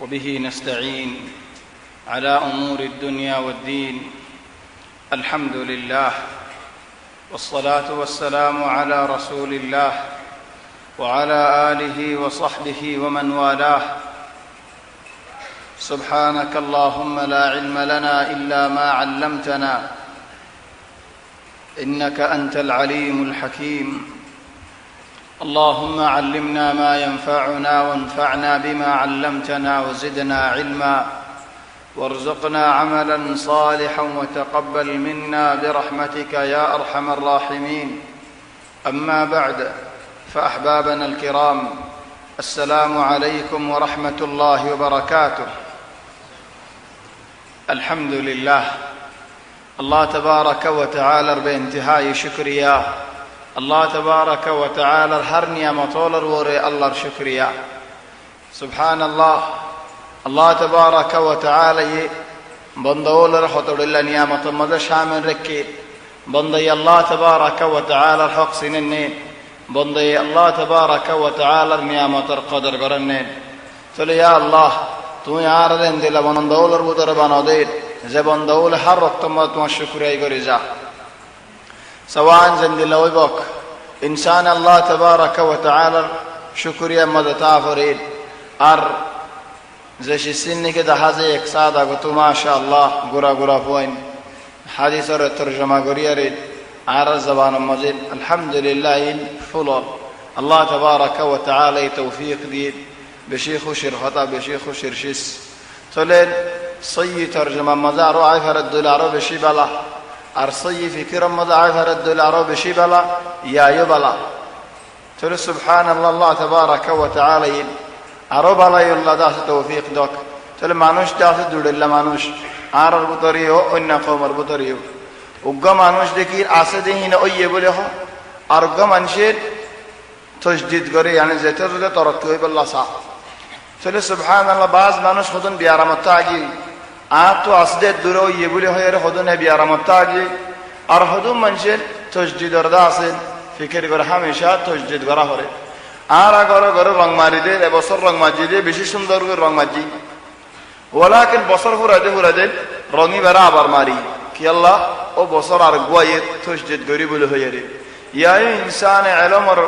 وبه نستعين على أمور الدنيا والدين. الحمد لله والصلاة والسلام على رسول الله وعلى آله وصحبه ومن والاه. سبحانك اللهم لا علم لنا إلا ما علمتنا إنك أنت العليم الحكيم. اللهم علمنا ما ينفعنا وانفعنا بما علمتنا وزدنا علما وارزقنا عملا صالحا وتقبل منا برحمتك يا أرحم الراحمين. أما بعد، فأحبابنا الكرام، السلام عليكم ورحمة الله وبركاته. الحمد لله، الله تبارك وتعالى بانتهاء شكريا. الله تبارك وتعالى هر نعمتولر وري الله شكريا. سبحان الله. الله تبارك وتعالى بندولر خطر نعمت مدى شامل ركي بندي الله تبارك وتعالى حق سنين بندي الله تبارك وتعالى نعمت القدر برنين. تقول يا الله تو ياردن دل بندولر بدر بناديد زبندول هر رقمت ما شكريا يقريزا سواء زند الله بك إنسان الله تبارك وتعالى شكريا مدى تافرين ار زشی سنی که دهازه یک ساده گفتم ماشاءالله گورا گورا پوین حدیث رو ترجمه گریارید عرض زبان مجید. الحمدلله این فلان الله تبارك وتعالى توفیق دید بشی خوشیر خطا بشی خوشیر شیس تولین صی ترجمه مزار و $10 بشی بلا ارصی فکرم مزار $10 بشی بلا یا بلا تول سبحان الله تبارك وتعالى আরো বালাইল্লাহ দাস তৌফিক দক তাহলে মানুষ দাস জুড়িল্লা মানুষ আর বুতরিও অন্য কওমের বুতরিও উগ্গ মানুষ দেখি আছে দেখি না ওইয়ে বলে হ আর উগ্গ মানুষের তসদিদ করে মানে যেতে যেতে তরক্কি হই বললা সা তাহলে সুবহানাল্লাহ বাজ মানুষ হদন বিয়ারামত আগি আর তো আসদে দূরে ওইয়ে বলে হয় হদন বিয়ারামত আগি আর হদন মানুষের তসদিদর দা আছে ফিকির করে হামেশা তসদিদ করা হয় আর ঘরে ঘরে রং মারি দে এবছর রং মাজি দে বেশি সুন্দর করে রং মাজি ওলাকিন বছর ফুরাতে রঙি বেড়া আবার মারি কি আল্লাহ ও বছর আর গুয়াইয়ে তসদিদ গরি বলে হয়ে রে ইয়াই ইনসান ইলমর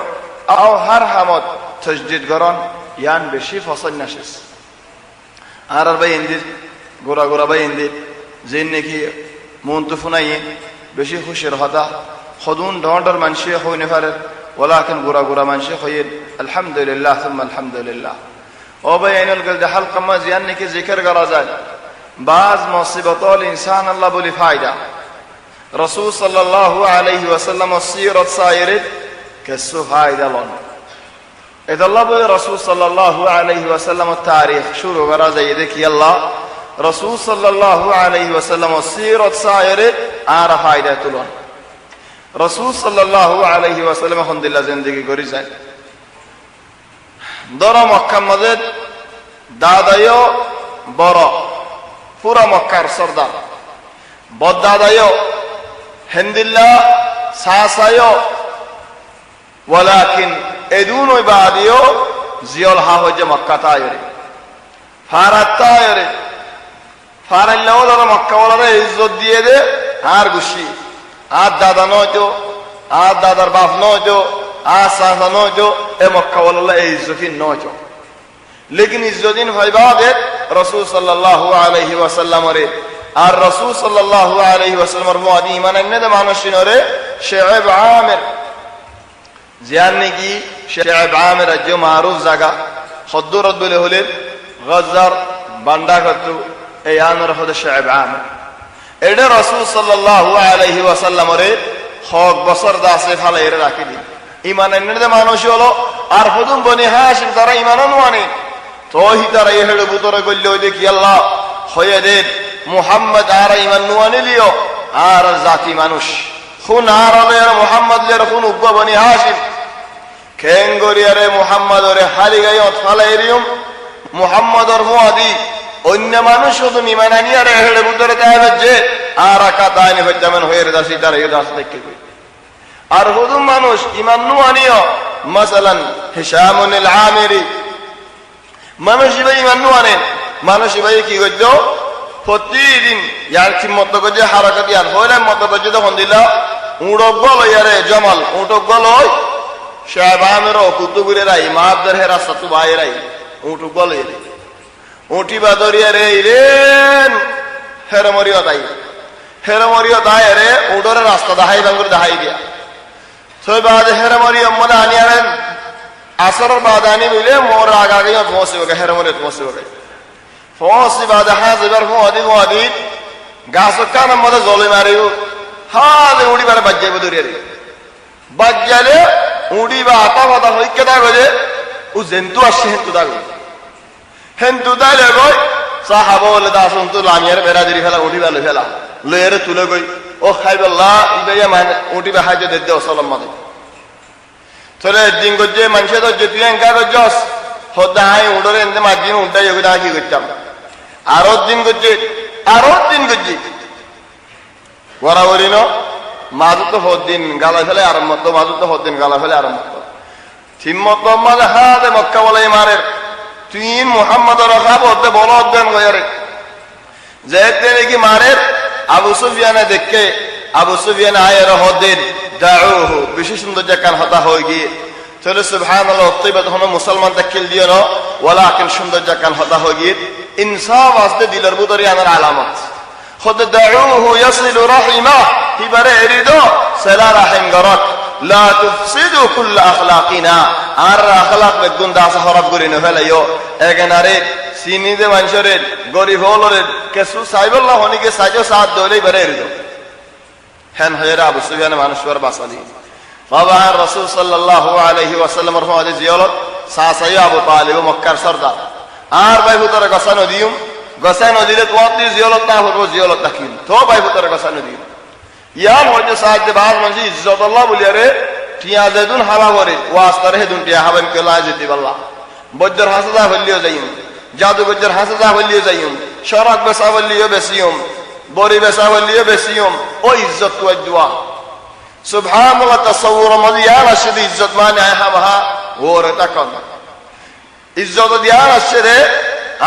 আও হার হামত তসদিদ গরন ইয়ান বেশি ফসল নাশিস আর ভাই ইন্দির গোরা গোরা ভাই ইন্দির যেন নাকি মন তো ফুনাই বেশি খুশির হতা খদুন ডর মানসিয়ে হইনে পারে ولكن غورا غورا من شيخ الحمد لله ثم الحمد لله. او بين القلد حلقه ما زيان کی ذکر غرازل بعض مصیبت الانسان الله بلی فائدہ رسول صلی الله علیه وسلم سیرت سائرت کسو فائدہ لون اذا الله بلی رسول صلی الله علیه وسلم تاریخ شروع غرازه دیکھی الله رسول صلی الله علیه وسلم سیرت سائرت آر فائدہ تلون رسول সাল্লাল্লাহু আলাইহি ওয়াসাল্লাম আলহামদুলিল্লাহ জিন্দেগি করি যায় দর মক্কা মধ্যে দাদায়ও বড় পুরা মক্কার সরদার বদাদায়ও হিন্দিল্লাহ সাসায়ও ওয়ালাকিন এদুন ইবাদিও জিয়াল হা হয়ে মক্কা তায়রে ফারাতায়রে ফারাল্লাহ দর মক্কা ওয়ালারে ইজ্জত দিয়ে দে আর গুশি আর দাদা নয়তো আর দাদার বাপ নয়তো আর সাসা নয়তো এ মক্কা ওয়ালা এই ইজ্জতিন নয়তো লেকিন ইজ্জতিন ভাইবাদের রাসূল সাল্লাল্লাহু আলাইহি ওয়াসাল্লামরে আর রাসূল সাল্লাল্লাহু আলাইহি ওয়াসাল্লামর মুআদি ইমানের মানুষিনরে শুআইব আমির জিয়ান নাকি শুআইব আমির যে মারুফ জায়গা হদ্দরত বলে হলেন গজ্জার বান্ডা কত এই আনর হদ শুআইব আমির এটা রাসূল সাল্লাল্লাহু আলাইহি ওয়াসাল্লামরে হক বছর দাসে ফালাইরে রাখি দি ইমানের মানুষ হলো আর হুদুম বনি হাশিম তারা ইমানন মানে তোহি তারা এহেড়ে বুতরে গল্লে ওই দেখি আল্লাহ হয়ে দে মুহাম্মদ আর ইমান নুয়ানি লিও আর জাতি মানুষ খুন আর মুহাম্মদ লের খুন উগ্গ বনি হাশিম খেঙ্গরিয়ারে মুহাম্মদ ওরে হালি গায়ত ফালাইরিয়ম মুহাম্মদর মুআদি অন্য মানুষ শুধু ইমান আনিয়া রে হেড়ে বুতরে তাইবে যে আর আকা দাইনে হজ্জামান হয়ে রে দাসি তারা এই দাস দেখে কই আর হুদুম মানুষ ইমান নুয়ানিও মাসালান হিশামুল আমিরি মানুষ ইমান নুয়ানেন মানুষ ভাই কি করত প্রতিদিন ইয়ার খিমত করছে হারাকাত ইয়ার হইলে মত করছে তখন দিল উঁটক গল ইয়ারে জমাল উঁটক গল শাহবামের কুতুগুরে রাই মাহাবদের হে রাস্তা তু ভাই রাই উঁটুক গল উঠি বাদরিয়া রে ইরেন হেরমরিয়া তাই হেরমরিয়া তাই রে উডরে রাস্তা দাহাই বাঙ্গুর দাহাই দিয়া ছয় বাদ হেরমরিয়া মনে আনি আনেন আসর বাদ আনি বলে মোর আগে পৌঁছে গেছে হেরমরিয়া পৌঁছে গেছে পৌঁছি বাদ হাজিবার ফোয়াদি গাছ কান মধ্যে জলে মারিও হালে উড়ি বারে বাজ্যাইব দরিয়া রে বাজ্যালে উড়ি বা আতা বাতা হই কেদা গজে ও জেন্তু আসছে হেন্তু দাগ হেন্তু দাইলে গই সাহাবা বলে দা শুনতো লামিয়ার বেড়া দিরি ফেলা উঠি ভালো ফেলা লয়ের তুলে গই ও খাইবাল্লাহ ইবাইয়া মানে উঠি বা হাইজে দে ওসলম মাদে চলে দিন গজে মানুষে তো যে তুই এঙ্কা গজস হদা হাই উড়রে এনতে মাঝিন উল্টাই যোগ দা কি করতাম আরো দিন গজে বরাবরই ন মাজু তো হদ্দিন গালা ফেলে আরম্ভ তো মাজু তো হদ্দিন গালা ফেলে আরম্ভ তো থিম্মত মানে হাতে মক্কা বলে মারে তুই মোহাম্মদ রাখাব হতে বলো অজ্ঞান গয়ারে যেতে নাকি মারে আবু সুফিয়ানে দেখে আবু সুফিয়ান আয়ের হদ্দিন দাউহু বেশি সুন্দর জাকান হতা হয়ে গিয়ে চলে সুবহানাল্লাহ তৈবা তখন মুসলমান দেখিল দিও না ওয়ালাকিন সুন্দর জাকান হতা হয়ে গিয়ে ইনসাফ আসতে দিলের বুতরি আনার আলামত خد دعوه يصل رحمه হিবারে এরিদো সেলা রাহিম গরক লা তুফসিদু কুল আখলাকিনা আর আখলাক বেগুন দাস খরাব করি না ফেলাইও এগেনারে সিনিদে মানুষরে গরিব হলরে কেসু সাইবুল্লাহ হনিকে সাজো সাথ দলেই বারে এরিদো হেন হয়রা আবু সুফিয়ান মানুষের বাসালি বাবা রাসূল সাল্লাল্লাহু আলাইহি ওয়াসাল্লাম এর হাদিস জিয়ারত সাসাই আবু তালিব মক্কার সরদার আর ভাই হুতরে গসানো দিউম গসানো দিলে তোয়াতি জিয়ারত না হবো জিয়ারত তাকিন তো ভাই হুতরে গসানো দিউম ইয়ার হইতে সাহায্যে বাজ মানুষ ইজ্জত আল্লাহ বলিয়ারে টিয়া যেদুন হাবা করে ওয়াস্তারে হেদুন টিয়া হাবান কেলা যেতে পাল্লা বজ্জর হাসাদা হলিও যাইম জাদু বজ্জর হাসাদা হলিও যাইম শরাক বেসা হলিও বেসিয়ম বরি বেসা হলিও বেসিয়ম ও ইজ্জত তো দোয়া সুবহানাল্লাহ তাসাউর মদিয়ার আসলে ইজ্জত মানে হাবা ওরে তাকন ইজ্জত দিয়ার আসলে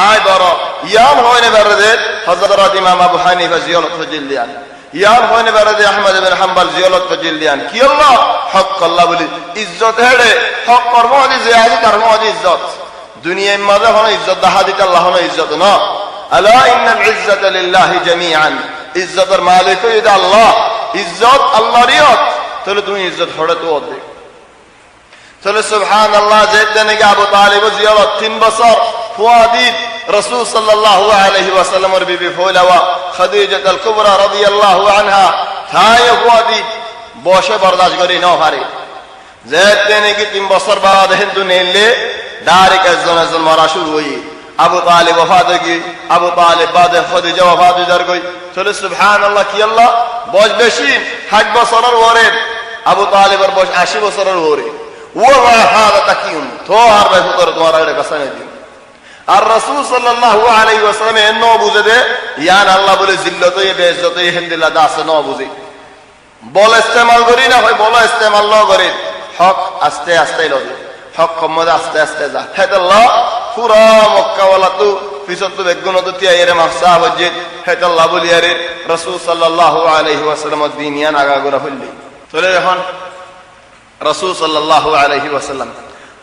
আয় বড় ইয়াম হয়নে বেরদে হযরত ইমাম আবু হানিফা জিয়ারত ফজিলিয়ান ইয়ার হয়নে বেড়াতে আহমদ ইবনে হাম্বল জিয়ারত ফজিল দিয়ান কি আল্লাহ হক আল্লাহ বলি ইজ্জত হেড়ে হক কর্ম আদি যে আছে কর্ম আদি ইজ্জত দুনিয়ার মাঝে হলো ইজ্জত দাহাদিত আল্লাহ হলো ইজ্জত না আলা ইন্নাল ইজ্জাতা লিল্লাহি জামিআন ইজ্জতের মালিক হইছে আল্লাহ ইজ্জত আল্লাহর ইয়ত তাহলে তুমি ইজ্জত হড়ে তো অর্ধেক তাহলে সুবহানাল্লাহ যেতে নাকি আবু তালিব জিয়ারত 3 বছর ফুয়াদিদ রাসূল সাল্লাল্লাহু আলাইহি ওয়াসাল্লামের বিবি ফৌলাওয়া খাদিজাতুল আল কুবরা রাদিয়াল্লাহু আনহা থায় ফুয়াদিদ বসে বরদাশত করি না হারে যেতে নাকি 3 বছর বাদ হিন্দু নেলে ডাইরেক্ট একজন মারা শুরু হই আবু তালিব ওফাত কি আবু তালিব বাদে খাদিজা ওফাত হয়ে গই চলে সুবহানাল্লাহ কি আল্লাহ বয়স বেশি 60 বছরের ওরে আবু তালিবের বয়স 80 বছরের ওরে ও হাদা তাকিউন তো আর ভাই ফুতর তোমার আগে কাসানে দিন আর রাসূল সাল্লাল্লাহু আলাইহি ওয়াসাল্লাম এনো বুঝে দে ইয়ান আল্লাহ বলে জিল্লত এ বেইজ্জত এ হিন্দিলা দাস ন বুঝে বল ইস্তেমাল করি না হয় বল ইস্তেমাল ন করে হক আস্তে আস্তে লবে হক কমদ আস্তে আস্তে যা হেদাল্লাহ পুরা মক্কা ওয়ালা তো পিছত তো বেগুন তো তিয়া এর মাসা হজে হেদাল্লাহ বলি আরে রাসূল সাল্লাল্লাহু আলাইহি ওয়াসাল্লাম দিন ইয়ান আগা গরা হইলি চলে এখন রাসূল সাল্লাল্লাহু আলাইহি ওয়াসাল্লাম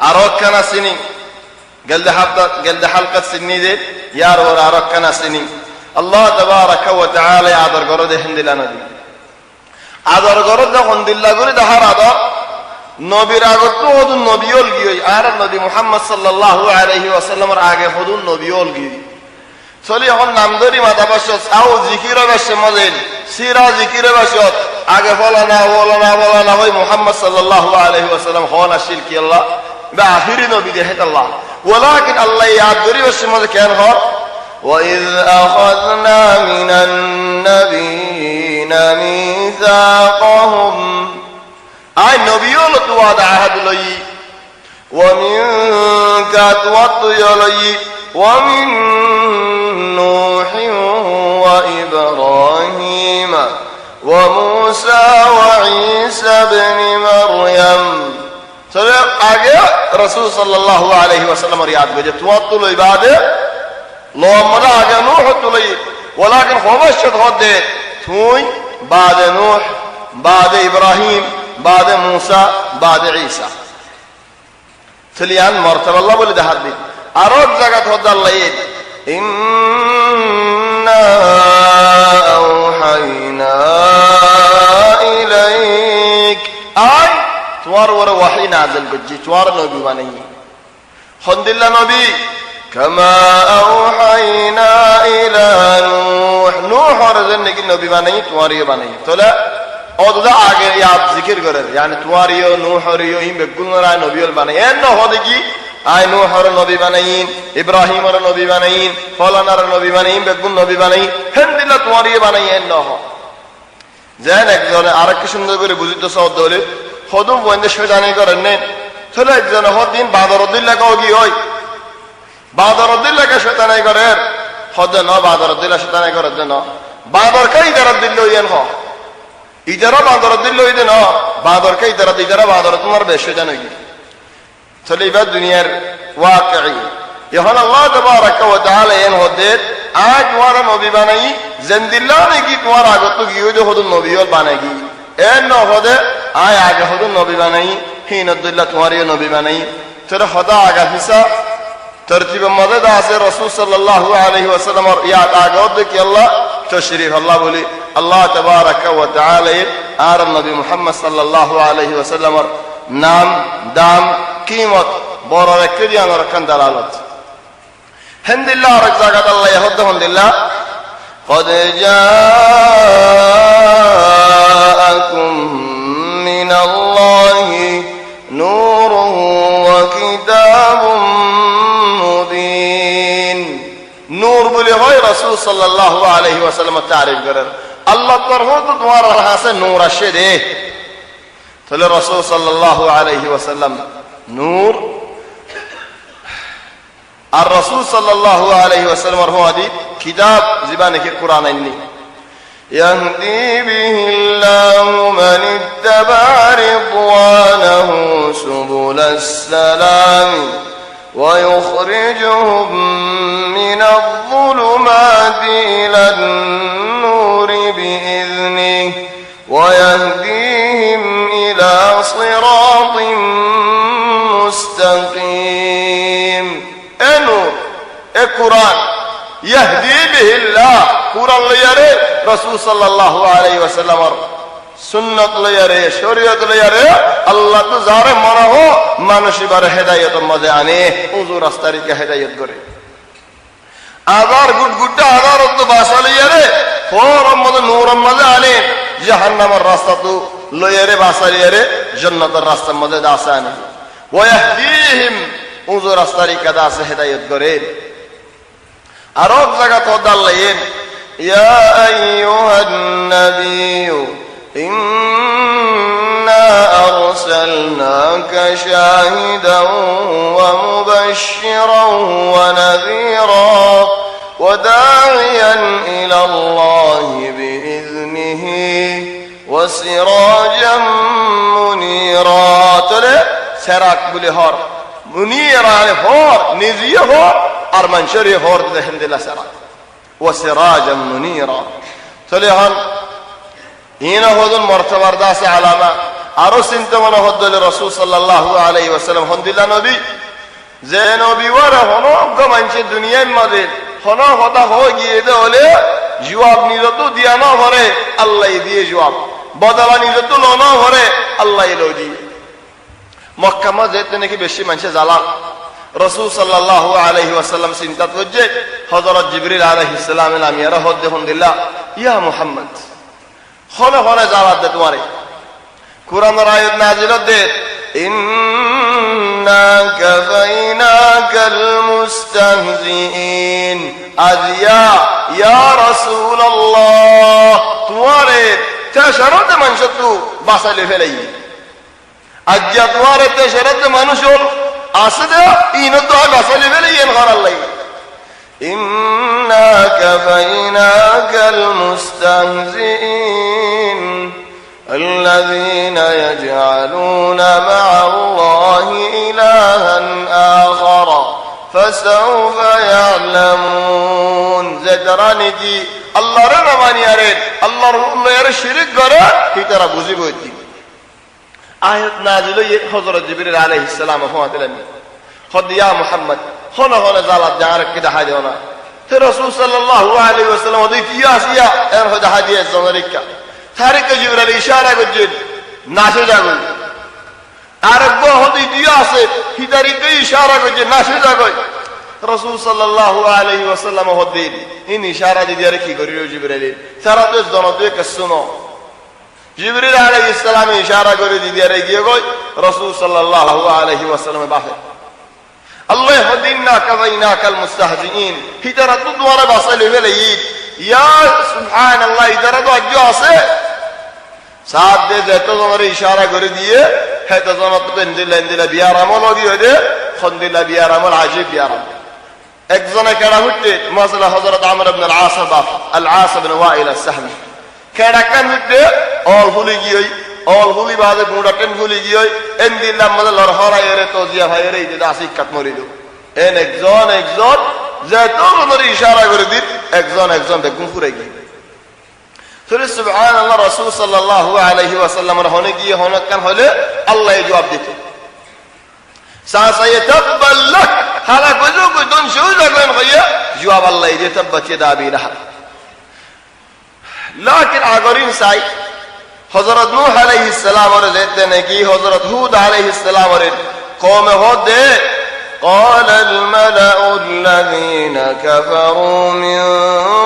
আরো কানা সিনি গেলদে হালকাত সিনি দে ইয়ার ওর আরো কানা সিনি আল্লাহ তাবারাকা ওয়া তাআলা আদর গরদে হিন্দিলা নদী আদর গরদ হন্দিল্লা করে দাহার আদর নবীর আগত তো হদুন নবীল গিয়ে আর নবী মুহাম্মদ সাল্লাল্লাহু আলাইহি ওয়াসাল্লামের আগে হদুন নবীল গিয়ে চলি এখন নামদরি মাথা বসত আও জিকিরে বসে মজেন সিরা জিকিরে বসত আগে বলানা হয় মুহাম্মদ সাল্লাল্লাহু আলাইহি ওয়াসাল্লাম হন আসিল কি আল্লাহ বা আখিরি নবী দেহে আল্লাহ ওয়ালাকিন আল্লাহ ইয়াদ করি বসে মজে কেন হর وَإِذْ أَخَذْنَا مِنَ النَّبِيِّينَ مِيثَاقَهُمْ আই নবীল তুয়াদ আহাদ লই وَمِنْكَ তুয়াদ লই وَمِنْ نُوحٍ وَإِبْرَاهِيمَ وَمُوسَى وَعِيسَى ابْنِ مَرْيَمَ চলে আগে রাসূল সাল্লাল্লাহু আলাইহি ওয়াসাল্লাম রিয়াদ গজে তুয়াদ লই বাদে محمد آگے نوح تلی ولكن خوشت هده توي بعد نوح بعد إبراهيم بعد موسى بعد عيسى تليان مرتبة الله بولي ده حد أرد زكاة هده الله يد إنا أوحينا إليك أي توار ور وحي نازل بجي توار نبي بني خند الله نبي كما أوحينا إلى نوح نوح ورزن نجي نبي بني تواري بني تولا أودا آگے یاد ذکر کرے یعنی تواریو نوح ریو ہی بگن رائے نبی بنی این ہودگی آئی نوح ور نبی بنین ابراہیم ور نبی بنین فلانا ور نبی بنین بگن نبی بنین ہندلا تواری بنی این نہ زین ایک جن আরেক সুন্দর করে বুঝিত সওদ দলে খদম বন্ধে শয়তানি করেন না চলে একজন হদিন বাদরুদ্দিল্লাহ কওগি হয় বাদরুদ্দিল্লাহকে শয়তানি করে হদ না বাদরুদ্দিল্লাহ শয়তানি করে না বাদর কে ইদারুদ্দিল্লাহ ইয়ান হ ইদারা বাদরুদ্দিল্লাহ ইদে না বাদর কে ইদারা বাদর তোমার বেশ শয়তানি চলে ইবা দুনিয়ার ওয়াকিই এখন আল্লাহ তাবারাক ওয়া তাআলা এন হদে আজ তোমারা নবী বানাই জিন্দিল্লাহ নে কি তোমার আগত গিয়ে যে হদুন নবীও বানাগি এন ন হদে আয় আগে হদুন নবী বানাই হিন আব্দুল্লাহ তোমারিও নবী বানাই তোর হদা আগা হিসা তরতিব মদদ আছে রাসূল সাল্লাল্লাহু আলাইহি ওয়াসাল্লাম আর ইয়া আগত কি আল্লাহ তশরীফ আল্লাহ বলি আল্লাহ তাবারাক ওয়া তাআলা আর নবী মুহাম্মদ সাল্লাল্লাহু আলাইহি ওয়াসাল্লাম নাম দাম কিমত বড় রেখে দিয়ে আমার কান দালালত হেন্দিল্লাহ আর জায়গা আল্লাহ ইহদ হেন্দিল্লাহ قد جاءكم من الله نور وكتاب مبين نور بولي হয় রাসূল সাল্লাল্লাহু আলাইহি ওয়াসাল্লাম তারিফ করেন আল্লাহ তরফ তো তোমার হাসে নূর আসে দে তাহলে রাসূল সাল্লাল্লাহু আলাইহি ওয়াসাল্লাম নূর আর রাসূল সাল্লাল্লাহু আলাইহি ওয়াসাল্লামের হাদি কিতাব জীবানে কি কুরআন আইনি ইয়াহদি বিহিল্লাহু মান ইত্তাবা রিদওয়ানাহু সুবুলাস সালাম ওয়া ইখরিজুহুম মিনাল যুলুমাতি ইলান নূরি বিইذনিহি ওয়া ইয়াহদিহিম ইলা সিরাতিন মুস্তাকিম নূর এ কুরআন ইয়াহদি বিহিল্লাহ কুরআন লয়ারে রাসূল সাল্লাল্লাহু আলাইহি ওয়াসাল্লামের সুন্নাত লয়ারে শরীয়ত লয়ারে আল্লাহ তো যারে মনে হো মানুষিবার হেদায়েত মজে আনে হুজুর রাস্তারিকে হেদায়েত করে আদার গুটগুটা আদার তো ভাষা লয়ারে ফর মজে নূর মজে আনে জাহান্নামের রাস্তা তো লয়ারে ভাষা লয়ারে জান্নাতের রাস্তা মজে দাসা আনে ওয়া ইয়াহদিহিম হুজুর রাস্তারিকে দাসে হেদায়েত করে আর এক জায়গা তো দাল্লাইন ইয়া আইয়ুহান নাবিয়্যু ইন্না আরসালনাকা শাহিদান ওয়া মুবাশশিরান ওয়া নাযীরা ওয়া দা'iয়ান ইলা আল্লাহি বিইذনিহি ওয়া সিরাজাম মুনীরা তরে সেরাক বলে হর মুনীরা হর নিজিয়ে হর আর মানুষের হর দেখেন দিলা সেরা ওয়া সিরাজাম মুনীরা তলে হন ইনা হদুন মর্তবার দাসে আলামা আরো চিন্তা মনে হদ্দলে রাসূল সাল্লাল্লাহু আলাইহি ওয়াসাল্লাম হন্দিলা নবী যে নবী ওরা হনো গমানছে দুনিয়ার মধ্যে হনো হতা হয়ে গিয়ে হলে জবাব নিজত দিয়া না ভরে আল্লাহ দিয়ে জবাব বদলা নিজত লো না ভরে আল্লাহ লো দিয়ে মক্কা মসজিদে নাকি বেশি মানুষ জ্বালা রাসূল সাল্লাল্লাহু আলাইহি ওয়াসাল্লাম চিন্তা করছে হযরত জিবরিল আলাইহিস সালাম আমিরা হদ্দে হন্দিলা ইয়া মুহাম্মদ হনে হনে জাওয়াত দে তোমারে কুরআনের আয়াত নাযিল দে ইন্না কাফাইনাকাল মুস্তাহজিইন আজিয়া ইয়া রাসূলুল্লাহ তোমারে তেশরতে মানুষ তু বাসালে ফেলাই আজিয়া তোমারে তেশরতে মানুষ আসলে ইনো তো বাসালে ফেলাই এন ঘরাল্লাই إنا كفيناك المستهزئين الذين يجعلون مع الله إلها آخر فسوف يعلمون যারা নেকি আল্লাহর নামানিয়ারে আল্লাহর উল্লাহরে শিরিক করে কি তারা বুঝিব কি আয়াত নাযিল হযরত জিবরিল আলাইহিস সালাম ফওয়াতিলেন খদিয়া মুহাম্মদ হন হন জালাত জার কি দেখা দিও না তে রাসূল সাল্লাল্লাহু আলাইহি ওয়াসাল্লাম ওদি কি আসিয়া এর হদা হাদিয়া জনরিকা তারিকে জিবরিল ইশারা করছেন নাসে যাবেন আর গো হদি দিয়া আছে কি তারিকে ইশারা করছেন নাসে যাবেন রাসূল সাল্লাল্লাহু আলাইহি ওয়াসাল্লাম হদিন ইন ইশারা দিয়ারে কি করিল জিবরিল সারা তো জনতে কসনো জিবরিল আলাইহিস সালাম ইশারা করে দিয়ারে গিয়ে কই রাসূল সাল্লাল্লাহু আলাইহি ওয়াসাল্লাম বাহে আল্লাহ হদিনা কাযাইনা কাল মুস্তাহজিন হিতারা তো দুয়ারে বাসাইলে ফেলে ইয়া সুবহানাল্লাহ ইদারা তো আজ্ঞা আছে সাথ দে যত জনের ইশারা করে দিয়ে হেত জনত দিলা বিয়ার আমল দিয়ে দে খন্দিলা বিয়ার আমল আজিব বিয়ার একজনে কেডা হইতে মাসলা হযরত আমর ইবনে আল-আস ইবনে ওয়াইল আস-সাহমি কেডা কান হইতে অল ভুলি গিয়ে অল ভুলি বাদে গুড়া টেন ভুলি গিয়ে এন দিলাম মানে লর হরাইরে তো জিয়া ভাইরে এই যে আসিক কাট মরিল এন একজন যত জনের ইশারা করে দিত একজন বেগুন ফুরাই গিয়ে সরে সুবহানাল্লাহ রাসূল সাল্লাল্লাহু আলাইহি ওয়াসাল্লামের হনে গিয়ে হনকান হলে আল্লাহ জবাব দিত সাসায়াতাবাল্লাক হালা গজু গদন শুজা গন গয়া জবাব আল্লাহ দিত তব্বাতি দাবি লাহা लेकिन আগরিন সাই হযরত নূহ আলাইহিস সালাম এর যেতে নাকি হযরত হুদ আলাইহিস সালাম এর কওমে হদে قال الملأ الذين كفروا من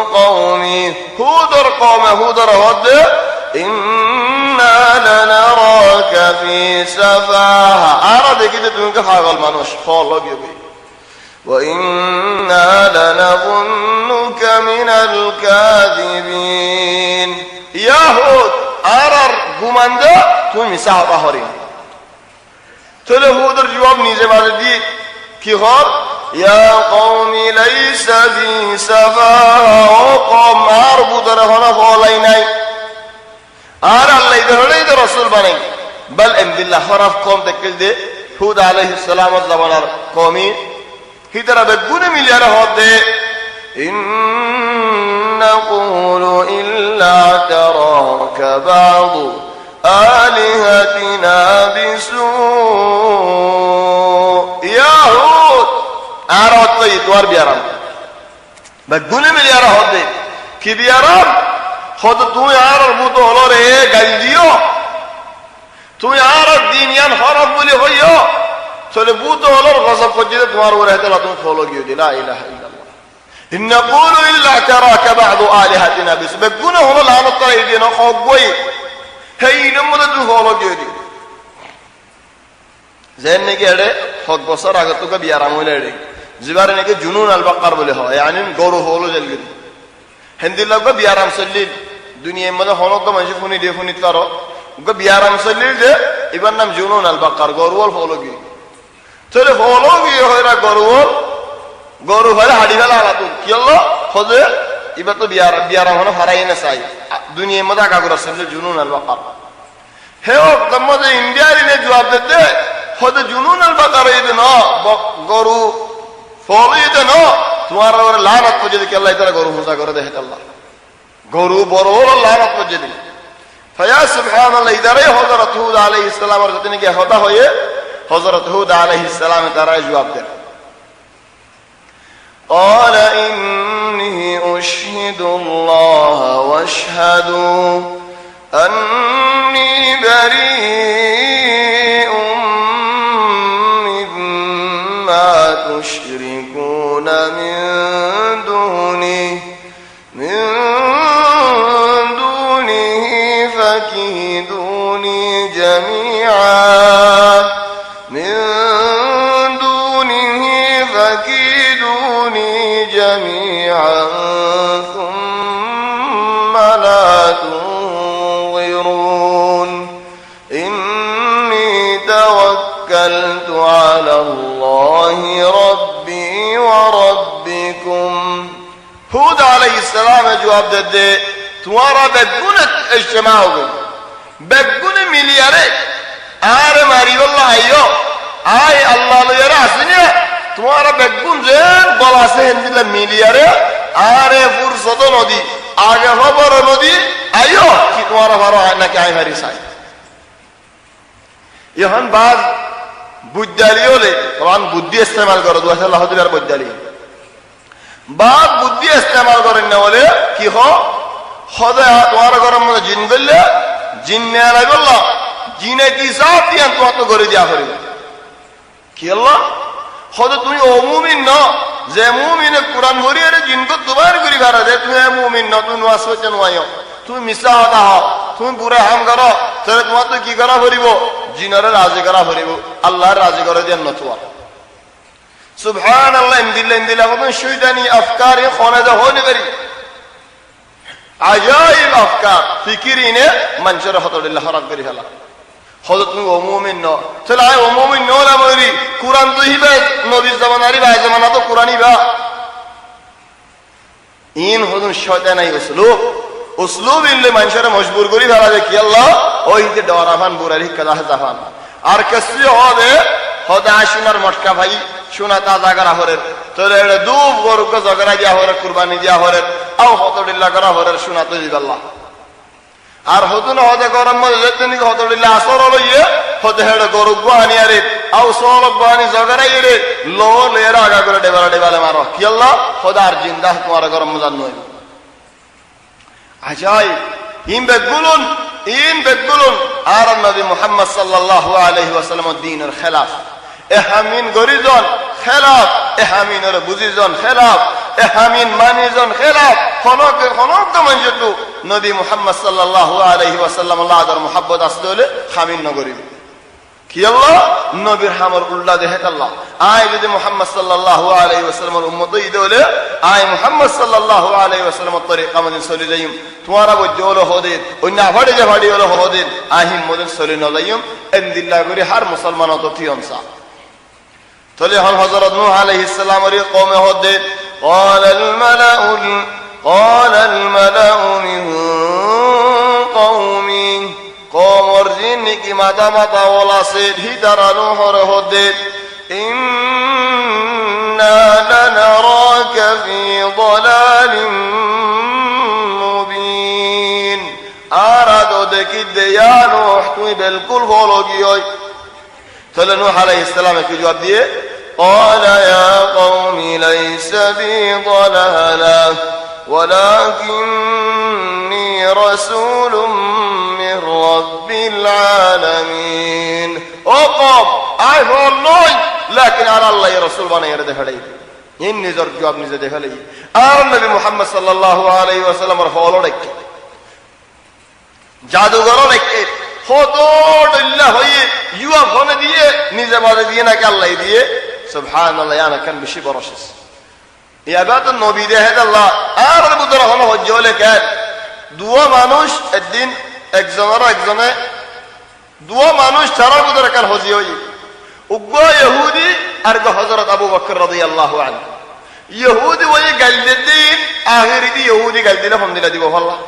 قومه هودر قوم هودر هد إنا لنراك في سفاهة أراد كده تنك فاغل منوش فالله بيبي وإنا لنظنك من الكاذبين يا هود أرر قمانده توي مساح بحرين تله هودر جواب نيزه بالدي কি হল ইয়া কওমি লাইসা বি সাফাহা ও কওম আর বুদর হনা ফলাই নাই আর আল্লাহ ধরে তো রাসূল বানাই বল ইনবিল্লাহ হরফ কম দেখল দে হুদ আলাইহিস সালাম জামানার কওমি হিদরা বেগুনে মিলিয়ার হদে ইন্নাকুলু ইল্লা তারাকা বা'দু আলিহাতিনা বিসু আর অতই তোর বিয়ারাম বেগুনে মিলিয়ার হদে কি বিয়ারাম হদ তুই আর বুতো হলো রে গাল দিও তুই আর দিন ইয়ান হরফ বলি হইও চলে বুতো হলো গজব করতে তোমার ওরে হেতলা তুমি ফলো গিয়ে দিলা ইলাহা ইল্লাল্লাহ ইন্নাকুলু ইল্লা তারাকা বা'দু আলিহাতিনা বিস বেগুনে হলো লানত করে দিন খগই হেই নমুনা তুই ফলো গিয়ে দি জেন নাকি এড়ে হক বছর আগে তোকে বিয়ারাম হইলে এড়ে জিবারে নাকি জুনুন আল বাকার বলে হয় yani গরু হলো জেলগিরি হিন্দি লোক বিয়ারাম সল্লিল দুনিয়ার মধ্যে হনক মানুষ ফোনি দিয়ে ফোনি তারো গো বিয়ারাম সল্লিল যে এবার নাম জুনুন আল বাকার গরুল হলো গি চলে হলো গি হয়রা গরু হলে হাড়ি ফেলা আলাদা কি হলো হজে এবার তো বিয়ারাম হলো হারাই না চাই দুনিয়ার মধ্যে আগাগুরা সল্লিল জুনুন আল বাকার হে ও মধ্যে ইন্ডিয়ার ইনে জবাব দিতে হজে জুনুন আল বাকার এই না গরু ফলিতে ন তোমার লানত করে যদি আল্লাহ তাআলা গরু পূজা করে দেয় আল্লাহ গরু বড় লানত করে দিল ফায়া সুবহানাল্লাহ ইদারে হযরত হুদ আলাইহিস সালামের সাথে নাকি হতা হয়ে হযরত হুদ আলাইহিস সালাম তারা জবাব দেন قال إني أشهد الله واشهدوا أني بريء مما تشركون من دونه فكيدوني جميعا ثم لا تنظرون إني توكلت على الله ربي وربكم হুদ আলাইহিস সালাম জবাব দে তোমারা বেগুনে ইজতিমা হবে বেগুনে মিলিয়ারে আর মারিবাল্লাহ আইয়ো আই আল্লাহ লয়ারে আসিনে তোমারা বেগুন যে বলাছে হিন্দিলা মিলিয়ারে আরে ফুরসত নদী আগে খবর নদী আইও কি তোমার ভালো হয় নাকি আই ভারি চাই এখন বাদ বুদ্ধালি হলে তখন বুদ্ধি ইস্তেমাল করো দুয়াশাল্লাহ দিবার বুদ্ধালি বাদ বুদ্ধি ইস্তেমাল করেন না বলে কি হদে তোমার গরম মধ্যে জিন করলে জিন নেয়া নাই বললো জিনে কি চাপ দিয়ে তোমার তো করে দেওয়া করিব কি আল্লাহ হদে তুমি অমুমিন ন যে মুমিনে কোরআন ভরিয়ে জিন কো দুবার করি ভাড়া দে তুমি মুমিন ন তুমি নোয়াজ করতে নোয়াইও তুমি মিশা হতা হও তুমি পুরা হাম করো তাহলে তোমার তো কি করা ভরিব জিনরে রাজি করা ভরিব আল্লাহর রাজি করে দেন নতুয়া সুবহানাল্লাহ ইমদিল্লাহ কত শয়তানি আফকার এ খনাদা হনে পারি আজাইব আফকার ফিকিরিনে মানুষের হতদিল্লাহ হারাম করে ফেলা হযরত তুমি মুমিন ন তাহলে আই মুমিন ন না বলি কুরআন তো হিবা নবীর জামানারি ভাই জামানা তো কুরআনই বা ইন হযরত শয়তানাই উসলুব ইনলে মানুষের মজবুর করি ফেলা যে কি আল্লাহ ওই যে ডরাফান বুরারি কালাহ জাফান আর কসি হদে আশুনার মটকা ভাই শোনা তাজা করা হরে তাহলে এটা দুব গরুকে জগরা দিয়া হরে কুরবানি দিয়া হরে আও হতদিল্লাহ করা হরে শোনা তো দিবাল্লাহ আর হতুন হদে গরম মধ্যে হতদিল্লাহ আসর লইয়ে হতে হেড়ে গরু গুয়ানি আরে আও সর গুয়ানি জগরাই রে লো লেরা আগা করে ডেবালে মারো কি আল্লাহ হদে আর জিন্দা তোমার গরম মজার নয় আজাই ইন বেগুলুন আর নবী মুহাম্মদ সাল্লাল্লাহু আলাইহি ওয়াসাল্লাম দ্বীনের খেলাফ এহামিন গরিজন খেলাফ এহামিনের বুঝিজন খেলাফ এহামিন মানিজন খেলাফ খনক মানুষটু নবী মুহাম্মদ সাল্লাল্লাহু আলাইহি ওয়াসাল্লাম আল্লাহর মুহাব্বত আসতে হলে খামিন নগরিব কি আল্লাহ নবীর হামর উল্লাহ দেহে আল্লাহ আয় যদি মুহাম্মদ সাল্লাল্লাহু আলাইহি ওয়াসাল্লামের উম্মত হইতে হলে আয় মুহাম্মদ সাল্লাল্লাহু আলাইহি ওয়াসাল্লামের তরিকা মধ্যে চলে যাইম তোমারা বজ্জ হলো হদিন অন্য ভাড়ি যে ভাড়ি হলো হদিন আহিম মধ্যে চলে ন যাইম এমদিল্লাহ করে হার মুসলমান তো ফিয়মসা তলে হল হযরত নূহ আলাইহিস সালামের কওমে হদিন قال الملأ من قومي قومر জিন্নি কি মাথা ওলা সে ভিতরানো হর হদে ইন্না লানারাকা ফি দালালিম মুবিন আরাদো দেখি দেয়ানো তুই বিলকুল ভালো গিয়ে তাহলে নূহ আলাইহিস সালাম কি জবাব দিয়ে قال يا قوم ليس بي ضلالة ولكني رسول من رب العالمين قوم I don't know لكن على الله يا رسول بنا يرد هلي إن نزر جواب نزد هلي النبي محمد صلى الله عليه وسلم رفعه لك জাদুঘর রেখে হতোল্লাহ হয়ে ইউয়া ফোনে দিয়ে নিজে বাদে দিয়ে নাকি আল্লাহ দিয়ে সুবহানাল্লাহ আনা কান বেশি বরশেস ইয়াবাত নবী দেহে আল্লাহ আর বুদর হলো হজ্জ হলে কেন দুয়া মানুষ একদিন একজনে দুয়া মানুষ চারা বুদর কান হজি হই উগ্র ইহুদি আর হযরত আবু বকর রাদিয়াল্লাহু আনহু ইহুদি ওই গালদিন আখিরি দি ইহুদি গালদিলে ফোন দিলা দিব আল্লাহ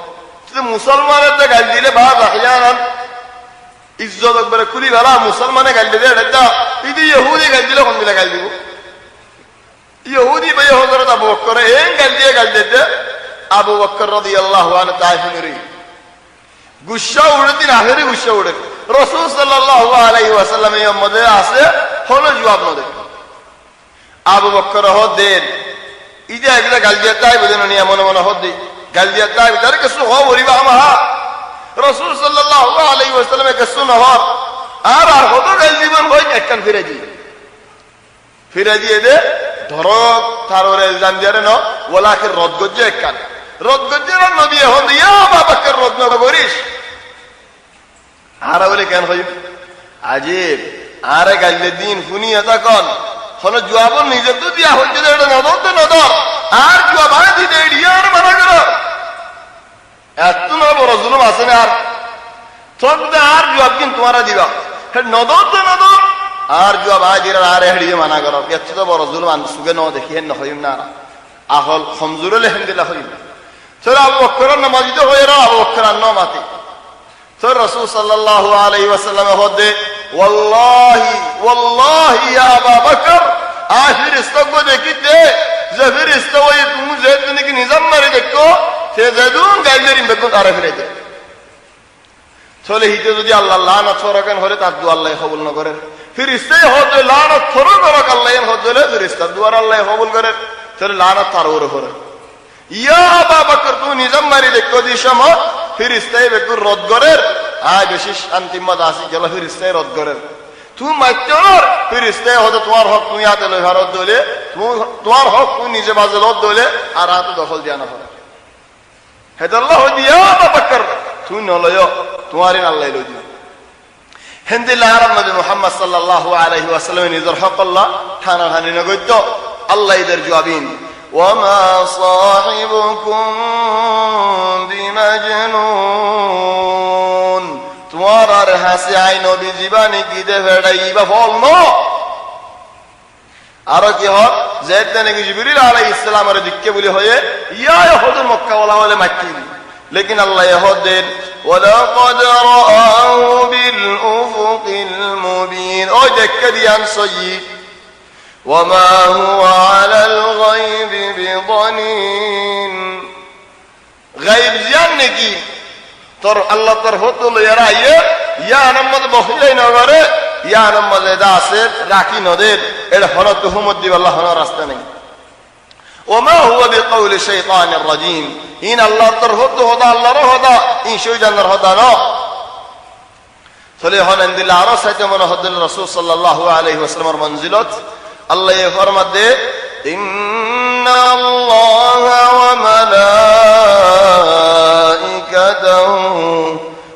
মুসলমানের তো গাল দিলে বাদ আহয়ানান ইজ্জত একবারে খুলি ভালা মুসলমানে গাল দিলে এটা ইদি ইহুদি গাল দিলে কোন দিলে গাল দিব ইহুদি ভাই হযরত আবু বকর এই গাল দিতে আবু বকর রাদিয়াল্লাহু আনহু তাইফুরি গুসা উড়ে দিন আখেরি গুসা উড়ে রাসূল সাল্লাল্লাহু আলাইহি ওয়াসাল্লাম এর মধ্যে আছে হলো জবাব না দেয় আবু বকর হদেন ইদে এগুলা গাল দিয়ে তাই বুঝেন নি মনে মনে হদি গাল দিয়া তাই তার কিছু হও বলিবা আমা রাসূল সাল্লাল্লাহু আলাইহি ওয়াসাল্লাম কিছু না হর আর হতো গাল দিবেন কই একখান ফিরে দিয়ে দে ধরো তাররে ইলজাম দিয়ে ন ওলাকে রদ গজ্জে একখান রদ গজ্জের নবী হন ইয়া আবু বকর রদ না করিস আর বলে কেন হই আজিব আরে গাল দিন ফুনিয়া তখন হলো জবাব নিজে তো দিয়া হচ্ছে এটা নদর আর জবাব দিতে ইয়ার মানা করো এত না বড় জুলুম আছে না আর তোমরা আর জবাব কিন্তু তোমারা দিবা নদর তো নদর আর জবাব আজির আর হেড়িয়ে মানা করো এত তো বড় জুলুম আন সুগে ন দেখিয়ে না হইম না আহল খমজুরুল আলহামদুলিল্লাহ হইম তোর আবু বকর নামাজিদ হয়ে রা আবু বকর নামাতি তোর রাসূল সাল্লাল্লাহু আলাইহি ওয়াসাল্লাম হদে ওয়াল্লাহি ইয়া আবু বকর আখির ইস্তগো দেখিতে যে ফিরিস্তা ওই তুমি যে তুমি কি তে যেদুন গাইলের বেগুন আরে ফিরে যায় চলে হিতে যদি আল্লাহ লানত ফরকেন হলে তার দু আল্লাহ কবুল না করেন ফিরিস্তাই হদ লানত ফরক করক আল্লাহ হদ হলে ফিরিস্তার দুয়ার আল্লাহ কবুল করেন চলে লানত তার ওরে করে ইয়া আবু বকর তুমি নিজাম মারি দেখো দি সময় ফিরিস্তাই বেগুন রদ করেন আয় বেশি শান্তি মত আসি গেল ফিরিস্তাই রদ করেন তুমি মাইতর ফিরিস্তাই হদ তোমার হক তুমি হাতে লই রদ দলে তোমার হক তুমি নিজে বাজে রদ দলে আর হাতে দখল দিয়া না করে হেদাল্লাহ দিয়া আবু বকর তুমি নলয় তোমারই আল্লাহ লই দিও হিন্দি লাহার নবী মুহাম্মদ সাল্লাল্লাহু আলাইহি ওয়াসাল্লাম নিজের হক আল্লাহ থানা হানি নগত্য আল্লাহ এদের জবাবিন ওয়ামা সাহিবুকুম বিমাজনুন তোমার আর হাসি আই নবী জীবানি কি দে ভেড়াইবা ফল নো আর কি হক যেতে নাকি জিবরিল আলাইহিস সালামের দিকে বলি হয়ে ইয়া হুজুর মক্কা ওয়ালা বলে মাক্কি লেকিন আল্লাহ ইহুদের ولقد رآه بالأفق المبين او دكه দিয়ান সয়্যিদ وما هو على الغيب بضنين غيب জান নাকি তোর আল্লাহ তোর হতো লইরা ইয়া নামাজ বহিলাই না করে ইয়া নামাজ দাসে রাখি নদের এর হরত হুমত দিব আল্লাহ হন রাস্তা নেই وما هو بقول الشيطان الرجيم ان الله ترهد هذا الله رهدا ان شيطان رهدا لا فلي هون عند الله رسته من هد الرسول صلى الله عليه وسلم منزلت الله يفرمد ان الله وملائكته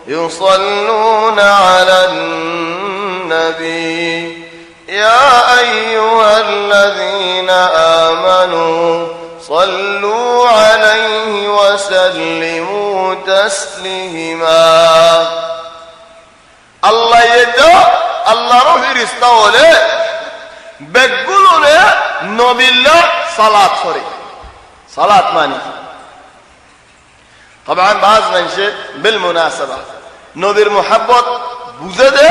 يصلون على النبي يا أيها الذين آمنوا صلوا عليه وسلموا تسليما الله يدعو الله روح رستوله بقولونه نبي الله صلاة فري صلاة ماني طبعا بعض منشي بالمناسبة نبي المحبط بوزده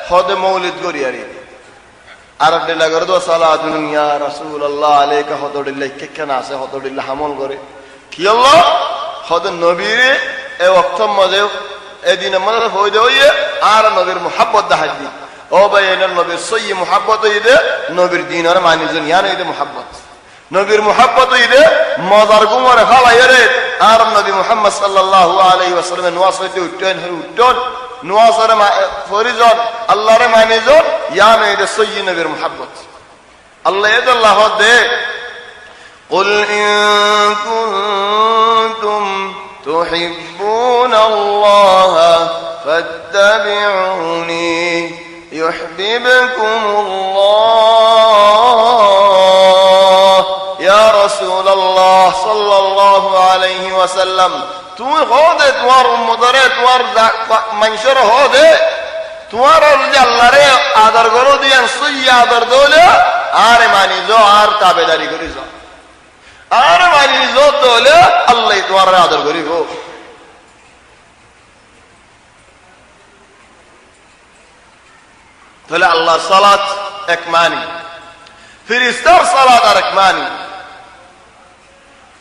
خد مولد قرياري আরবদিল্লা করে দো সালাতুন ইয়া রাসূলুল্লাহ আলাইকা হদুল্লাহ কেন আছে হদুল্লাহ হামল করে কি আল্লাহ হদ নবীর এই ওয়াক্ত মধ্যে এদিনের মধ্যে হই দেয় আর নবীর মুহাব্বত দেখাই ও ভাই এর নবীর সয়্যি মুহাব্বত হইদে নবীর দ্বীনের মানিজন ইয়ান হইদে মুহাব্বত নবীর মুহাব্বত হইদে মজার গুমরে ফালাইরে আর নবী মুহাম্মদ সাল্লাল্লাহু আলাইহি ওয়াসাল্লাম নওয়াজ হইতে উঠেন نواصر فريزون الله رماني زون يا ميد سيّ نبي محبت الله يد الله ده قل إن كنتم تحبون الله فاتبعوني يحببكم الله يا رسول الله صلى الله عليه وسلم তুমি হদে তোমার উম্মতরে তোমার মানুষের হদে তোমার আল্লাহরে আদর করো দিয়ান সইয়া আদর দলে আর মানি যো আর তাবেদারি করি যাও আর মানি যো দলে আল্লাহ তোমার আদর করিব তাহলে আল্লাহর সালাত এক মানি ফেরেশতার সালাত আর এক মানি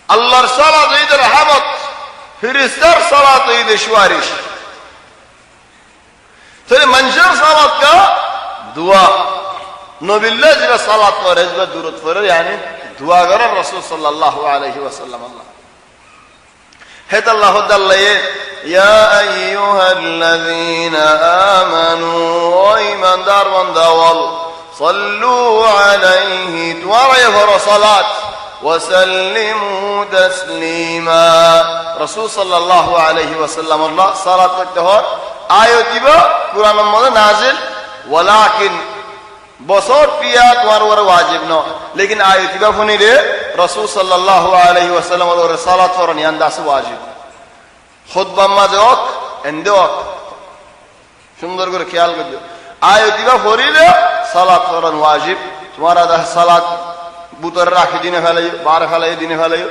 আল্লাহর সালাত ঈদের রহমত ফেরেশতার সালাত ঈদে সুয়ারিশ তাহলে মানুষের সালাত কা দুয়া নবিল্লাহ জিবা সালাত করে জিবা দুরূদ পড়ে yani দুয়া করে রাসূল সাল্লাল্লাহু আলাইহি ওয়াসাল্লাম আল্লাহ হেত আল্লাহ দাল্লাহ ইয়া আইয়ুহাল্লাযীনা আমানু ও ঈমানদার বান্দাওয়াল সাল্লু আলাইহি তুয়ারে ফর সালাত وسلموا تسليما رسول صلى الله عليه وسلم الله صلاه করতে হয় আয়াত দিব কুরআনের মধ্যে নাজিল ওয়ালাকিন বছর পিয়া তোমার উপর ওয়াজিব না লেকিন আয়াত দিব ফনিরে রাসূল সাল্লাল্লাহু আলাইহি ওয়াসাল্লাম এর সালাত ফরনি আন্দাস ওয়াজিব খুতবা মাজক এন্ডক সুন্দর করে খেয়াল করবে আয়াত দিব ফরিলে সালাত ফরন ওয়াজিব তোমার আদা সালাত বুতর রাখি দিনে ফেলাই বার ফেলাই দিনে ফেলাই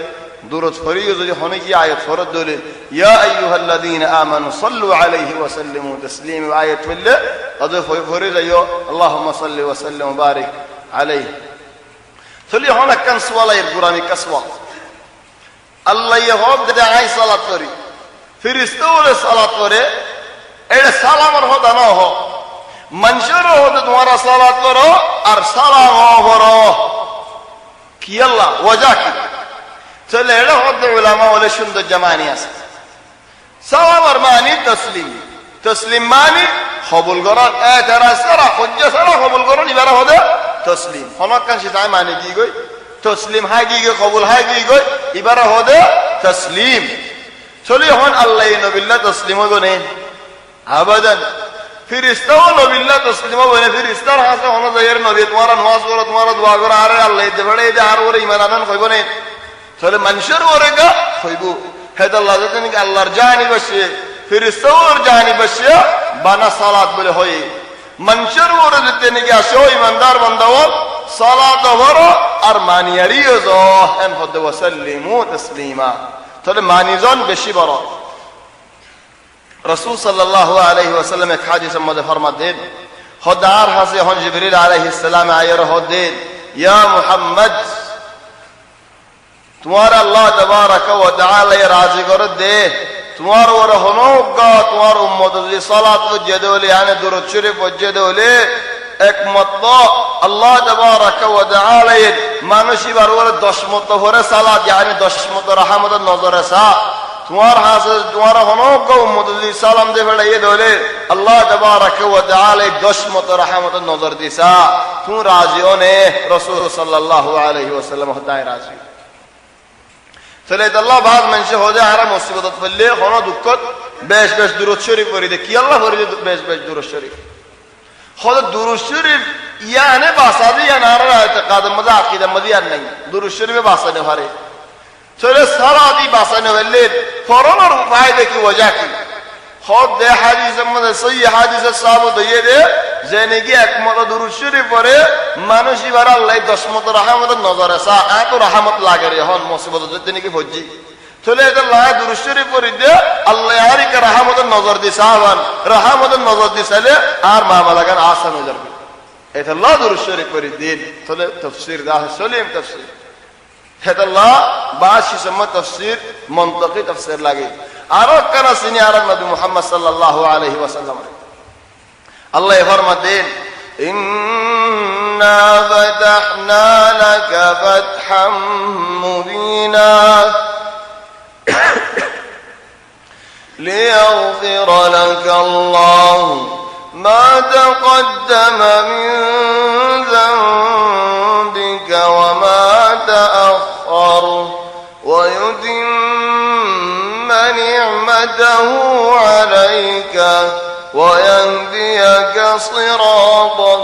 দুরূদ ফরিও যদি হনে কি আয়াত ফরদ দলে ইয়া আইয়ুহাল্লাযীনা আমানু সাল্লু আলাইহি ওয়া সাল্লিমু তাসলিমা আয়াত ফিল্লে আদ ফরি যায়ো আল্লাহুম্মা সাল্লি ওয়া সাল্লিম ওয়া বারিক আলাইহি ফলি হনা কান সুয়ালাই কুরআনি কাসওয়া আল্লাহ আল্লাহ হক যে আই সালাত করি ফিরিস্তা বলে সালাত করে এটা সালামের হদা না হ মানুষের হতে তোমরা সালাত করো আর সালাম করো কি আল্লাহ ওজা কি চলে এটা হতে উলামা বলে সুন্দর জামানি আছে সালামের মানি তসলিম তসলিম মানি কবুল করার এতরাজ করা হজ্জা ছাড়া কবুল করো এবার হদে তসলিম হনকাংশি তাই মানে কি গই তসলিম হাই কি গই কবুল হাই কি গই এবার হদে তসলিম চলি হন আল্লাহ নবিল্লাহ তসলিম গনে আবাদান ফিরিস্তাও নবিল্লাহ তসলিম গনে ফিরিস্তার হাসে হন যায়ের নবী তোমারা নামাজ করো তোমারা দোয়া করো আরে আল্লাহ দে বড়ে দে আর ওরে ঈমান আনন কইব নে চলে মানুষের ওরে গা কইব হেদ আল্লাহ জানেন কি আল্লাহর জানি বসে ফিরিস্তাওর জানি বসে বানা সালাত বলে হয় মানুষের ওরে দিতে নাকি আসে ইমানদার বান্দাওয়াল সালাত হরো আর মানিয়ারিও যহেন হদে ওয়াসাল্লিমু তাসলিমা তাহলে মানিজন বেশি বড় রাসূল সাল্লাল্লাহু আলাইহি ওয়াসাল্লাম এক হাদিসের মধ্যে ফরমান দেন খোদার হাসে হন জিবরিল আলাইহিস সালাম আয়ের হদেন ইয়া মুহাম্মদ তোমার আল্লাহ তাবারাক ওয়া তাআলা রাজি করে দে তোমার ওর হনগা তোমার উম্মত যদি সালাত পড়ে দেলে আনে দুরূদ শরীফ পড়ে দেলে একমত আল্লাহ তাবারাক ওয়া তাআলা মানুষই বার ওর 10 মত হরে সালাত yani 10 মত রহমতের নজর আসা তোমার হাসে তোমার হনগা উম্মত যদি সালাম দে ফেলে দেলে আল্লাহ তাবারাক ওয়া তাআলা 10 মত রহমতের নজর দিসা তুমি রাজি হনে রাসূল সাল্লাল্লাহু আলাইহি ওয়াসাল্লাম হদায় রাজি চলে আল্লাহ বাদ মানুষে হয়ে যায় আর মুসিবত পড়লে কোনো দুঃখ বেশ বেশ দুরূদ শরীফ পড়ি দে কি আল্লাহ পড়ি দে বেশ বেশ দুরূদ শরীফ হলো দুরূদ শরীফ ইয়ানে বাসা দিয়া না রাতে কাদম মজা আকীদা মদিয়ার নাই দুরূদ শরীফে বাসানে পারে চলে সারা দি বাসানে হলে ফরনের উপায় দেখি ওজা কি খোদ দে হাদিসের মধ্যে সহিহ হাদিসে সাহাবত হয়ে দে যে নাকি একমত দুরূদ শরীফ পড়ে মানুষই বার আল্লাহ 10 মত রহমতের নজরে সা এত রহমত লাগে রে হন মুসিবত যদি নাকি ভজি চলে এটা আল্লাহ দুরূদ শরীফ পড়ি দে আল্লাহ আরিকা রহমতের নজর দি সাহাবান রহমতের নজর দিছালে আর মামলা গান আসান হয়ে যাবে এটা আল্লাহ দুরূদ শরীফ পড়ি দিন চলে তাফসীর দা সলিম তাফসীর এটা আল্লাহ বাশি সময় তাফসীর মন্তকি তাফসীর লাগে আর কানা সিনি আর নবী মুহাম্মদ সাল্লাল্লাহু আলাইহি ওয়াসাল্লাম আল্লাহ ফরমাতেন ইন্না ফাতাহনা লাকা ফাতহাম মুবিনা লিয়াগফিরা লাকা আল্লাহু মা তাকদ্দামা মিন যানবিকা ওয়া মা তাআখার ওয়া يتم نعمته عليك ويهديك صراطا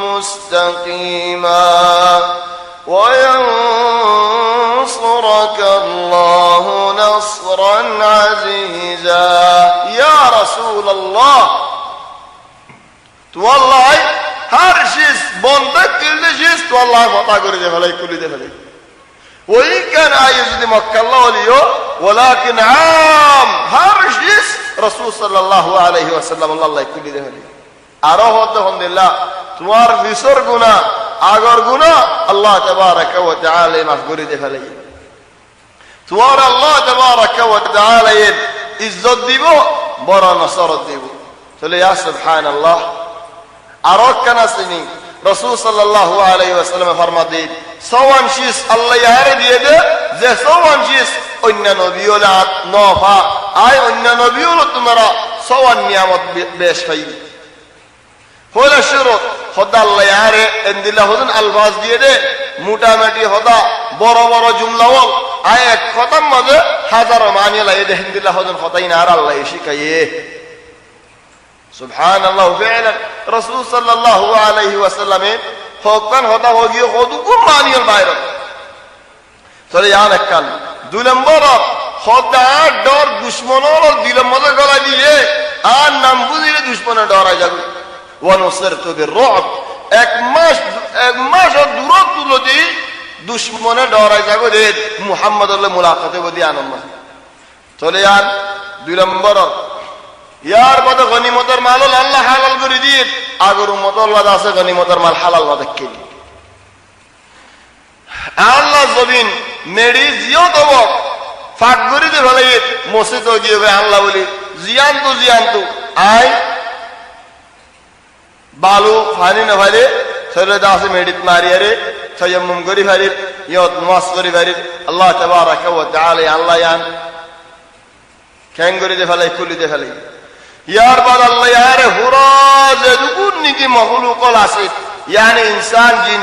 مستقيما وينصرك الله نصرا عزيزا يا رسول الله والله هر شيء بندك كل شيء والله فتا করে দে ফেলাই কুলি দে ফেলাই وإن كان عايز مكة الله وليه ولكن عام هرشيس رسول صلى الله عليه وسلم الله يكون له আরো হতে আলহামদুলিল্লাহ তোমার বিসর গুনাহ আগর গুনাহ আল্লাহ তাবারক ওয়া তাআলা মাফ করে দে ফেলে তোমার আল্লাহ তাবারক ওয়া তাআলা ইজ্জত দিব বড় নসরত দিব চলে ইয়া সুবহানাল্লাহ আরো কেন আসেনি রাসূল সাল্লাল্লাহু আলাইহি ওয়াসাল্লাম ফরমাতেন সওয়ান শীষ আল্লাহ ইয়ারে দিয়ে দে যে সওয়ান শীষ অন্য নবীওলা নফা আয় অন্য নবীওলা তোমরা সওয়ান নিয়ামত বেশ পাইবে হলো শুরুত খোদা আল্লাহ ইয়ারে এন্দিলা হুদুন আলফাজ দিয়ে দে মোটামুটি খোদা বড় বড় জুমলাওয়াল আয় এক খতম মধ্যে হাজারো মানি লাই দে এন্দিলা হুদুন খোদাই না আর আল্লাহ শিখায়ে সুবহানাল্লাহ ফি'লা রাসূল সাল্লাল্লাহু আলাইহি ওয়াসাল্লাম হকন হতা হগি হদুকু মানিয়াল বাইরে চলে ইয়ান এককাল দুই নম্বর খোদা ডর দুশমনের দিলের মধ্যে গলা দিয়ে আর নাম বুঝিয়ে দুশমনের ডরাই যাবে ওয়ানুসিরতু বিররুব এক মাস দূরত তুলতি দুশমনের ডরাই যাবে রে মুহাম্মদের মুলাকাতে বদি আনন্দ চলে ইয়ান দুই নম্বর ইয়ার মধ্যে গনিমতের মাল আল্লাহ হালাল করে দিয়ে আগর উম্মত আল্লাহ আছে গনিমতের মাল হালাল ভাবে খেলি আল্লাহ জমিন মেডি জিও দেব ফাঁক করে দে ফেলে মসজিদ গিয়ে আল্লাহ বলি জিয়ান্তু আই বালু ফানি না ফারে শরীরে দাসে মেডিট মারিয়ারে তায়াম্মুম করি ফারে ইয়ত নামাজ করি ফারে আল্লাহ তাবারাকা ওয়া তাআলা আল্লাহ ইয়ান কেন করে দে ফেলে খুলি দে ফেলে ইয়ার বাদ আল্লাহ ইয়ারে হুরা যদুকুন নিকি মাখলুকল আছে ইয়ানি ইনসান জিন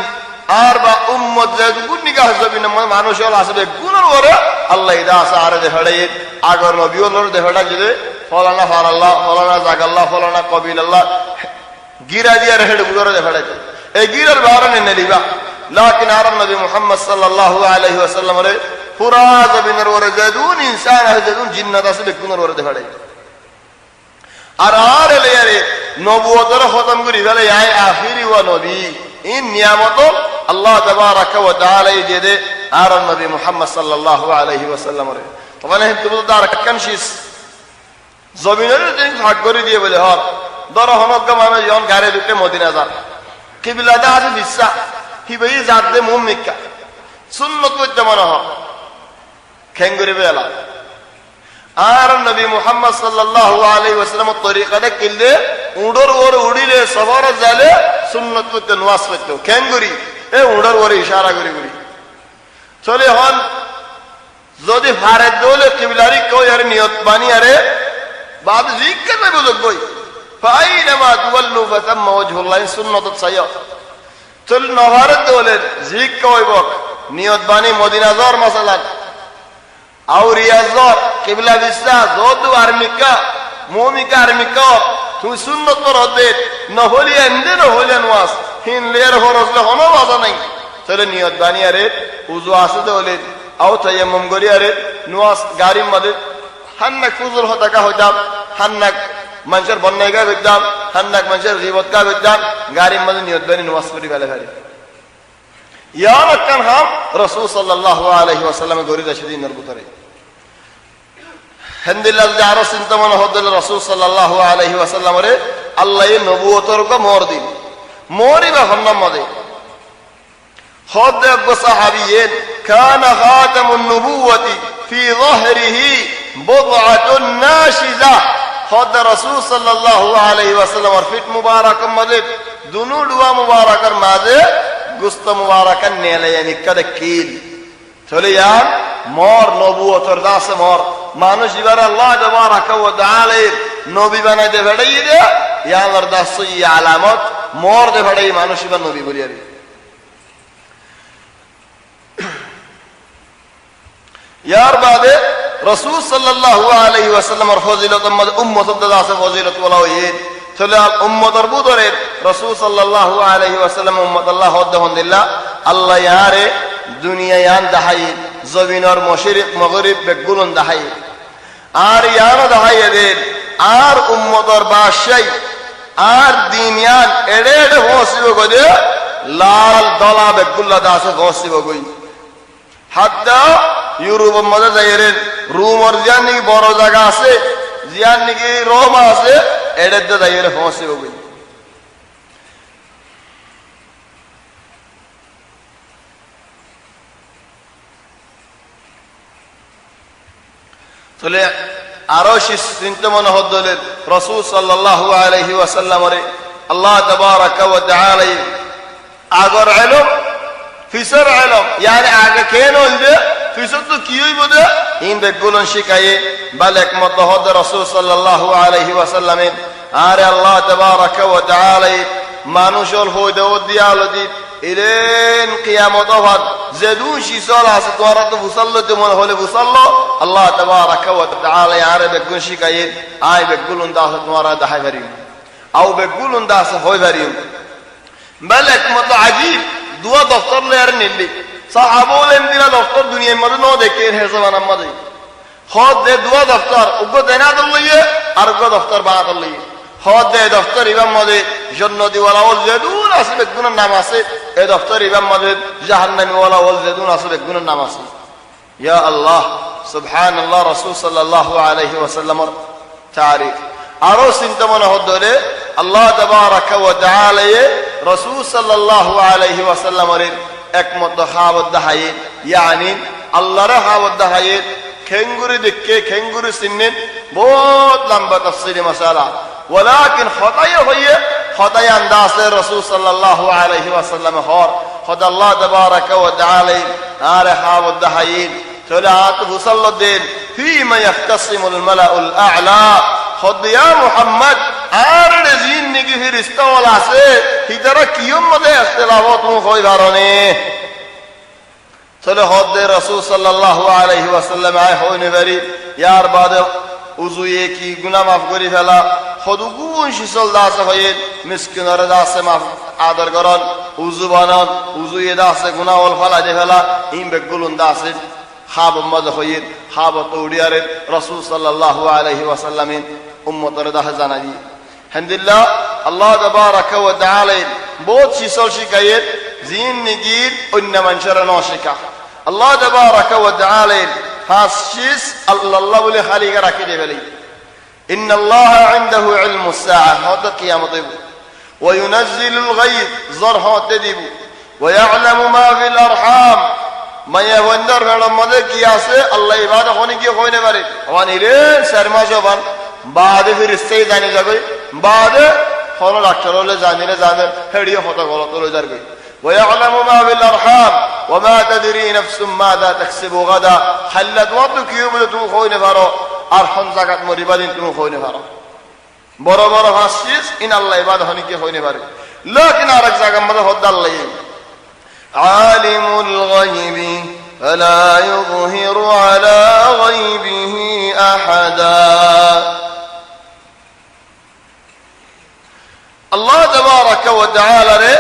আর বা উম্মত যদুকুন নিকা হজবিন মানুষ হল আসবে গুনার ওরে আল্লাহ দাস আর দে ফেলে আগর নবী হল দে ফেলা যদি ফলানা ফারাল্লাহ ফলানা জাগাল্লাহ ফলানা কবিলাল্লাহ গিরা দিয়া হেড গুজরে দে ফেলে এই গিরার বারণে নেলিবা লাকিন আর নবী মুহাম্মদ সাল্লাল্লাহু আলাইহি ওয়াসাল্লাম রে পুরা জমিনের ওরে যদুন ইনসান যদুন জিন্নাত আসবে গুনার ওরে দে ফেলে আর এলে নবুয়তের খতম করি ফেলে আই আখিরি ওয়া নবী ইন নিয়ামত আল্লাহ তাবারাকা ওয়া তাআলা দিয়ে দে আর নবী মুহাম্মদ সাল্লাল্লাহু আলাইহি ওয়াসাল্লাম রে তখন তুমি তো আর কানশিস জমিনের দিন ভাগ করে দিয়ে বলে হক ধর হনক মানুষ যখন গাড়ি দুটে মদিনা যান কিবলা দা আছে বিশ্বাস হিবই জাত দে মুমিকা সুন্নত করতে মনে হক খেঙ্গুরি বেলা আর নবী মুহাম্মদ সাল্লাল্লাহু আলাইহি ওয়াসাল্লাম তরিকাটা কিললে উড়র ওর উড়িলে সফর জালে সুন্নত করতে নামাজ পড়তে খেঙ্গুরি এ উড়র ওর ইশারা করি করি চলে হন যদি ফারে দৌলে কিবলারি কই আর নিয়ত বানি আরে বাদ জিজ্ঞাসা না বুঝক বই ফাইনামা তুওয়াল্লু ফাতাম্মা ওয়াজহুল্লাহ সুন্নাত সাইয়্যা চল নভারে দৌলে জিক কইব নিয়ত বানি মদিনা যাওয়ার মাসালা আও রিয়াজর কিবলা বিসা যদু আরমিকা মুমিকা আরমিকা তুই সুন্নত পর হদে নহলি এন্ডে নহলি নওয়াজ হিন লের ফরজলে হনো বাজা নাই চলে নিয়ত বানি আরে উযু আছে দৌলে আও তায়াম্মুম করি আরে নওয়াজ গাড়ি মধ্যে হান্নাক ফুজুর হতাকা হইতাম হান্নাক মানুষের বন্যায় গা হইতাম হান্নাক মানুষের গীবত গা হইতাম গাড়ির মধ্যে নিয়ত বানি নওয়াজ পড়ি ফেলে ফেলে ইয়ান কান হাম রাসূল সাল্লাল্লাহু আলাইহি ওয়াসাল্লাম গরিদা সেদিনের ভিতরে হামদুলিল্লাহ যে আরো চিন্তা মনে হদল রাসূল সাল্লাল্লাহু আলাইহি ওয়াসাল্লাম রে আল্লাহ নবুয়তর কো মোর দিন মোরি বা হন্নাম মদে হদ সাহাবিয়েন কানা খাতামুন নবুওয়াতি ফি যাহরিহি বুদআতুন নাশিজা হদ রাসূল সাল্লাল্লাহু আলাইহি ওয়াসাল্লাম ফিট মুবারক মদে দুনু দুয়া মুবারকের মাঝে গুস্ত মুবারকান নেলে yani কদে কিল চলে ইয়ার মোর নবুয়তর দাস মোর মানুষ ইবার আল্লাহ তাবারাকা ওয়া তাআলা নবী বানাই দে ফেড়াই দে ইয়ার দাস ই আলামত মোর দে ফেড়াই মানুষ ইবার নবী বলিয়ারি ইয়ার বাদে রাসূল সাল্লাল্লাহু আলাইহি ওয়াসাল্লামের ফজিলত উম্মতের দাস ফজিলত বলা হয় চলে উম্মতের বুদরে রাসূল সাল্লাল্লাহু আলাইহি ওয়াসাল্লাম উম্মত আল্লাহ আলহামদুলিল্লাহ আল্লাহ ইয়ারে দুনিয়া ইয়ান দাহাই জমিনের মশরিক মাগরিব বেগুলন দাহাই আর ইয়ান দাহাই দে আর উম্মতের বাদশাহ আর দিন ইয়ান এড়ে এড়ে হোসিব গদে লাল দলা বেগুল্লা দাস হোসিব গই হাত্তা ইউরোপ মধ্যে যাইরে রোমর জিয়ান নাকি বড় জায়গা আছে জিয়ান নাকি রোম আছে এড়ে যাইরে হোসিব গই চলে আরো চিন্তা মনে হদলে রাসূল সাল্লাল্লাহু আলাইহি ওয়াসাল্লাম রে আল্লাহ তাবারাকা ওয়া তাআলা আগর ইলম ফিসর ইলম yani আগে কেন হইবে ফিসর তো কি হইব দে ইন বেগুলন শিখায়ে বল একমত হদ রাসূল সাল্লাল্লাহু আলাইহি ওয়াসাল্লাম আরে আল্লাহ তাবারাকা ওয়া তাআলা মানুষের হইদে ও দিয়ালদি ইলেন কিয়ামত হদ যেদুন শিসল আছে তোরা তো মুসাল্লাতে মনে হলে মুসাল্লা আল্লাহ তাবারাকা ওয়া তাআলা আরে বেগুন শিখায়ে আই বেগুলন দাস তোরা দাহাই পারি আও বেগুলন দাস হই পারি বল একমত আজীব দুয়া দফতর লেয়ার নিলি সাহাবুল দিনা দফতর দুনিয়ার মধ্যে ন দেখে হেসাবান আমাদের হদ দে দুয়া দফতর উগো দেনা দলইয়ে আর উগো দফতর বানাত লইয়ে হদ দে দফতর ইমাম মধ্যে জান্নাতি ওয়ালা ওয়াল জাদুন আছে বেগুনের নাম আছে এই দফতর ইমাম মধ্যে জাহান্নামী ওয়ালা ওয়াল জাদুন আছে বেগুনের নাম আছে ইয়া আল্লাহ সুবহানাল্লাহ রাসূল সাল্লাল্লাহু আলাইহি ওয়াসাল্লামের তারিখ আরো চিন্তা মনে হদরে আল্লাহ তাবারাকা ওয়া তাআলা রাসূল সাল্লাল্লাহু আলাইহি ওয়াসাল্লামের একমত খাওয়াত দাহায়ে yani আল্লাহর খাওয়াত দাহায়ে খেঙ্গুরি দেখে খেঙ্গুরি চিহ্নিত বহুত লম্বা তাফসীরি মাসালা ওয়ালাকিন খতায় হইয়ে খতায় আন্দাজে রাসূল সাল্লাল্লাহু আলাইহি ওয়াসাল্লাম হর খোদা আল্লাহ তাবারাকা ওয়া তাআলা আর হাওদ দাহাইন সালাত মুসাল্লাদিন ফিমা ইয়াখতাসিমুল মালাউল আ'লা খোদা মুহাম্মদ আর জিন্দেগি ফেরেশতা ওয়ালা আছে হিদারা কিয়ামতে ইখতিলাফত হই কারণে চলে হদ রাসূল সাল্লাল্লাহু আলাইহি ওয়াসাল্লাম আয় হইনে পারি ইয়ার বাদে উজুয়ে কি গুনাহ মাফ করি ফেলা খদুগুন শিসল দাস হয়ে মিসকিনর দাসে মাফ আদর করন উজু বানান উজুয়ে দাসে গুনাহ ওল ফলা দে ফেলা ইম বেগুলুন দাসে খাব মদ হয়ে খাব তৌড়িয়ারে রাসূল সাল্লাল্লাহু আলাইহি ওয়াসাল্লামের উম্মতর দাহ জানাই হামদুলিল্লাহ আল্লাহ তাবারাকা ওয়া তাআলা বহুত শিসল শিকায়েত জিন্দেগির অন্য মানুষের নশিকা আল্লাহ তাবারাকা ওয়া তাআলা হাসিস আল্লাহ বলে খালিকা রাখি দে বলি ইন্নাল্লাহা ইনদাহু ইলমুস সাআহ হদ কিয়ামত ওয়া ইউনাজ্জিলুল গায়ব যরহত দিব ওয়া ইয়ালামু মা ফিল আরহাম মায়া ওয়ান্দার বেড়ার মধ্যে কি আছে আল্লাহ ইবাদত হনি কি হইনে পারে ওয়ানিরে শর্মা জবান বাদে ফেরেশতা জানে যাবে বাদে কোন ডাক্তার হলে জানিলে জানে হেডিও হতা গলত হলে যাবে ويعلم ما في الأرحام وما تدري نفس ماذا تكسب غدا حلت وضك يوم لتوخون فرو أرحم زكاة مريبادين تنوخون فرو برو برو فاسيس إن الله عباده هنكي خوين فرو لكن أرك زكاة ماذا هد الله عالم الغيب فلا يظهر على غيبه أحدا الله تبارك وتعالى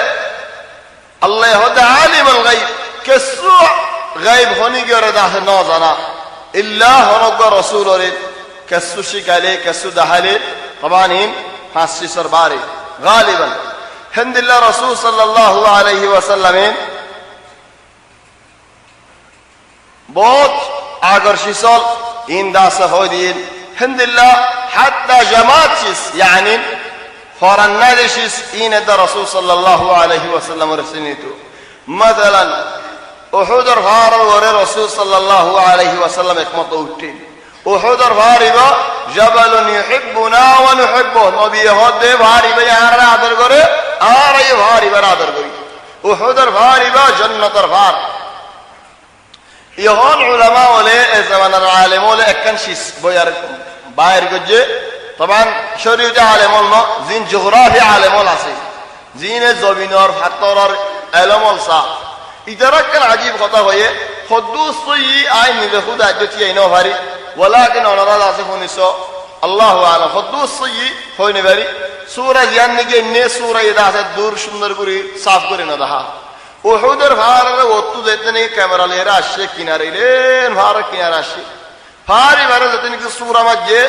الله هو عالم الغيب كسو غيب هوني جرده نازنا إلا هنوك رسول رد كسو شكالي كسو دهالي طبعا هم حاسي سرباري غالبا هند الله رسول صلى الله عليه وسلم بوت آگر شیسال این داس هودين هند الله حتى جماعت شيس يعني فارنا دشيس این دا رسول صلى الله عليه وسلم رسنيتو مثلا احد فار ور رسول صلى الله عليه وسلم اكمطوتي احد فاربا جبل يحبنا ونحبه نبي هود فاربا يار آدر করে আর এই فاربا آدر করি احد فاربا جنة فار يهون علماء ولا زمان العالم ولا اكن شيس بيار باير گجه طبعا شريعه عالم ما زين جغرافيا عالم আছে زين زمینار فطرار علم الصا ادراك كان عجيب خطا হয়ে حدوث صي আইন له خدا جتي اينو ভারি ولكن انا لازم نسو الله اعلم حدوث صي হইনে ভারি সূরা জিয়ান নিকে নে সূরা ইদাসে দূর সুন্দর করে সাফ করে না দেখা উহুদের ভারে ওত্তু যেতেনে ক্যামেরা লেরা আসে কিনারে লেন ভারে কিনারে আসে ভারি ভারে যেতেনে কি সূরা মাঝে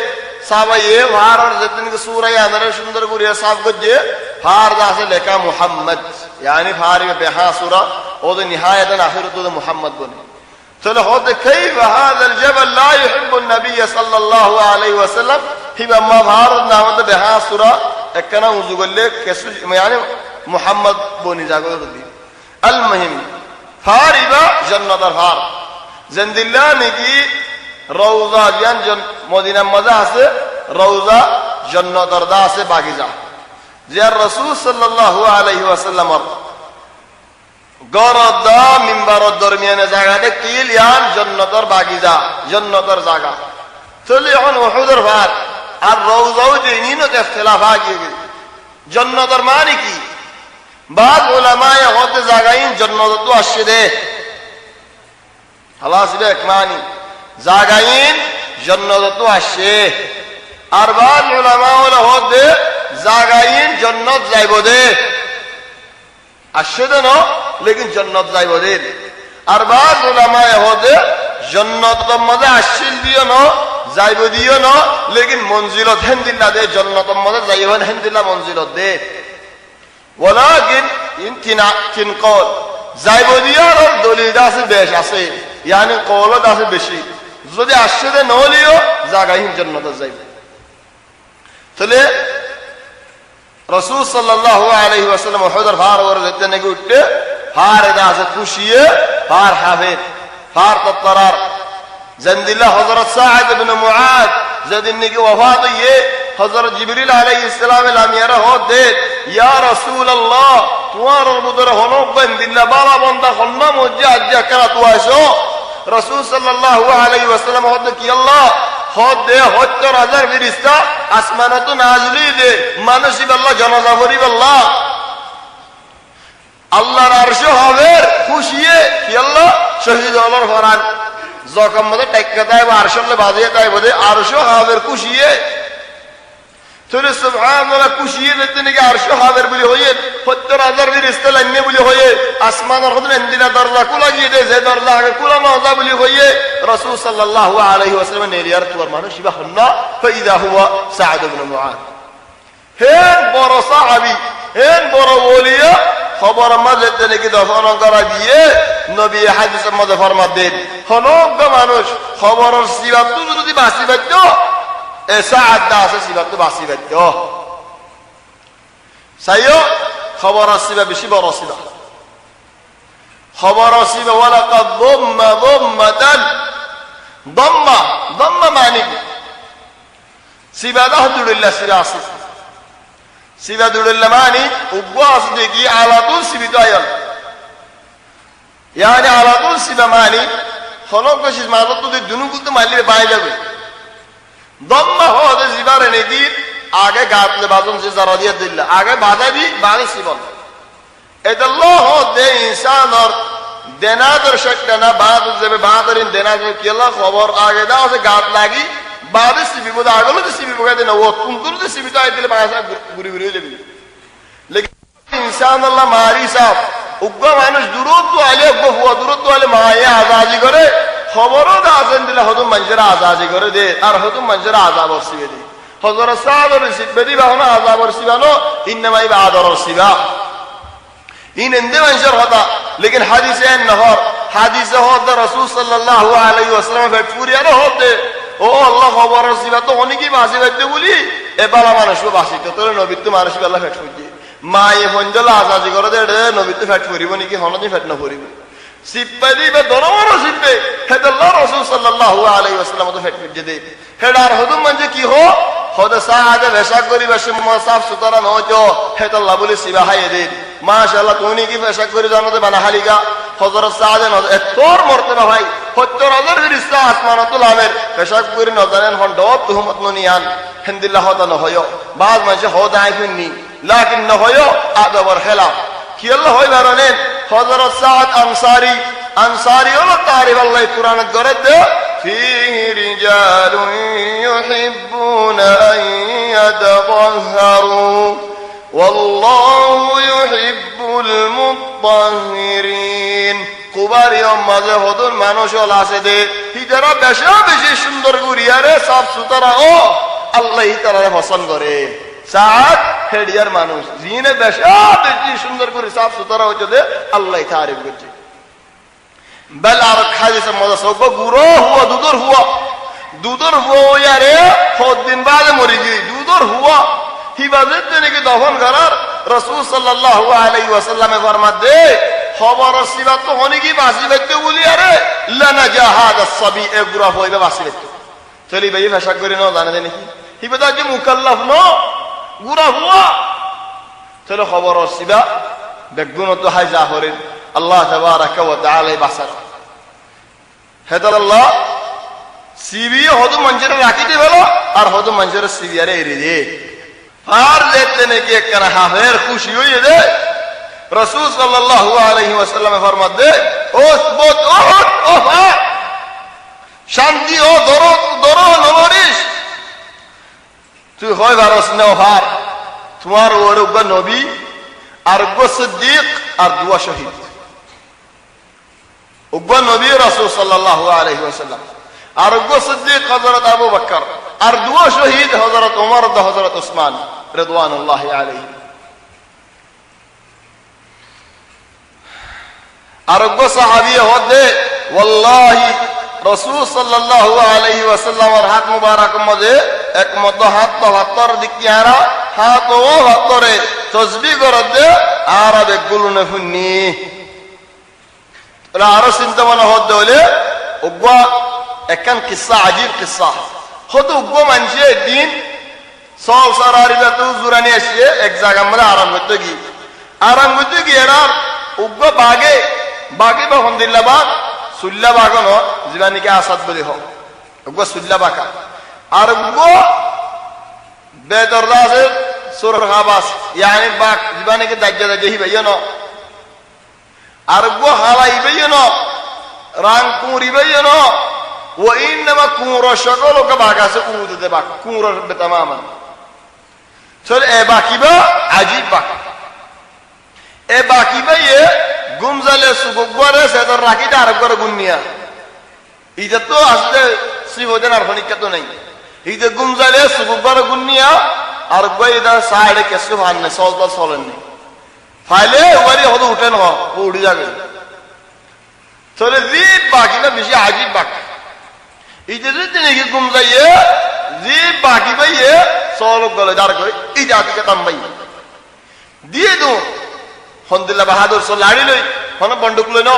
সাবা ये भार और जितने की सूरह या अंदर सुंदर गुरिया साफ गजे भार दासे लेका मुहम्मद यानी भारी में बेहा सूरह और तो निहायतन आखिर तो मुहम्मद बने चलो होते कई वहादल जबल ला युहिब्बु नबी सल्लल्लाहु अलैहि वसल्लम ही अम्मा भार नाम तो बेहा सूरह एकना उजुगले कैसे यानी मुहम्मद बनी जागो दी अल मुहिम भारीबा जन्नतर भार जिंदिल्ला ने की রওজা জান মদিনা মজা আছে রওজা জান্নাতের দাসে বাগিচা যে রাসূল সাল্লাল্লাহু আলাইহি ওয়াসাল্লাম গরদা মিম্বারের দরমিয়ানে জায়গাতে কিল ইয়ান জান্নাতের বাগিচা জান্নাতের জায়গা চলে এখন উহুদের ভার আর রওজাও দিনিনত ইখতিলাফ আগিয়ে জান্নাতের মানে কি বাদ উলামায়ে হতে জায়গায়ন জান্নাত তো আসছে দে খালাস বে একমানি জাগাইন জান্নাত তো আসে আর বাদ উলামা ওলা হতে জাগাইন জান্নাত যাইব দে আসে না লেকিন জান্নাত যাইব দে আর বাদ উলামা হতে জান্নাতের মধ্যে আসিল দিও না যাইব দিও না লেকিন মঞ্জিলত হেনদিল্লা দে জান্নাতের মধ্যে যাইবেন হেনদিল্লা মঞ্জিলত দে ওয়ালাকিন ইনতিনা কিন কল যাইব দিও আর দলিল আছে বেশ আছে ইয়ানি কওলত আছে বেশি যদি আসছে দে নলিও জাগাইন জান্নাতে যাইবে তাহলে রাসূল সাল্লাল্লাহু আলাইহি ওয়াসাল্লাম উহুদের ভার ওর যেতে নাকি উঠতে ভার দাসে খুশিয়ে ভার হাফেজ ভার ততরার জন্দিল্লাহ হযরত সাঈদ ইবনে মুআদ যেদিন নাকি ওফাত হয়ে হযরত জিবরিল আলাইহিস সালাম লামিয়ারা হতে ইয়া রাসূলুল্লাহ তোমার মুদর হলো বন্দিল্লাহ বালা বন্দা হন্না মজ্জা আজ্জা করা তো আইসো রাসূল সাল্লাল্লাহু আলাইহি ওয়াসাল্লাম হতে কি আল্লাহ হদে ৭০,০০০ ফেরেশতা আসমানাত নাজিলি দে মানুষই আল্লাহ জানাজা করি আল্লাহ আল্লাহর আরশ হবে খুশিয়ে কি আল্লাহ শহীদ হলোর ফরান যখন মধ্যে টাইকা দেয় বা আরশলে বাজিয়ে দেয় বলে আরশ হবে খুশিয়ে তোরে সুবহানাল্লাহ খুশিয়ে যেতে নাকি আরশ হবে বলি হয়ে ৭০,০০০ ফেরেশতা লাইনে বলি হয়ে আসমানের হদে এন্দিনা দরজা খোলা গিয়ে দে যে দরজা আগে খোলা না যা বলি হয়ে রাসূল সাল্লাল্লাহু আলাইহি ওয়াসাল্লাম নেলিয়ার তোর মানুষ ইবা হন্না ফাইদা হুয়া সাঈদ ইবনে মুআদ হেন বড় সাহাবী হেন বড় ওলিয়া খবর মাঝে নাকি দফন করা দিয়ে নবী হাদিসের মধ্যে ফরমান দেন হনজ্ঞ মানুষ খবরের সিবাত যদি বাসি বাদ্য এ সাআদ দা আছে সিবাত বাসি বাদ্য সাইয়ো খবর সিবা বেশি বড় সিবা খবর সিবা ওয়ালাকাদ দাম্মা দাম্মাতান দাম্মা মানে সিবা আলহামদুলিল্লাহ সিবা আছে সিবা দুলিল্লাহ মানে উগ্বাস দেখি আলাতুল সিবিত আয়াল ইয়ানি আলাতুল সিবা মানে হলক কশিস মালত তো দুনুগুলতে মারলে বাই যাবে দম্মা হদে জিবারে নেকি আগে গাতলে বাজন সে জারা দিয়া দিল্লা আগে বাধা দি বাড়ি সিবল এদাল্লাহ হদে ইনসানর দেনাদর শক্তনা বাদ যাবে বাদরিন দেনাদর কিলা খবর আগে দাও সে গাত লাগি বাদে সিবি বদা আগলো তো সিবি বগাতে না ও তুমতুর তো সিবি তো আই দিলে বাসা ঘুরি ঘুরি যাবে লেকিন ইনসান আল্লাহ মারি সাহ উগ্র মানুষ দূরত্ব আলে উগ্র হুয়া দূরত্ব আলে মায়া আজাজি করে খবরও আছেন দিলে হদম মানুষেরা আজাজি করে দে আর হদম মানুষেরা আজাব সিবে দে হযরত সাদর সিবে দি বাহনা আজাব সিবানো ইনমাই বাদর সিবা ইন এন্ডে মানুষের হতা লেকিন হাদিসে নহর হাদিসে হদ রাসূল সাল্লাল্লাহু আলাইহি ওয়াসাল্লাম ফেটপুরিয়ানো হতে ও আল্লাহ খবর সিবা তো অনেকই বাসি বাইতে বলি এ বালা মানুষও বাসিতে তোর নবী তো মানুষ আল্লাহ ফেট ফুজি মায়ে হঞ্জলা আজাজি করে দে নবী তো ফেট ফুরিব নাকি হনদি ফেট না ফুরিব সিপাদি বে দরবার সিপে হেদাল্লাহ রাসূল সাল্লাল্লাহু আলাইহি ওয়াসাল্লাম তো ফেট ফুজি দে হেডার হুদুম মানে কি হো হদে সাহাদে বেশা করি বেশি সাফ সুতরা নজো হেদাল্লাহ বলি সিবা হাইয়ে দে মাশাআল্লাহ তুমি কি বেশা করি জানো দে বানা হালিগা হযরত সাদে নজ এতর মর্তবা ভাই ৭০,০০০ ফেরেশতা আসমানাতুল আমের বেশা করি নজানেন হন দব তুহমত ননিয়ান হিন্দিল্লাহ হদা নহয় বাজ মানে হদা আইফুননি লাকিন নহয় আদবর খেলা কি আল্লাহ হয় বারনেন হযরত সাদ আনসারি হলো তারিফ আল্লাহ কুরআনে করে দে ফিহি রিজালুন ইউহিব্বুনা আন ইয়াতাতাহহারু ওয়াল্লাহু ইউহিব্বুল মুতাহহিরিন কুবারিয়ম মাঝে হদুর মানুষ হল আছে দে হিজারা বেশি সুন্দর গুরিয়ারে সাফ সুতরা ও আল্লাহ তারা পছন্দ করে সাদ হেডিয়ার মানুষ জিনে বেশি সুন্দর করে সাফ সুতরা হচ্ছে দে আল্লাহ তারিফ করছে বেল আর হাদিসে মজা সব গুরো হুয়া দুদর হুয়া ইয়ারে হদ দিন বাদে মরি গই দুদর হুয়া হিবাজত নাকি দফন করার রাসূল সাল্লাল্লাহু আলাইহি ওয়াসাল্লামে ফরমান দে খবর সিবাত তো অনেকই বাসি বাইতে বলি আরে লানা জাহাদ আসবি এ গুরা হইবে বাসি বাইতে চলি ভাই ভাষা করে নাও জানে নাকি হিবাদত যে মুকাল্লাফ ন গুরা হুয়া চলো খবর সিবা বেগুন তো হাই জাহরেন আল্লাহ তাবারাকা ওয়া তাআলা বাসার হেদাল্লাহ সিবি হদু মঞ্জরে রাখিতে হলো আর হদু মঞ্জরে সিবি আরে এরি দে আর যেতে নাকি একখানা হাফের খুশি হয়ে দে রাসূল সাল্লাল্লাহু আলাইহি ওয়াসাল্লাম ফরমান দে ওসবত ও শান্তি ও দরো নবরিস তুই হয় ভারস নেও হার তোমার ওরুগ নবী আর গো সিদ্দিক আর দুয়া শহীদ উগ্র নবী রাসূল সাল্লাল্লাহু আলাইহি ওয়াসাল্লাম আর গো সিদ্দিক হযরত আবু বকর আর দুয়া শহীদ হযরত ওমর ও হযরত উসমান রিদওয়ানুল্লাহি আলাইহিম আরোগ্য সাহাবী হদে ওয়াল্লাহি রাসূল সাল্লাল্লাহু আলাইহি ওয়াসাল্লামের হাত মুবারক মধ্যে এক মত হাত তো হাতর দিকিয়ারা হাত ও হাতরে তাসবিহ করতে আর বেগুলনে ফুন্নি আরো চিন্তা মনে হতে হলে উগ্র একখান কিসা আজিব কিসা হতো উগ্র মানুষে দিন সল সরারিবা তো জুরানি আসিয়ে এক জায়গা মধ্যে আরাম করতে গিয়ে এরার উগ্র বাগে বা হন্দিল্লা বাগ সুল্লা বাগন জীবানীকে আসাদ বলি হোক উগ্র সুল্লা বাকা আর উগ্র বেদরদা আছে সুর খাবাস ইয়ানি বাক জীবানীকে দাজ্জা হিবাই ন আর উগ্র হালাইবাই ন রাং কুঁড়িবাই ন ও ইন্নামা কুঁড়ো সকল ওকে বাঘ আছে উদে বাঘ কুঁড়ো বেতামা চলে এ বাকিবা আজিব বাক এ বাকিবা ইয়ে গুমজালে সুগরে সেদর রাখিটা আর করে গুনিয়া এটা তো আসলে শ্রীমদের আর ফনিকা তো নেই এটা গুমজালে সুগরে গুনিয়া আর গইদা সাইডে কেসে ভান্নে সজদা চলেন নেই ফাইলে ওয়ারি হতো উঠে ন ও উড়ে যাবে চলে জিব বাকিটা বেশি আজিব বাক এটা যদি নাকি গুমজাইয়ে জিব বাকি বাইয়ে সলক গলে দাঁড় করে এই জাতিকে তাম্বাই দিয়ে দো হন্দিল্লা বাহাদুর সব লাড়ি লই হন বন্দুক লই ন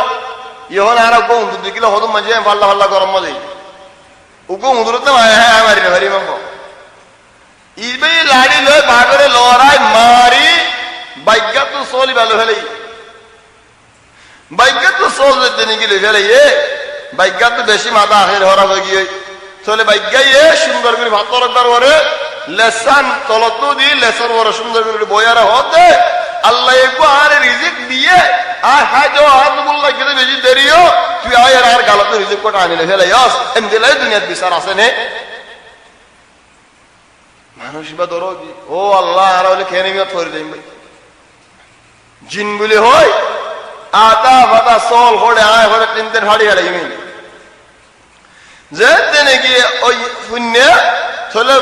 ইহন আর গো উন্দুর দিকিলে হদম মাঝে পাল্লা পাল্লা গরম মজে উগো উন্দুরত না হ্যাঁ মারি না ভারি মাংস ইবে লাড়ি লই ভাগরে লড়াই মারি বাইগা তো সলি ভালো ফেলেই বাইগা তো সল দিতে নাকি লই ফেলাই বাইগা তো বেশি মাথা আখের হরা হয়ে গিয়ে চলে বাইগাই সুন্দর করে ভাত তরকদার ওরে লেসান তলত দিয়ে লেসান ওরা সুন্দর করে বয়ারা হতে আল্লাহ একবার রিজিক দিয়ে আর হাজ হাত বললা গেলে বেশি দেরিও তুই আয়ের আর গালাতে রিজিক কোটা আনিলে ফেলাই আস এমনি দিলে দুনিয়ার বিচার আছে নে মানুষ বা ধরো ও আল্লাহ আর হলে খেয়ে নিয়ে থরে দেন ভাই জিন বলে হয় আতা ফাতা সল হড়ে আয় হড়ে তিন তিন হাড়ি হারাই যে তেনে গিয়ে ওই শূন্য চলে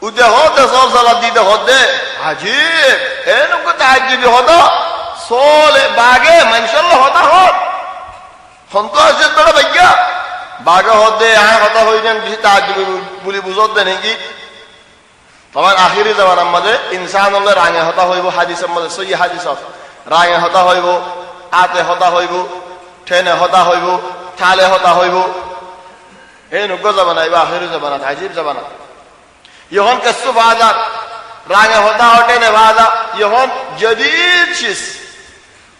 উদে হতে সল সালা দিতে হতে আজিব এরকম তাহাজ্জুবি হতো সলে বাগে মানুষের হতা হত সন্ত আছে তোরা ভাগ্যা বাগে হতে আয় হতা হয়ে যান বেশি তাহাজ্জুবি বলি বুঝত দে নাকি তোমার আখিরি জামানার মধ্যে ইনসান হলে রাঙে হতা হইব হাদিসের মধ্যে সই হাদিস রাঙে হতা হইব আতে হতা হইব ঠেনে হতা হইব ঠালে হতা হইব এই নগ্য জামানা এবার আখিরি জামানা আজিব জামানা ইহন কেসু বাজার রাঙে হতা হটে নে বাজা ইহন জদীদ চিজ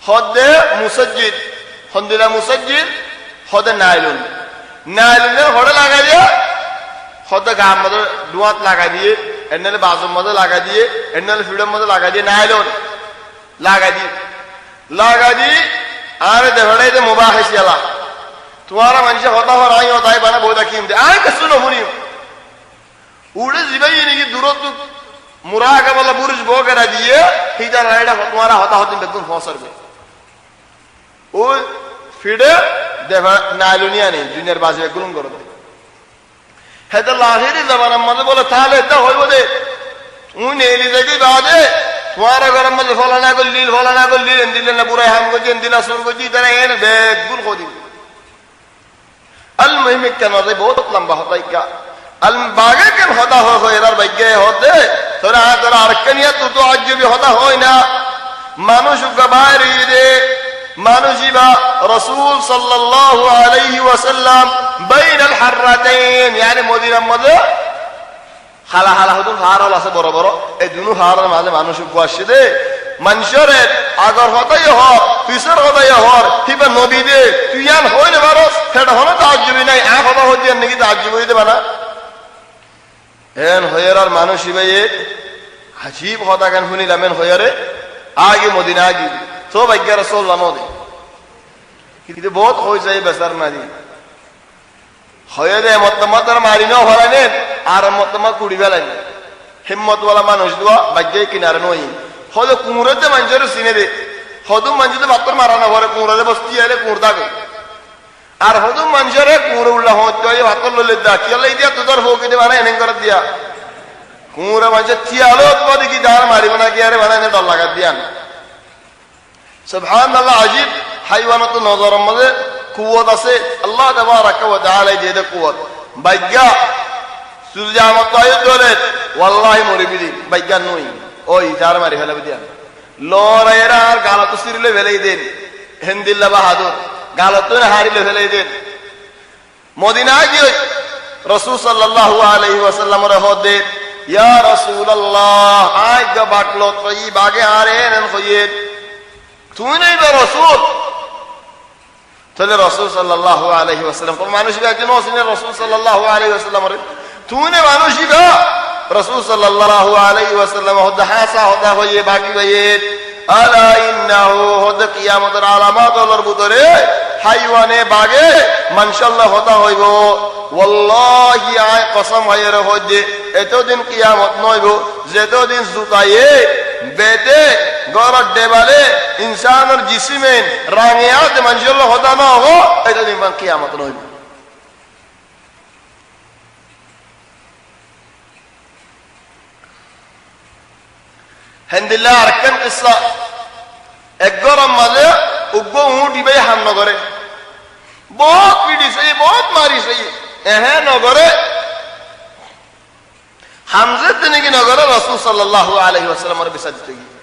হদে মুসজ্জিদ হন্দিলা মুসজ্জিদ হদে নাইলুন নাইলুনে হড়ে লাগা দিয়ে হদে গাম মধ্যে ডুয়াত লাগা দিয়ে এনালে বাজুর মধ্যে লাগা দিয়ে এনালে ফিডের মধ্যে লাগা দিয়ে নাইলুন লাগা দিয়ে আরে দেহড়াই দে মুবাহ হিসিয়ালা তোমারা মানুষে হতা হওয়ার আই হতাই বানা বই দেখিম দে আয় কেসু নহুনি উড়ে যাবাই নাকি দূরত্ব মুরাকাবালা বুরুজ বগেরা দিয়ে হিটা রাইডা তোমারা হতা হতি বেগুন ফসরবে ও ফিডে দেবা নাইলুনিয়া নেই দুনিয়ার বাজে গুলুম করে দেয় হেতে লাহিরি জামানার মধ্যে বলে তাহলে এটা হইব দে তুই নেলি যাবি বাদে তোমারা গরম মধ্যে ফলানা করলি দিলে না বুড়াই হাম করছি দিলা শুরু করছি তারা এনে বেগুন খোঁজি আল মহিমিক কেন বহুত লম্বা হতাই কা আল বাগে কেন হতা হয় এরার ভাগ্যে হতে তোরা আর কেনিয়া তো আজ্জবি হতা হয় না মানুষ বাইরে রে মানুষিবা রাসূল সাল্লাল্লাহু আলাইহি ওয়াসাল্লাম বাইনাল হাররাতাইন يعني মদিনার মধ্যে হালা হালা হতো হারল আছে বড় বড় এই দুনো হারের মাঝে মানুষ বসে দে মানুষের আগর হতাই হর পিছর হতাই হর হিবা নবী দে তুই আন হই না বারো সেটা হলো তাজ্জুবি নাই আ কথা হচ্ছে নাকি তাজ্জুবি হইতে বানা এন হয়ের আর মানুষ হিবাই আজীব হতা গান শুনিলাম এন হয়ারে আগে মদিনা আগে তো ভাগ্য রাসূল লামদে কিন্তু বহুত হই যায় বেচার মারি হয়ে দে মতমতর মারি না হরানে আর মতমত কুড়ি বেলাই হিম্মত ওয়ালা মানুষ দোয়া ভাগ্যে কিনারে নই হলো কুমুরতে মানুষের সিনে দে হদু মানুষতে বাতর মারানো ঘরে কুমুরে বসতি আলে কুমুর দাবে আর হদু মানুষের কুমুরে উল্লা হতে ভাতর ললে দা কিয়ালে দিয়া তোর হোক দে মানে এনে করে দিয়া কুমুরে মানুষের চিয়ালো পদে কি দাঁড় মারিব না কি আরে বানানে ডর লাগা দিয়ান সুবহানাল্লাহ আজিব হাইওয়ানত নজরের মধ্যে কুওয়াত আছে আল্লাহ তাবারাকা ওয়া তাআলা দিয়ে কুওয়াত ভাগ্যা সুজামত আয়ত দলে ওয়াল্লাহি মরিবিদি ভাগ্যা নই ওই যার মারি ফেলাবে দিয়া লড়াইরা আর গালাত সিরিলে ফেলাই দেন হিন্দিল্লা বাহাদুর গালাত হারিলে ফেলাই দেন মদিনায় গিয়ে রাসূল সাল্লাল্লাহু আলাইহি ওয়াসাল্লামের হদে ইয়া রাসূলুল্লাহ আইগা বাটলো তই বাগে আরেন হইয়ে তুই নাই বা রাসূল তাহলে রাসূল সাল্লাল্লাহু আলাইহি ওয়াসাল্লাম কোন মানুষ একজন ওসিনে রাসূল সাল্লাল্লাহু আলাইহি ওয়াসাল্লামের তুই নে মানুষই বা রাসূল সাল্লাল্লাহু আলাইহি ওয়াসাল্লাম হদা হাসা হদা হইয়ে বাকি হইয়ে আলা ইন্নাহু হদ কিয়ামতের আলামত হলর ভিতরে হাইওয়ানে বাগে মানশাল্লাহ হতা হইব ওয়াল্লাহি আয় কসম হইয়ে হইছে এতদিন কিয়ামত নইব যেতদিন জুতায়ে বেতে গরত দেবালে ইনসানের জিসিমেন রাঙিয়াত মানশাল্লাহ হতা না হো এতদিন কিয়ামত নইব হেন্দিল্লা আরেকখান কিসসা এক গরম মাঝে উগ্র উঁটি ভাই হাম নগরে বহুত পিটিছে বহুত মারিছে এহে নগরে হামজে তিনি নগরে রাসূল সাল্লাল্লাহু আলাইহি ওয়াসাল্লামের বিচার দিতে গিয়ে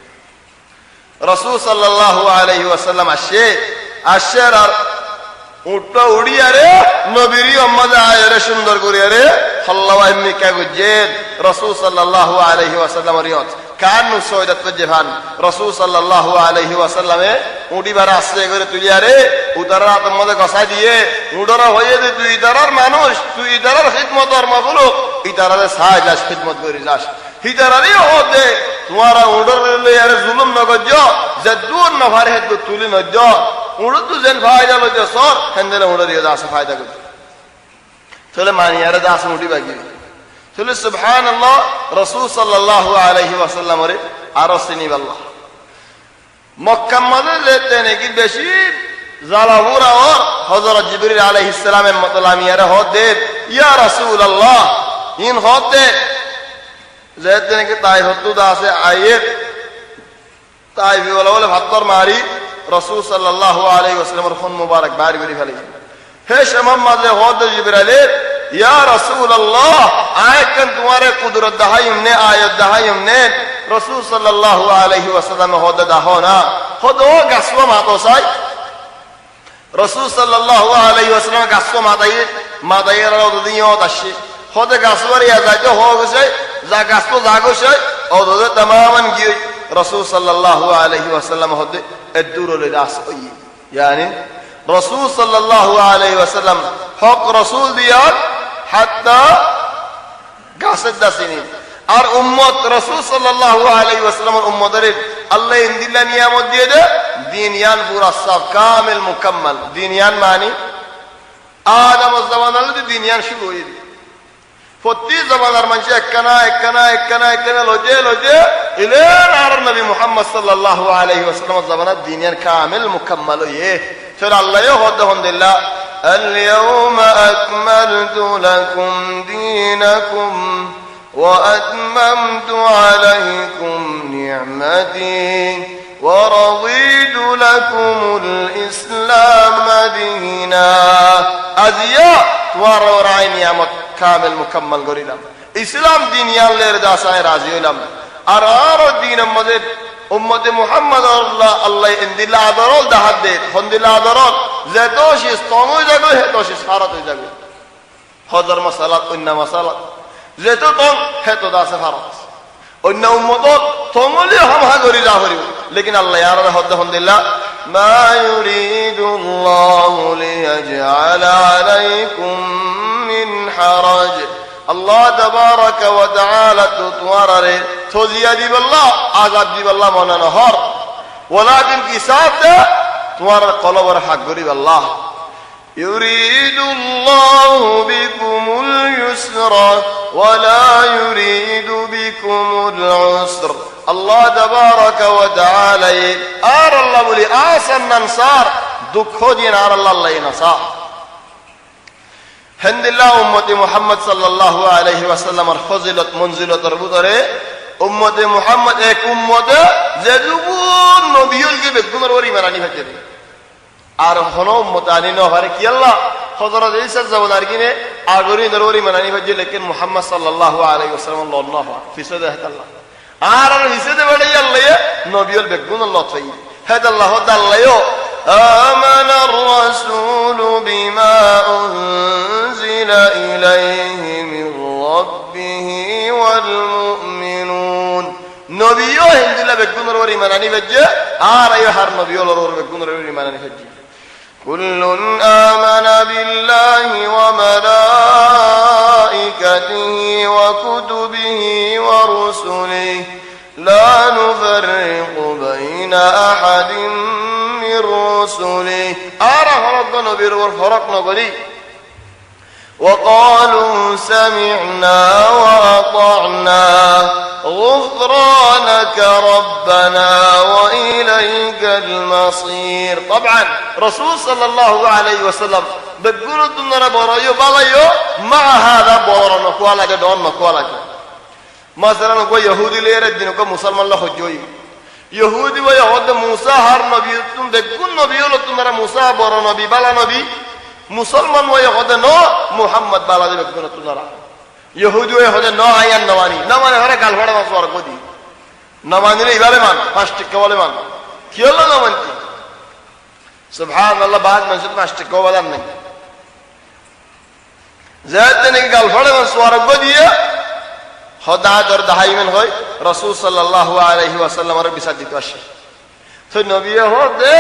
রাসূল সাল্লাল্লাহু আলাইহি ওয়াসাল্লাম আসে আর উঠটা উড়িয়ারে নবীর উম্মতে আয়রে সুন্দর করিয়ারে সাল্লাল্লাহু আলাইহি কাগজের রাসূল সাল্লাল্লাহু আলাইহি ওয়াসাল্লামের ইয়ত কানু সৈয়দাত কজ্জেভান রাসূল সাল্লাল্লাহু আলাইহি ওয়াসাল্লামে উডি বারা আসে করে তুলিয়ারে উদারার মধ্যে গসাই দিয়ে উডরা হয়ে যে তুই ইদারার মানুষ তুই ইদারার খিদমতর মাফলুক ইদারারে সাহায্য যাস খিদমত করি যাস ইদারারই হদে তোমারা উডর লইয়ারে জুলুম নগজ যে দূর নভারে হেদ তুলি নজ উড় তো যেন ফায়দা লইতে সর হেন্দেলে উড়রিয়ে যাস ফায়দা করতে তাহলে মানিয়ারে যাস উডি বাগি তাহলে সুবহানাল্লাহ রাসূল সাল্লাল্লাহু আলাইহি ওয়াসাল্লামের আরো চিনিবাল্লাহ মক্কা মধ্যে যেতে নাকি বেশি জালাহুরা আর হযরত জিবরিল আলাইহিস সালামের মতলামিয়ারে হদে ইয়া রাসূলুল্লাহ ইন হদে যেতে নাকি তাই হদুদ আছে আয়ের তাই বলে ভাতর মারি রাসূল সাল্লাল্লাহু আলাইহি ওয়াসাল্লামের খুন মুবারক বাড়ি বাড়ি ফেলে হে শামাম মাঝে হদে জিবরাইলের ইয়া রাসূলুল্লাহ আয়াতন তোমারে কুদরত দাহাইম নে আয়াত দাহাইম নে রাসূল সাল্লাল্লাহু আলাইহি ওয়াসাল্লাম হদা দাহনা হদো গাসওয়া মাতোসাই রাসূল সাল্লাল্লাহু আলাইহি ওয়াসাল্লাম গাসওয়া মাতাইয়ের দিও দাসি হদে গাসওয়ারি আজাইতে হগছে যা গাসতো জাগছে ওদে तमामन গিয়ে রাসূল সাল্লাল্লাহু আলাইহি ওয়াসাল্লাম হদে এদুরুল দাস ওই yani রাসূল সাল্লাল্লাহু আলাইহি ওয়াসাল্লাম হক রাসূল দিয়া হাত্তা গাছের দাসিনী আর উম্মত রাসূল সাল্লাল্লাহু আলাইহি ওয়াসাল্লামের উম্মতের আল্লাহ ইনদিল্লা নিয়ামত দিয়ে দে দিনয়ান পুরা সব কামিল মুকাম্মাল দিনয়ান মানে আদম জামানার দিনয়ান শুরু হয়ে প্রতি জামানার মানুষ একখানা লজে ইলেন আর নবী মুহাম্মদ সাল্লাল্লাহু আলাইহি ওয়াসাল্লামের জামানার দিনয়ান কামিল মুকাম্মাল হয়ে সেটা আল্লাহ হদ আলহামদুলিল্লাহ اليوم أكملت لكم دينكم وأتممت عليكم نعمتي ورضيت لكم الإسلام دينا أزياء ورعي نعمت كامل مكمل قريلا إسلام دين يالله داسائي راضي ولم أرار الدين مدد উম্মতে মুহাম্মদ আল্লাহ ইনদিল্লা আদরল দাহাত দে হন্দিল্লা আদরল যেতোশি স্তম হয়ে যাবে হেতোশি সারাত হয়ে যাবে হজর মাসালাত অন্য মাসালাত যেতো তং হেতো দাসে ফারাত অন্য উম্মত তংলি হামহা করি যা করিব লেকিন আল্লাহ ইয়ার হদ হন্দিল্লা মা ইউরিদুল্লাহু লিয়াজআলা আলাইকুম মিন হারাজ আল্লাহ তাবারাকা ওয়া তাআলা তুতওয়ারে থজিয়া দিবাল্লাহ আযাব দিবাল্লাহ মনে না হর ওয়ালাকিন কি সাথে তোমার কলবের হক গরিব আল্লাহ ইউরিদুল্লাহু বিকুমুল ইউসরা ওয়া লা ইউরিদু বিকুমুল উসর আল্লাহ তাবারাকা ওয়া তাআলা আর আল্লাহ বলি আসান নানসার দুঃখ দিন আর আল্লাহ নাসা হেন্দিল্লাহ উম্মতে মুহাম্মদ সাল্লাল্লাহু আলাইহি ওয়াসাল্লামের ফজিলত মনজিলতের ভিতরে উম্মতে মুহাম্মদ এক উম্মতে যে যুবন নবীলকে বেগুনের ওরি মারানি হচ্ছে আর হন উম্মত আনি ন হারে কি আল্লাহ হযরত ঈসা জামানার কিনে আগরি দরওরি মানানি হচ্ছে লেকিন মুহাম্মদ সাল্লাল্লাহু আলাইহি ওয়াসাল্লাম আল্লাহ ফিসদে আল্লাহ আর হিসেবে বড় আল্লাহ নবীল বেগুন আল্লাহ তাই হেদ আল্লাহ দাল্লাহ আমানার রাসূলু বিমা উনজিলা ইলাইহি মির রাব্বিহি ওয়াল মুমিনুন নবীও হিন্দিলা বেগুনের ওর ঈমান আনি বেজে আর আই হার নবীও ওর বেগুনের ওর ঈমান আনি বেজে কুল্লুন আমানা বিল্লাহি ওয়া মালাইকাতিহি ওয়া কুতুবিহি ওয়া রুসুলিহি লা নুফাররিকু বাইনা আহাদিন মির রুসুলিহি আর হরক নবীর ওর ফরক নকরি وقالوا سمعنا وأطعنا غفرانك ربنا وإليك المصير طبعا رسول صلى الله عليه وسلم بقولوا دنيا برايو بالايو مع هذا بورا نقوالا دون نقوالا مثلا نقول يهودي لير الدين نقول مسلمان الله حجوي يهودي ويهود موسى هر نبي تم بقول نبي ولا تنرى موسى بورا نبي بالا نبي মুসলমান ওই হদে ন মুহাম্মদ বালা দেবে কোন তুনারা ইহুদি ওই হদে ন আয়ান নমানি নমানে ঘরে গাল ফাড়া মাছ আর কদি নমানিলে ইবারে মান পাঁচ টিকা বলে মান কি হলো নমানতি সুবহানাল্লাহ বাদ মানুষ পাঁচ টিকা বলার নাই যাতে নাকি গাল ফাড়া মাছ আর কদিয়ে হদা দর দাহাইমেন হয় রাসূল সাল্লাল্লাহু আলাইহি ওয়াসাল্লামের বিচার দিতে আসে তো নবী হদে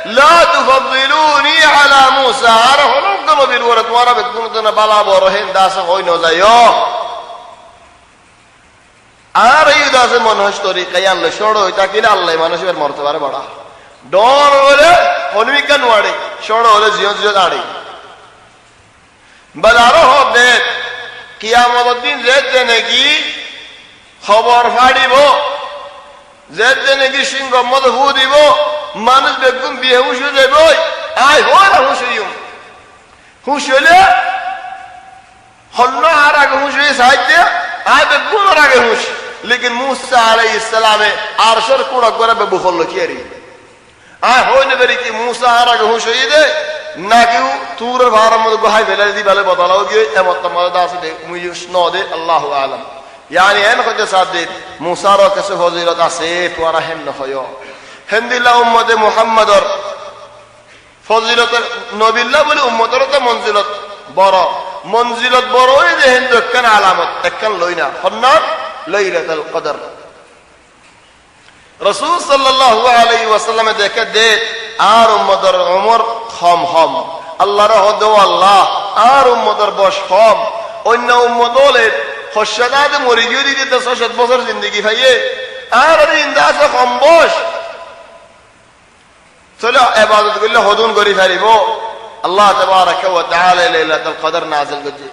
لا تفضلوني على موسى আর হলো নবীর ওরে তোমারা বেগুন বালা বড় হেন দাস হই ন যায়ও আর এই দাসে মনস তরিকা আল্লাহ সড় হইতা কিনা আল্লাহ মানুষের মর্তবারে বড়া ডর হলে অনিকান ওয়াড়ে সড় হলে জিও জিও দাঁড়ে বাজারও হবে কিয়ামতের দিন যেতে নাকি খবর ফাড়িব যেতে নাকি সিংহ মদ হু দিব মানুষ বেগুন বিয়ে হুশ হয়ে যাবে আয় হয় না হুশ হইম হুশ হইলে হন্য আর আগে হুশ হয়ে সাহায্য আয় বেগুন আর আগে হুশ লেকিন মুসা আলাইহিস সালামে আরশের কোড়া করে বেবু হলো কি আরি আয় হয় না বেরি কি মুসা আর আগে হুশ হয়ে দে না কেউ তুরের ভাড়ার মধ্যে গুহায় ফেলে দি বেলে বদলাও গিয়ে এমন তোমার দাস দে মুইস ন দে আল্লাহু আলাম يعني ان قد صادت موسى رو کس فضیلت আছে তোরা হেন হয় হেন্দিলা উম্মত মুহাম্মাদর ফজিলত নবিল্লাহ বলে উম্মতর তো মঞ্জিলত বড় এই যে হিন্দু একখান আলামত একখান লই না হন্নার লাইলাতুল কদর রাসূল সাল্লাল্লাহু আলাইহি ওয়াসাল্লাম দেখে দে আর উম্মতর উমর হম আল্লাহর হদ আল্লাহ আর উম্মতর বশ হম অন্য উম্মতলে খশাদাতে মরে গিয়ে দিতে 100 বছর জিন্দেগি ভাইয়ে আর ইন্দাস কম বয়স চলো ইবাদত করলে হদুন করি ফেলিব আল্লাহ তাবারাকা ওয়া তাআলা লাইলাতুল কদর নাযিল করছে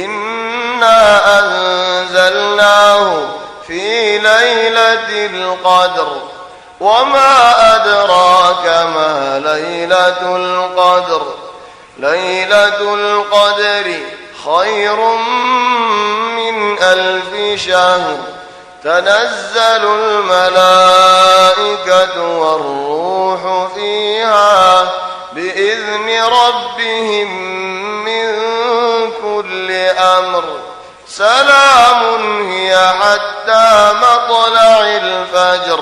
ইন্না আনজালনাহু ফি লাইলাতিল কদর ওয়া মা আদরাকা মা লাইলাতুল কদর লাইলাতুল কদরি খায়রুম মিন আলফি শাহর تنزل الملائكة والروح فيها بإذن ربهم من كل أمر سلام هي حتى مطلع الفجر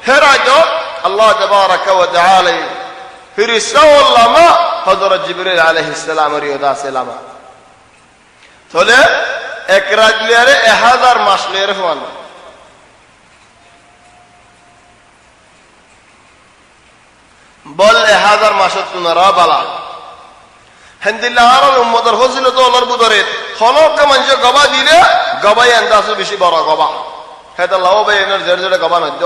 هرجو الله تبارك وتعالى في رسول الله ما حضرت جبريل عليه السلام ريودا سلاما تولي اكراج ليره 1000 মাস ليره فوانا বল 1000 মাসত তুনারা বালা হিন্দিল্লাহ আর উম্মতের ফজিলত আল্লাহর বুদরে খলক মানুষ গবা দিলে গবাই আন্দাজ বেশি বড় গবা হেতা লাও ভাই এর জড়জড়ে গবা নদ্য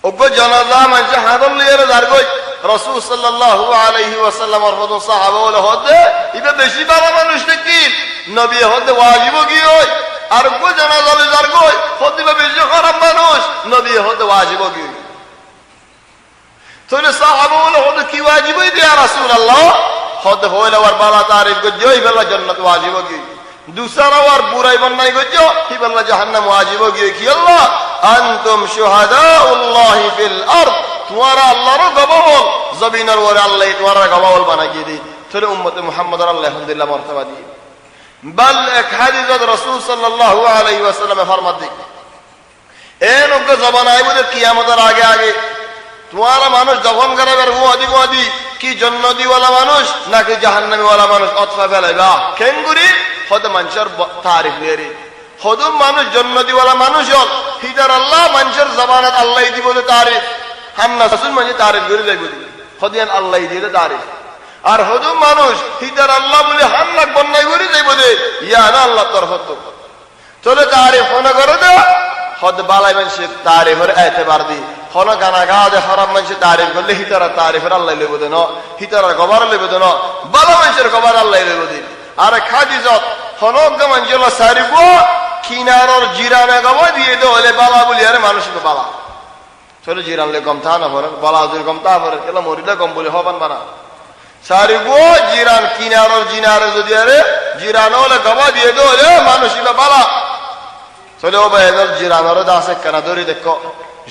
ওগো জানাজা মানুষ হাদল লিয়ে দারগই রাসূল সাল্লাল্লাহু আলাইহি ওয়াসাল্লামের হদ সাহাবা বলে হদে ইবে বেশি বড় মানুষ নাকি নবী হদে ওয়াজিব কি হয় আর ওগো জানাজা লে দারগই হদিবে বেশি খারাপ মানুষ নবী হদে ওয়াজিব কি तो साहबों ने खुद की वाजिब ही दिया रसूल अल्लाह खुद होले और बाला तारीफ को जो ही बल्ला जन्नत वाजिब होगी दूसरा और बुराई बनना को जो ही बल्ला जहन्नम वाजिब होगी कि अल्लाह अंतुम शुहदाउल्लाह फिल अर्द तुम्हारा अल्लाह रो गवाह जमीन और अल्लाह तुम्हारा गवाह बना के दी तो उम्मत मुहम्मद अल्हम्दुलिल्लाह मर्तबा दी बल एक हदीस रसूल सल्लल्लाहु अलैहि वसल्लम फरमाते दी ए लोग जबान आए बोले कियामत आगे তোমারা মানুষ দফন করাবার হুয়াদি কি জন্নতিওয়ালা মানুষ নাকি জাহান্নামীওয়ালা মানুষ অথবা ফেলাইবা কেঙ্গুরি হতে মানুষের তারিফ দেরি হদুম মানুষ জন্নতিওয়ালা মানুষ হল হিদার আল্লাহ মানুষের জবানত আল্লাহ দিব তারিফ হান্না শাসুন মানে তারিফ করে যাইব হদিয়ান আল্লাহ দিয়ে তারিফ আর হদুম মানুষ হিদার আল্লাহ বলে হান্নাক বন্যায় করে যাইব দে ইয়া না আল্লাহ তোর হতো চলে তারিফ মনে করে দে হদ বালাই মানুষের তারিফের এতেবার দি হন গানা গা দে হারাম মানুষের তারিফ করলে হিতারা তারিফের আল্লাহ লইব দে ন হিতারার গবার লইব দে ন বালা মানুষের গবার আল্লাহ লইব দে আরে খাজি যত হনক মানুষের সারিব কিনারর জিরানে গব দিয়ে দে হলে বালা বলি আরে মানুষকে বালা চলে জিরানলে গম থা না ভরে বালা যদি গম তা ভরে কেলা মরিলে গম বলে হবান বানা সারিব জিরান কিনারর জিনারে যদি আরে জিরান হলে গব দিয়ে দে হলে মানুষকে বালা চলে ও ভাই জিরানোর দাস কেনা ধরে দেখো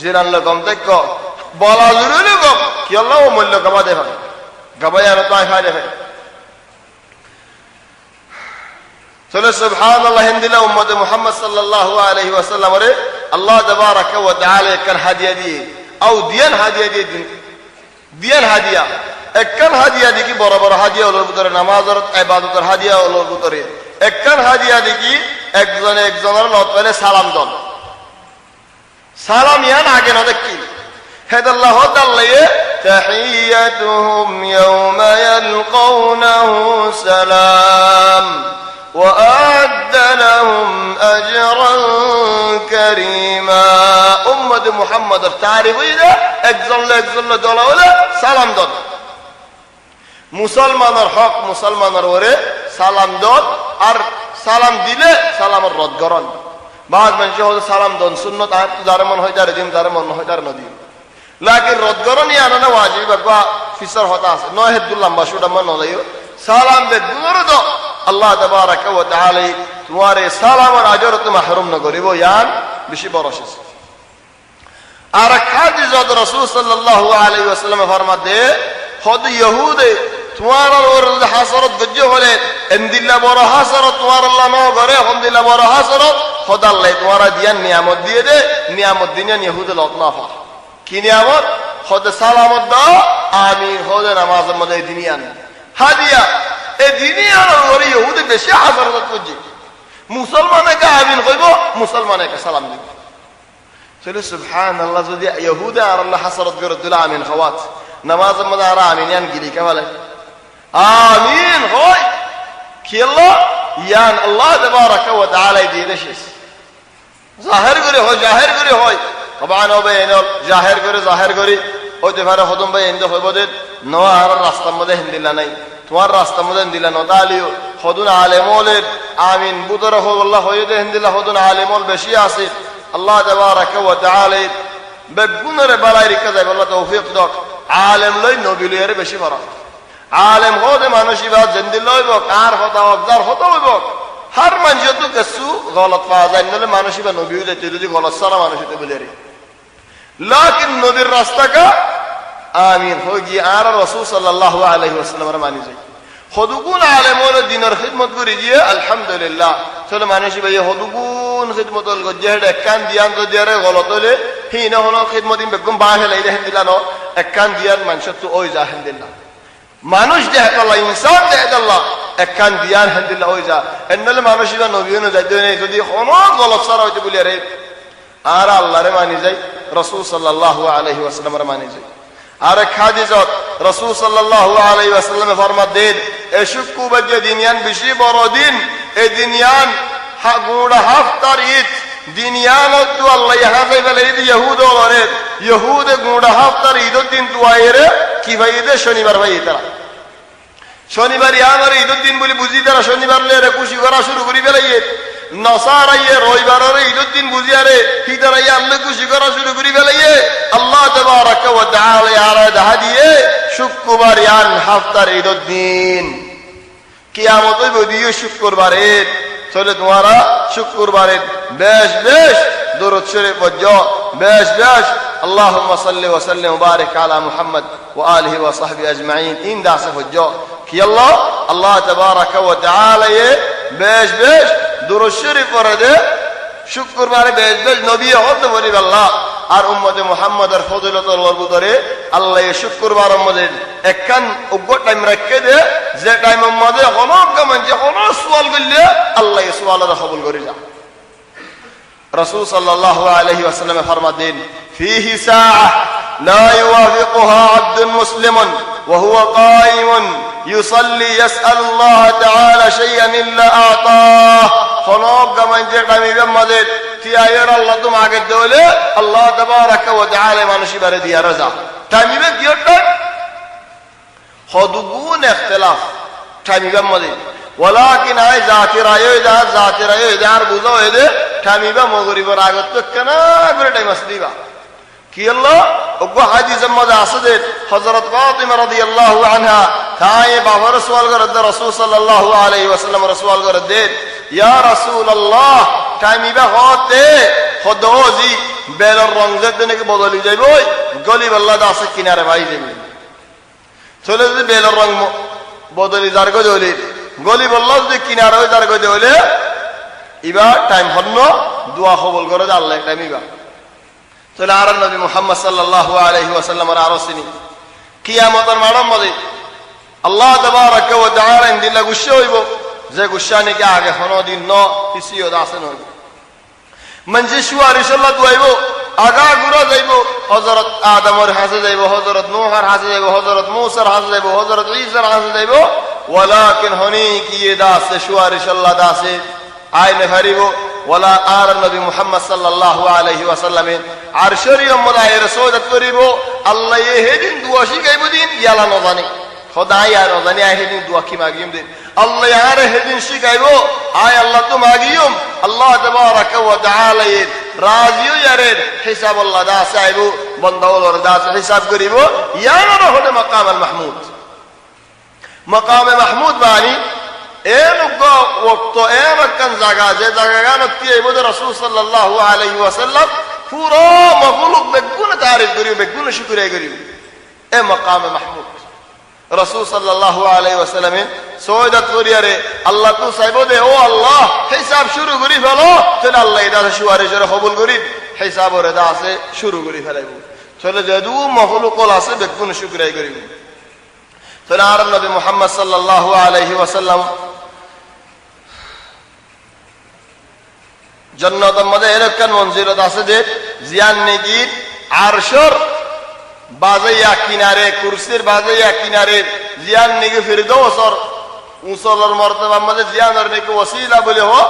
জিরানলে গম দেখো বলা জরুরি গম কি আল্লাহ ও মূল্য গবা দে ভাই গবাই আর তো খাই দেবে চলে সুবহানাল্লাহ হিন্দিলা উম্মত মুহাম্মদ সাল্লাল্লাহু আলাইহি ওয়াসাল্লাম রে আল্লাহ তাবারাকা ওয়া তাআলা কান হাদিয়া দিয়ে আও দিয়ান হাদিয়া দিয়ে দিয়ান হাদিয়া একখান হাদিয়া দেখি বড় বড় হাদিয়া হলোর ভিতরে নামাজের ইবাদতের হাদিয়া হলোর ভিতরে একখান হাদিয়া দেখি একজনে একজনের লত পেলে সালাম দন সালাম ইয়ান আগে না দেখি হেদাল্লাহ তাআলা তাহিয়াতুহুম ইয়াওমা ইয়ালকাউনাহু সালাম وأعد لهم أجرا كريما أمة محمد تعرف إذا أجزل دولا سلام دون مسلمان الحق مسلمان الوري سلام دون আর সালাম দিলে সালামের রদ করন بعض من شهود سلام دون سنة دار من হয় دار দিন دار من হয় دار নদী لكن রদ করন ইয়ানা না ওয়াজিব বা ফিসর হতা আছে নয় হেদুল লম্বা শুটা মন নলাইও সালাম দে গুরু দো আল্লাহ তাবারাকা ওয়া তাআলা তোমার এই সালামের আজর তুমি মাহরুম না করিব ইয়ান বেশি বড় শেষ আর খাজি যত রাসূল সাল্লাল্লাহু আলাইহি ওয়াসাল্লাম ফরমাতে খোদ ইহুদে তোমার ওর হাসরত গজ্জ হলে এন্দিল্লা বড় হাসরত তোমার আল্লাহ ন করে হমদিল্লা বড় হাসরত খোদা আল্লাহ তোমার দিয়ান নিয়ামত দিয়ে দে নিয়ামত দিনে ইহুদে লত না ফা কি নিয়ামত খোদ সালামত দাও আমিন খোদ নামাজের মধ্যে দিনিয়ান হাদিয়া এই দিনিয়ার ওরে ইহুদি বেশি হাসরত করছে মুসলমানকে আমিন কইব মুসলমানকে সালাম দিব চলে সুবহানাল্লাহ যদি ইহুদি আর আল্লাহ হাসরত করে দিল আমিন খাওয়াত নামাজের মধ্যে আর আমিনিয়ান গিরি কেবলে আমিন হয় কি আল্লাহ ইয়ান আল্লাহ তাবারাকা ওয়া তাআলা দিয়ে দেশে জাহির করে হয় তবান হবে জাহির করে হইতে পারে হদম ভাই এন্ড হইব দে নো আর রাস্তার মধ্যে হিন্দিলা নাই তোমার রাস্তার মধ্যে দিলা নদালিও হদুন আলেমলের আমিন বুদর আল্লাহ হইতে হিন্দিলা হদুন আলেমল বেশি আছে আল্লাহ তাবারাকা ওয়া তাআলা বেগুনরে বালাই রিকা যায় আল্লাহ তৌফিক দাও আলেম লই নবী লইয়ের বেশি ফরক আলেম হদে মানুষই বা জিন্দি লইব কার হতা অবজার হতা হইব হর মানুষ তো কিছু গলত পাওয়া যায় নলে মানুষই বা নবী হইতে যদি গলত সারা মানুষ হইতে বলে রে লাকিন নবীর রাস্তাকা আমিন হই গিয়ে আর রাসূল সাল্লাল্লাহু আলাইহি ওয়াসাল্লামের মানি যাই হদুগুন আলেমর দিনের খিদমত করে দিয়ে আলহামদুলিল্লাহ চলে মানুষই ভাই হদুগুন খিদমত গজে একখান দিয়ান তো দিয়ারে গলত হলে হিনা হলো খিদমত বেগম বাহে লাই দেন দিলান একখান দিয়ান মানুষ তো ওই যা আলহামদুলিল্লাহ মানুষ দেখ আল্লাহ ইনসান দেখ আল্লাহ একখান দিয়ান আলহামদুলিল্লাহ ওই যা এনলে মানুষই বা নবীও যাইতে নেই যদি কোনো গলত সারা হইতে বলি আরে আর আল্লাহরে মানি যাই রাসূল সাল্লাল্লাহু আলাইহি ওয়াসাল্লামের মানি যাই আর খাদিজাত রাসূল সাল্লাল্লাহু আলাইহি ওয়াসাল্লাম ফরমাত দেন এশুকু বাজে দিনিয়ান বেশি বড় দিন এই দিনিয়ান গুড়া হাফতার ঈদ দিনিয়ান তো আল্লাহ ইহা যাইবে ঈদ ইহুদ ওরে ইহুদ গুড়া হাফতার ঈদ দিন তো আইরে কি ভাই ঈদ শনিবার ভাই এটা শনিবার ইয়ার ঈদ দিন বলি বুঝি তারা শনিবার লে খুশি করা শুরু করি বেলাইয়ে নসারাইয়ে রবিবারের ঈদের দিন বুঝিয়ারে হিদারাইয়ে আল্লাহ খুশি করা শুরু করি বেলাইয়ে আল্লাহ তাবারাকা ওয়া তাআলা আর দাহা দিয়ে শুক্রবার ইয়ান হাফতার ঈদের দিন কিয়ামত হইব দিয়ে শুক্রবারে চলে তোমারা শুক্রবারে বেশ দরুদ শরীফ পড়ো বেশ আল্লাহুম্মা সাল্লি ওয়া সাল্লিম ওয়া বারিক আলা মুহাম্মদ ওয়া আলিহি ওয়া সাহবিহি আজমাইন ইন দাসে পড়ো কি আল্লাহ তাবারাকা ওয়া তাআলা বেশ দরুদ শরীফ পড়ে দে শুক্রবারে বেশ নবী হতে বলি আল্লাহ আর উম্মতে মুহাম্মাদের ফজিলতের ভিতরে আল্লাহ শুক্রবারের মধ্যে একখান উগ্র টাইম রাখে দে, যে টাইমের মধ্যে অনেক মানুষ অনেক সোয়াল করলে আল্লাহ সোয়ালের কবুল করে যা। রাসূল সাল্লাল্লাহু আলাইহি ওয়াসাল্লাম ফরমাতেন, ফিহি সাআহ লা ইওয়াফিকুহা আবদুন মুসলিমুন ওয়া হুয়া কায়িমুন ইউসাল্লি ইয়াসআলুল্লাহ তাআলা শাইআন ইল্লা আতাহ। অনেক মানুষ টাইমের মধ্যে তিয়ায়ের আল্লাহ তুমি আগে দেওয়ালে আল্লাহ তাবারাকা ওয়া তাআলা মানুষই বারে দিয়া রাজা টাইমিবে কিয়টা হদুগুন ইখতিলাফ টাইমিবে মধ্যে ওয়ালাকিন আই জাতিরায় বুঝো এদে টাইমিবে মাগরিবের আগে তো কেন করে টাইম আসদিবা কি আল্লাহ ওগো হাদিসের মধ্যে আছে যে হযরত ফাতিমা রাদিয়াল্লাহু আনহা তাই বাবার সওয়াল করে রাসূল সাল্লাল্লাহু আলাইহি ওয়াসাল্লাম রাসূল করে দে, ইয়া রাসূলুল্লাহ টাইমিবে হতে হদোজি বেলর রংজের দিনে কি বদলি যাইব গলি বল্লা দাসে কিনারে ভাই যাবে চলে যদি বেলর রং বদলি যার গো দলি গলি বল্লা যদি কিনারে হই যার গো দলে ইবা টাইম হন্ন দোয়া কবুল করে আল্লাহ টাইমিবা। চলে আর নবী মুহাম্মদ সাল্লাল্লাহু আলাইহি ওয়াসাল্লামের আরসিনি কিয়ামতের মাঠের মধ্যে আল্লাহ তাবারাকা ওয়া তাআলা ইনদিল্লা গুসা হইব, যে গুসা নাকি আগে কোনদিন ন পিছিয়ে দাসে নয় মঞ্জে সুয়ারিশ আল্লাহ দুয়াইব আগা গুরা যাইব, হযরত আদমের হাসে যাইব, হযরত নূহের হাসে যাইব, হযরত মূসার হাসে যাইব, হযরত ঈসার হাসে যাইব, ওয়ালাকিন হনি কি দাসে সুয়ারিশ আল্লাহ দাসে আইনে হারিব ওয়ালা আর নবী মুহাম্মদ সাল্লাল্লাহু আলাইহি ওয়াসাল্লাম আরশের মধ্যে সওয়াত করিব আল্লাহ এদিন দোয়া শিখাইব দিন ইয়ালা ন জানি খোদাই আর জানি এদিন দোয়া কি মাগিম দিন আল্লাহ আর এদিন শিখাইব আয় আল্লাহ তো মাগিম আল্লাহ তাবারাকা ওয়া তাআলা রাজিও ইয়ারের হিসাব আল্লাহ দাস আইব বন্দাওয়ার দাস হিসাব করিব ইয়ালা হতে মাকাম আল মাহমুদ মাকাম মাহমুদ বানি এনুগো ওক্ত এমকান জায়গা যে জায়গাগানত তিয়েব রাসূল সাল্লাল্লাহু আলাইহি ওয়াসাল্লাম পুরো মাখলুক বেগুন তারিফ করিব বেগুন শুকরিয়া করিব এ মাকাম মাহমুদ রাসূল সাল্লাল্লাহু আলাইহি ওয়াসাল্লাম সওয়াদাত করিয়ারে আল্লাহ তো চাইব দে ও আল্লাহ হিসাব শুরু করি ফেলো তাহলে আল্লাহ এটা সুয়ারিশরে কবুল করি হিসাবের এটা আছে শুরু করি ফেলাইব তাহলে যদু মাখলুক আছে বেগুন শুকরিয়া করিব। তাহলে আর নবী মুহাম্মদ সাল্লাল্লাহু আলাইহি ওয়াসাল্লাম জান্নাতের মধ্যে এরকম মঞ্জিলত আছে যে জিয়ান নেকি আরশের বাজাইয়া কিনারে কুরসির বাজাইয়া কিনারে জিয়ান নেকি ফিরদৌসর উসলের মর্তবার মধ্যে জিয়ানের নেকি ওসিলা বলে হো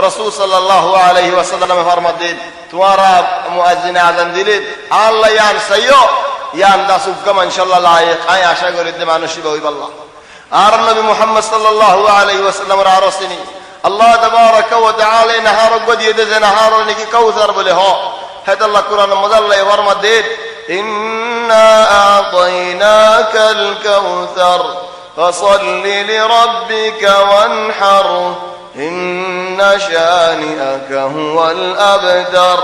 রাসূল সাল্লাল্লাহু আলাইহি ওয়াসাল্লাম ফরমাতেন তোমারা মুয়াজ্জিন আযান দিলে আল্লাহ ইয়ান সাইয়্য ইয়ান দাসুকম ইনশাআল্লাহ লায়েক আই আশা করি যে মানুষই হইব আল্লাহ আর নবী মুহাম্মদ সাল্লাল্লাহু আলাইহি ওয়াসাল্লামের আরসিনি আল্লাহ তাবারাকা ওয়া তাআলা নাহার গদিয়ে দে যে নাহার নাকি কাউসার বলে হ হেদ আল্লাহ কোরআন মুজাল্লা ফরমাতে ইন্না আতাইনাকাল কাউসার ফাসাল্লি লিরাব্বিকা ওয়ানহার ইন্না শানিআকা হুয়াল আবতার।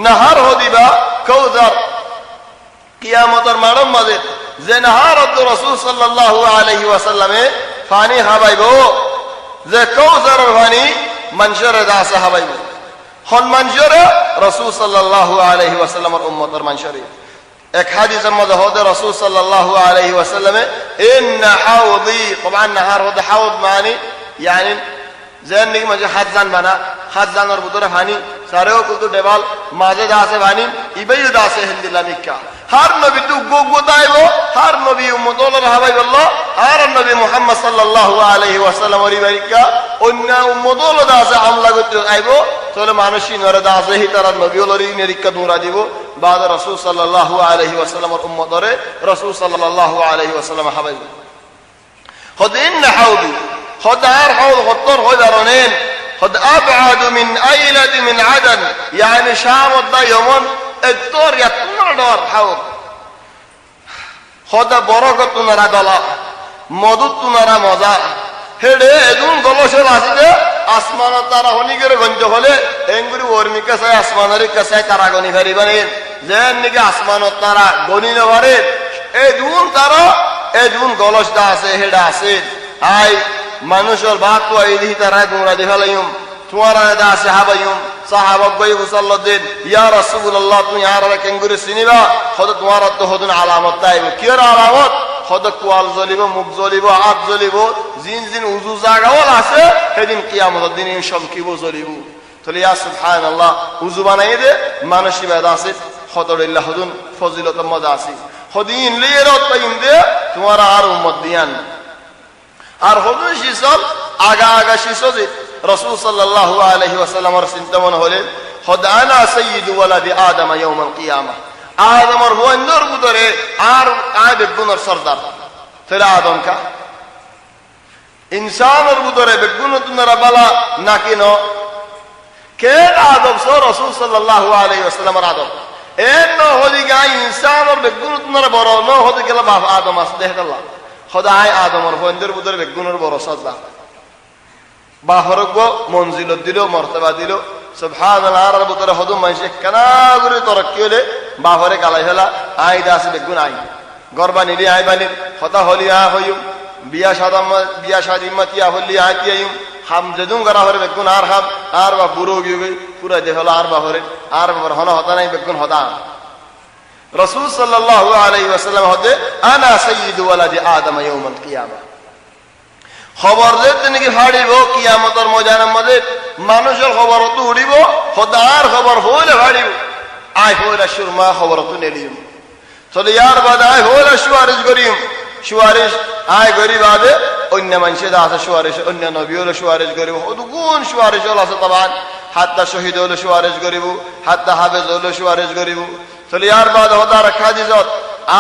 নাহার হদিবা কাউসার কিয়ামতের মাঠের মধ্যে যে নাহার রাসূল সাল্লাল্লাহু আলাইহি ওয়াসাল্লামে পানি হাবাইব যে কাউসারের পানি মানুষের দাসে হাবাইব হন মানুষের রাসূল সাল্লাল্লাহু আলাইহি ওয়াসাল্লামের উম্মতের মানুষের এক হাদিসের মধ্যে হতে রাসূল সাল্লাল্লাহু আলাইহি ওয়াসাল্লামে ইন্না হাউদি طبعا নাহার হতে হাউদ মানে يعني যেন নাকি মাঝে হাজান বানা হাজানের ভিতরে পানি সারেও কত দেওয়াল মাঝে দাসে পানি ইবাই দাসে হিন্দিলা মিক্কা হার নবী তু গোগোতাইব হার নবী উম্মতর হাবাই বলল আর নবী মুহাম্মদ সাল্লাল্লাহু আলাইহি ওয়াসাল্লাম রিবাইকা অন্য উম্মতর দাসে হামলা করতে আইব তাহলে মানুষই নরে দাসে হি তার নবী লরি নিরিকা দৌড়া দিব বাদ রাসূল সাল্লাল্লাহু আলাইহি ওয়াসাল্লামের উম্মতরে রাসূল সাল্লাল্লাহু আলাইহি ওয়াসাল্লাম হাবাই হদিন হাউদি خدار حول خطر خدرنين خد أبعد من أيلة من عدن يعني شام الضيمون الدور يطلع دور حول خد بركة نرى دلا مدد نرى مزا هذا إدون دلوش الأسد أسمان ترى هني كره غنجة خله إنغري ورمي كسائي أسمان ري كسائي ترى غني فري بنين زين نيجي أسمان ترى غني نواري إدون دلوش داسه هذا أسد هاي মানুষের বাত তো এই দিহি তারা তোমরা দেখালাইম তোমারা দাসে হাবাইম সাহাবাক গই মুসাল্লাদিন ইয়া রাসূলুল্লাহ তুমি আর কেঙ্গুরে চিনিবা হদ তোমার তো হদন আলামত তাইব কি এর আলামত হদ কোয়াল জ্বলিব মুখ জ্বলিব হাত জ্বলিব জিন জিন উজু জাগাওয়াল আছে সেদিন কিয়ামতের দিন সমকিব জ্বলিব তাহলে ইয়া সুবহানাল্লাহ উজু বানাই দে মানসি বাদ আছে হদরিল্লাহ হদন ফজিলত মজা আছে হদিন লিরত পাইন দে তোমারা আর উম্মত দিয়ান আর হদন শিসল আগা আগা শিসজে রাসূল সাল্লাল্লাহু আলাইহি ওয়াসাল্লামের চিন্তা মনে হলে খোদা আনা সাইয়্যিদু ওয়ালাদি আদম ইয়াউমাল কিয়ামা আদমের বন্ধুর ভিতরে আর আদম গুণের সরদার তাহলে আদম কা ইনসানের ভিতরে বেগুনরা বালা নাকি ন কে আদম সো রাসূল সাল্লাল্লাহু আলাইহি ওয়াসাল্লামের আদম এন হদি গায় ইনসানের বেগুনরা বড় ন হদি গেল বাপ আদম আস দেখলা খোদা আয় আদমের বন্ধুর ভিতরে বেগুনের বড় সরদার বাহরগ মঞ্জিল দিল মর্তবা দিল সুবহানাল্লাহ আর ভিতরে হদম মাইছে কেনা করে তরক্কি হলে বাহরে গালাই ফেলা আই দাস বেগুন আই গরবা নিলি আই বানি হতা হলি আ হইম বিয়া শাদিমাতিয়া হলি আই তিয়াইম হাম জেদুম করা হরে বেগুন আর হাম আর বা বুড়ো গিয়ে পুরা দেহল আর বাহরে আর বাহর হন হতা নাই বেগুন হতা রাসূল সাল্লাল্লাহু আলাইহি ওয়াসাল্লাম হতে আনা সাইয়্যিদু ওয়ালাদি আদম ইয়াউমাল কিয়ামা খবর যে নাকি ফাড়িব কিয়ামতের ময়দানের মধ্যে মানুষের খবর তো উড়িব খোদার খবর হইলে ফাড়িব আয় হইলা সুরমা খবর তো নেলিম চলে ইয়ার বাদ আয় হইলা সুয়ারিশ করিম সুয়ারিশ আয় গরিব আদে অন্য মানুষের আছে সুয়ারিশ অন্য নবী হলে সুয়ারিশ করিব গুণ সুয়ারিশ হল আছে তখন হাত্তা শহীদ হলে সুয়ারিশ করিব হাত্তা হাফেজ হলে সুয়ারিশ করিব চলে ইয়ার বাদ হদার খাদিজত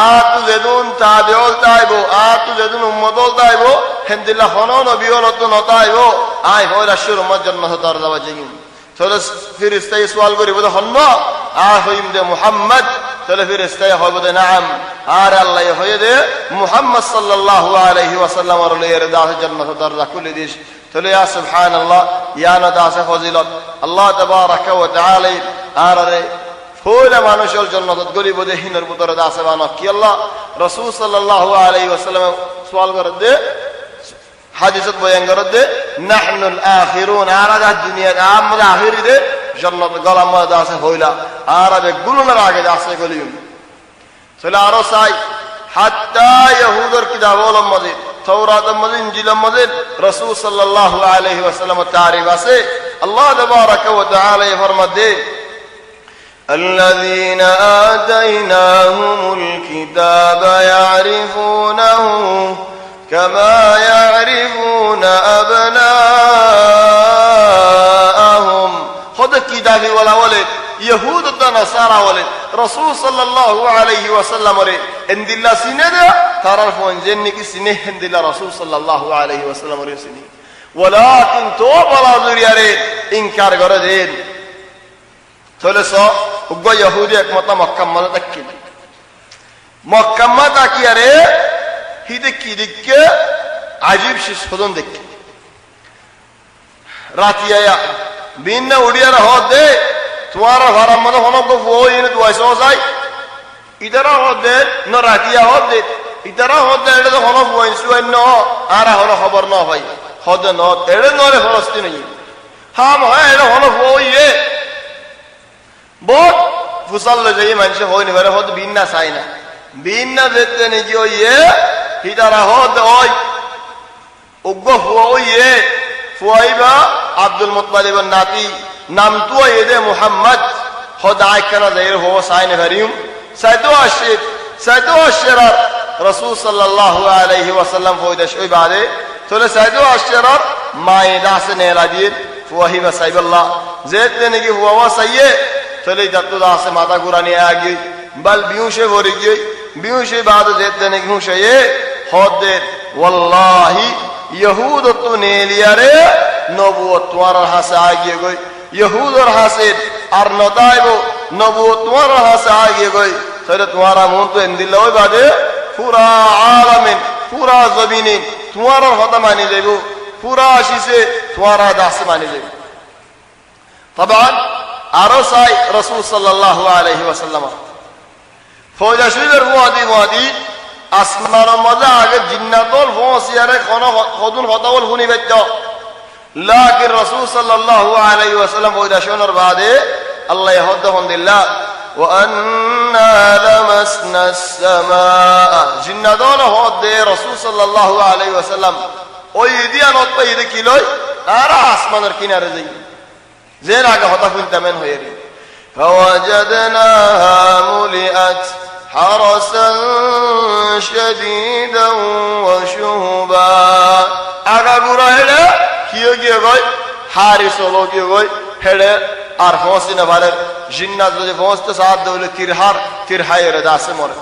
আতু যেদুন তাবিউল তাইবো আতু যেদুন উম্মতুল তাইবো হেনদিল্লাহ হনো নবিয়ল তো নতাইবো আই হইলা শুরুমাত জান্নাত দরজা বাজিম চলে ফেরেশতায় সওয়াল করিব তো হন্ন আ হইম দে মুহাম্মদ চলে ফেরেশতায় হইব দে নাম আর আল্লাহ হয়ে দে মুহাম্মদ সাল্লাল্লাহু আলাইহি ওয়াসাল্লাম এর লয়ের দাস জান্নাত দরজা খুলে দিস চলে ইয়া সুবহানাল্লাহ ইয়া নাদাস ফজিলত আল্লাহ তাবারাকা ওয়া তাআলা আর রে ফোলা মানুষের জান্নাত গরিব দেহিনের ভিতরে আছে বানো কি আল্লাহ রাসূল সাল্লাল্লাহু আলাইহি ওয়াসাল্লাম সওয়াল করে দে হাদিসত বয়ান করে দে নাহনুল আখিরুন আরাদা দুনিয়া আমরা আখিরি দে জান্নাত গলাম মধ্যে আছে হইলা আর আবে গুণের আগে আছে গলিম চলে আরো চাই হাত্তা ইহুদের কিতাবুল মজিদ তাওরাতুল মজিদ ইনজিলুল মজিদ রাসূল সাল্লাল্লাহু আলাইহি ওয়াসাল্লাম তারিফ আছে আল্লাহ তাবারাকা ওয়া তাআলা ফরমাতে الذين آتيناهم الكتاب يعرفونه كما يعرفون أبناءهم خد كتابي ولا ولد يهود النصارى ولد رسول صلى الله عليه وسلم عند الله سنة تعرفون جنك سنة عند الله رسول صلى الله عليه وسلم سنة ولكن توب ولا ذرياري إنكار قردين ثالثا উগ্র ইহুদি একমত মক্কাম্মা তাকিল মক্কাম্মা তাকিয়ারে হিদে কি দিকে আজীব শিশোদন দেখি রাতিয়া বিন উড়িয়ার হদে তোমার ঘরের মধ্যে হনক বই এনে দুয়াইছো যাই ইদারা হদে ন রাতিয়া হদে ইদারা হদে এটা হনক বইছো ন আর হন খবর ন ভাই হদে ন এড়ে নরে ফরস্তি নেই হাম হয় এটা হনক বই এ বহুত ফুসাল যাই মানুষ হই নি হদ বিন্না চাই না বিন্না যেতে নাকি ওই হিতারা হদ ওই উগ্র ফুয়া ওই ফুয়াইবা আব্দুল মুত্তালিবের নাতি নাম তো এদে মুহাম্মদ হদ আইকানা যাইর হো চাই না ভারিম সাইদু আশরার রাসূল সাল্লাল্লাহু আলাইহি ওয়াসাল্লাম ফয়দাশ ওই বাদে চলে সাইদু আশরার মায়েদা আছে নেলা দিয়ে ফুয়াহিবা সাইবাল্লাহ যেতে নাকি হুয়া সাইয়ে চলে যাত্রা আছে মাথা ঘুরানি আগে বল বিউশে ভরে গিয়ে বিউশে বাদ যেতে নাকি হুশে হদে ওয়াল্লাহি ইহুদ তো নেলিয়ারে নবুয়ত তোমার হাসে আগে গই ইহুদর হাসে আর নদাইব নবুয়ত তোমার হাসে আগে গই তাহলে তোমার মন তো এন্দিল ওই বাদে পুরা আলামিন পুরা জমিনে তোমার হতা মানি দেব পুরা আশিসে তোমার দাস মানি দেব তবান আরো চাই রাসূল সাল্লাল্লাহু আলাইহি ওয়াসাল্লাম ফৌজা শরীফের ওয়াদি আসমানের মধ্যে আগে জিন্নাতুল ফৌসিয়ারে কোন হদুন হতাবল শুনি বেজ্জ লাকিন রাসূল সাল্লাল্লাহু আলাইহি ওয়াসাল্লাম ওইটা শোনার বাদে আল্লাহ হদ্দাহমদুল্লাহ وأنا لمسنا السماء জিন্নাদন হদে রাসূল সাল্লাল্লাহু আলাইহি ওয়াসাল্লাম ওই দিয়ান অতই দেখিলই আর আসমানের কিনারে যাই জের আগে হতা ফুলতামেন হয়ে রে فوجدناها ملئت حرسا شديدا وشهبا আগা গুড়া হেড়ে কিয়ে গিয়ে গই হারিস হলো গিয়ে গই হেড়ে আর ফসিনা বারের জিন্নাত যদি ফসতে সাথ দৌলে তিরহায়ের দাসে মরে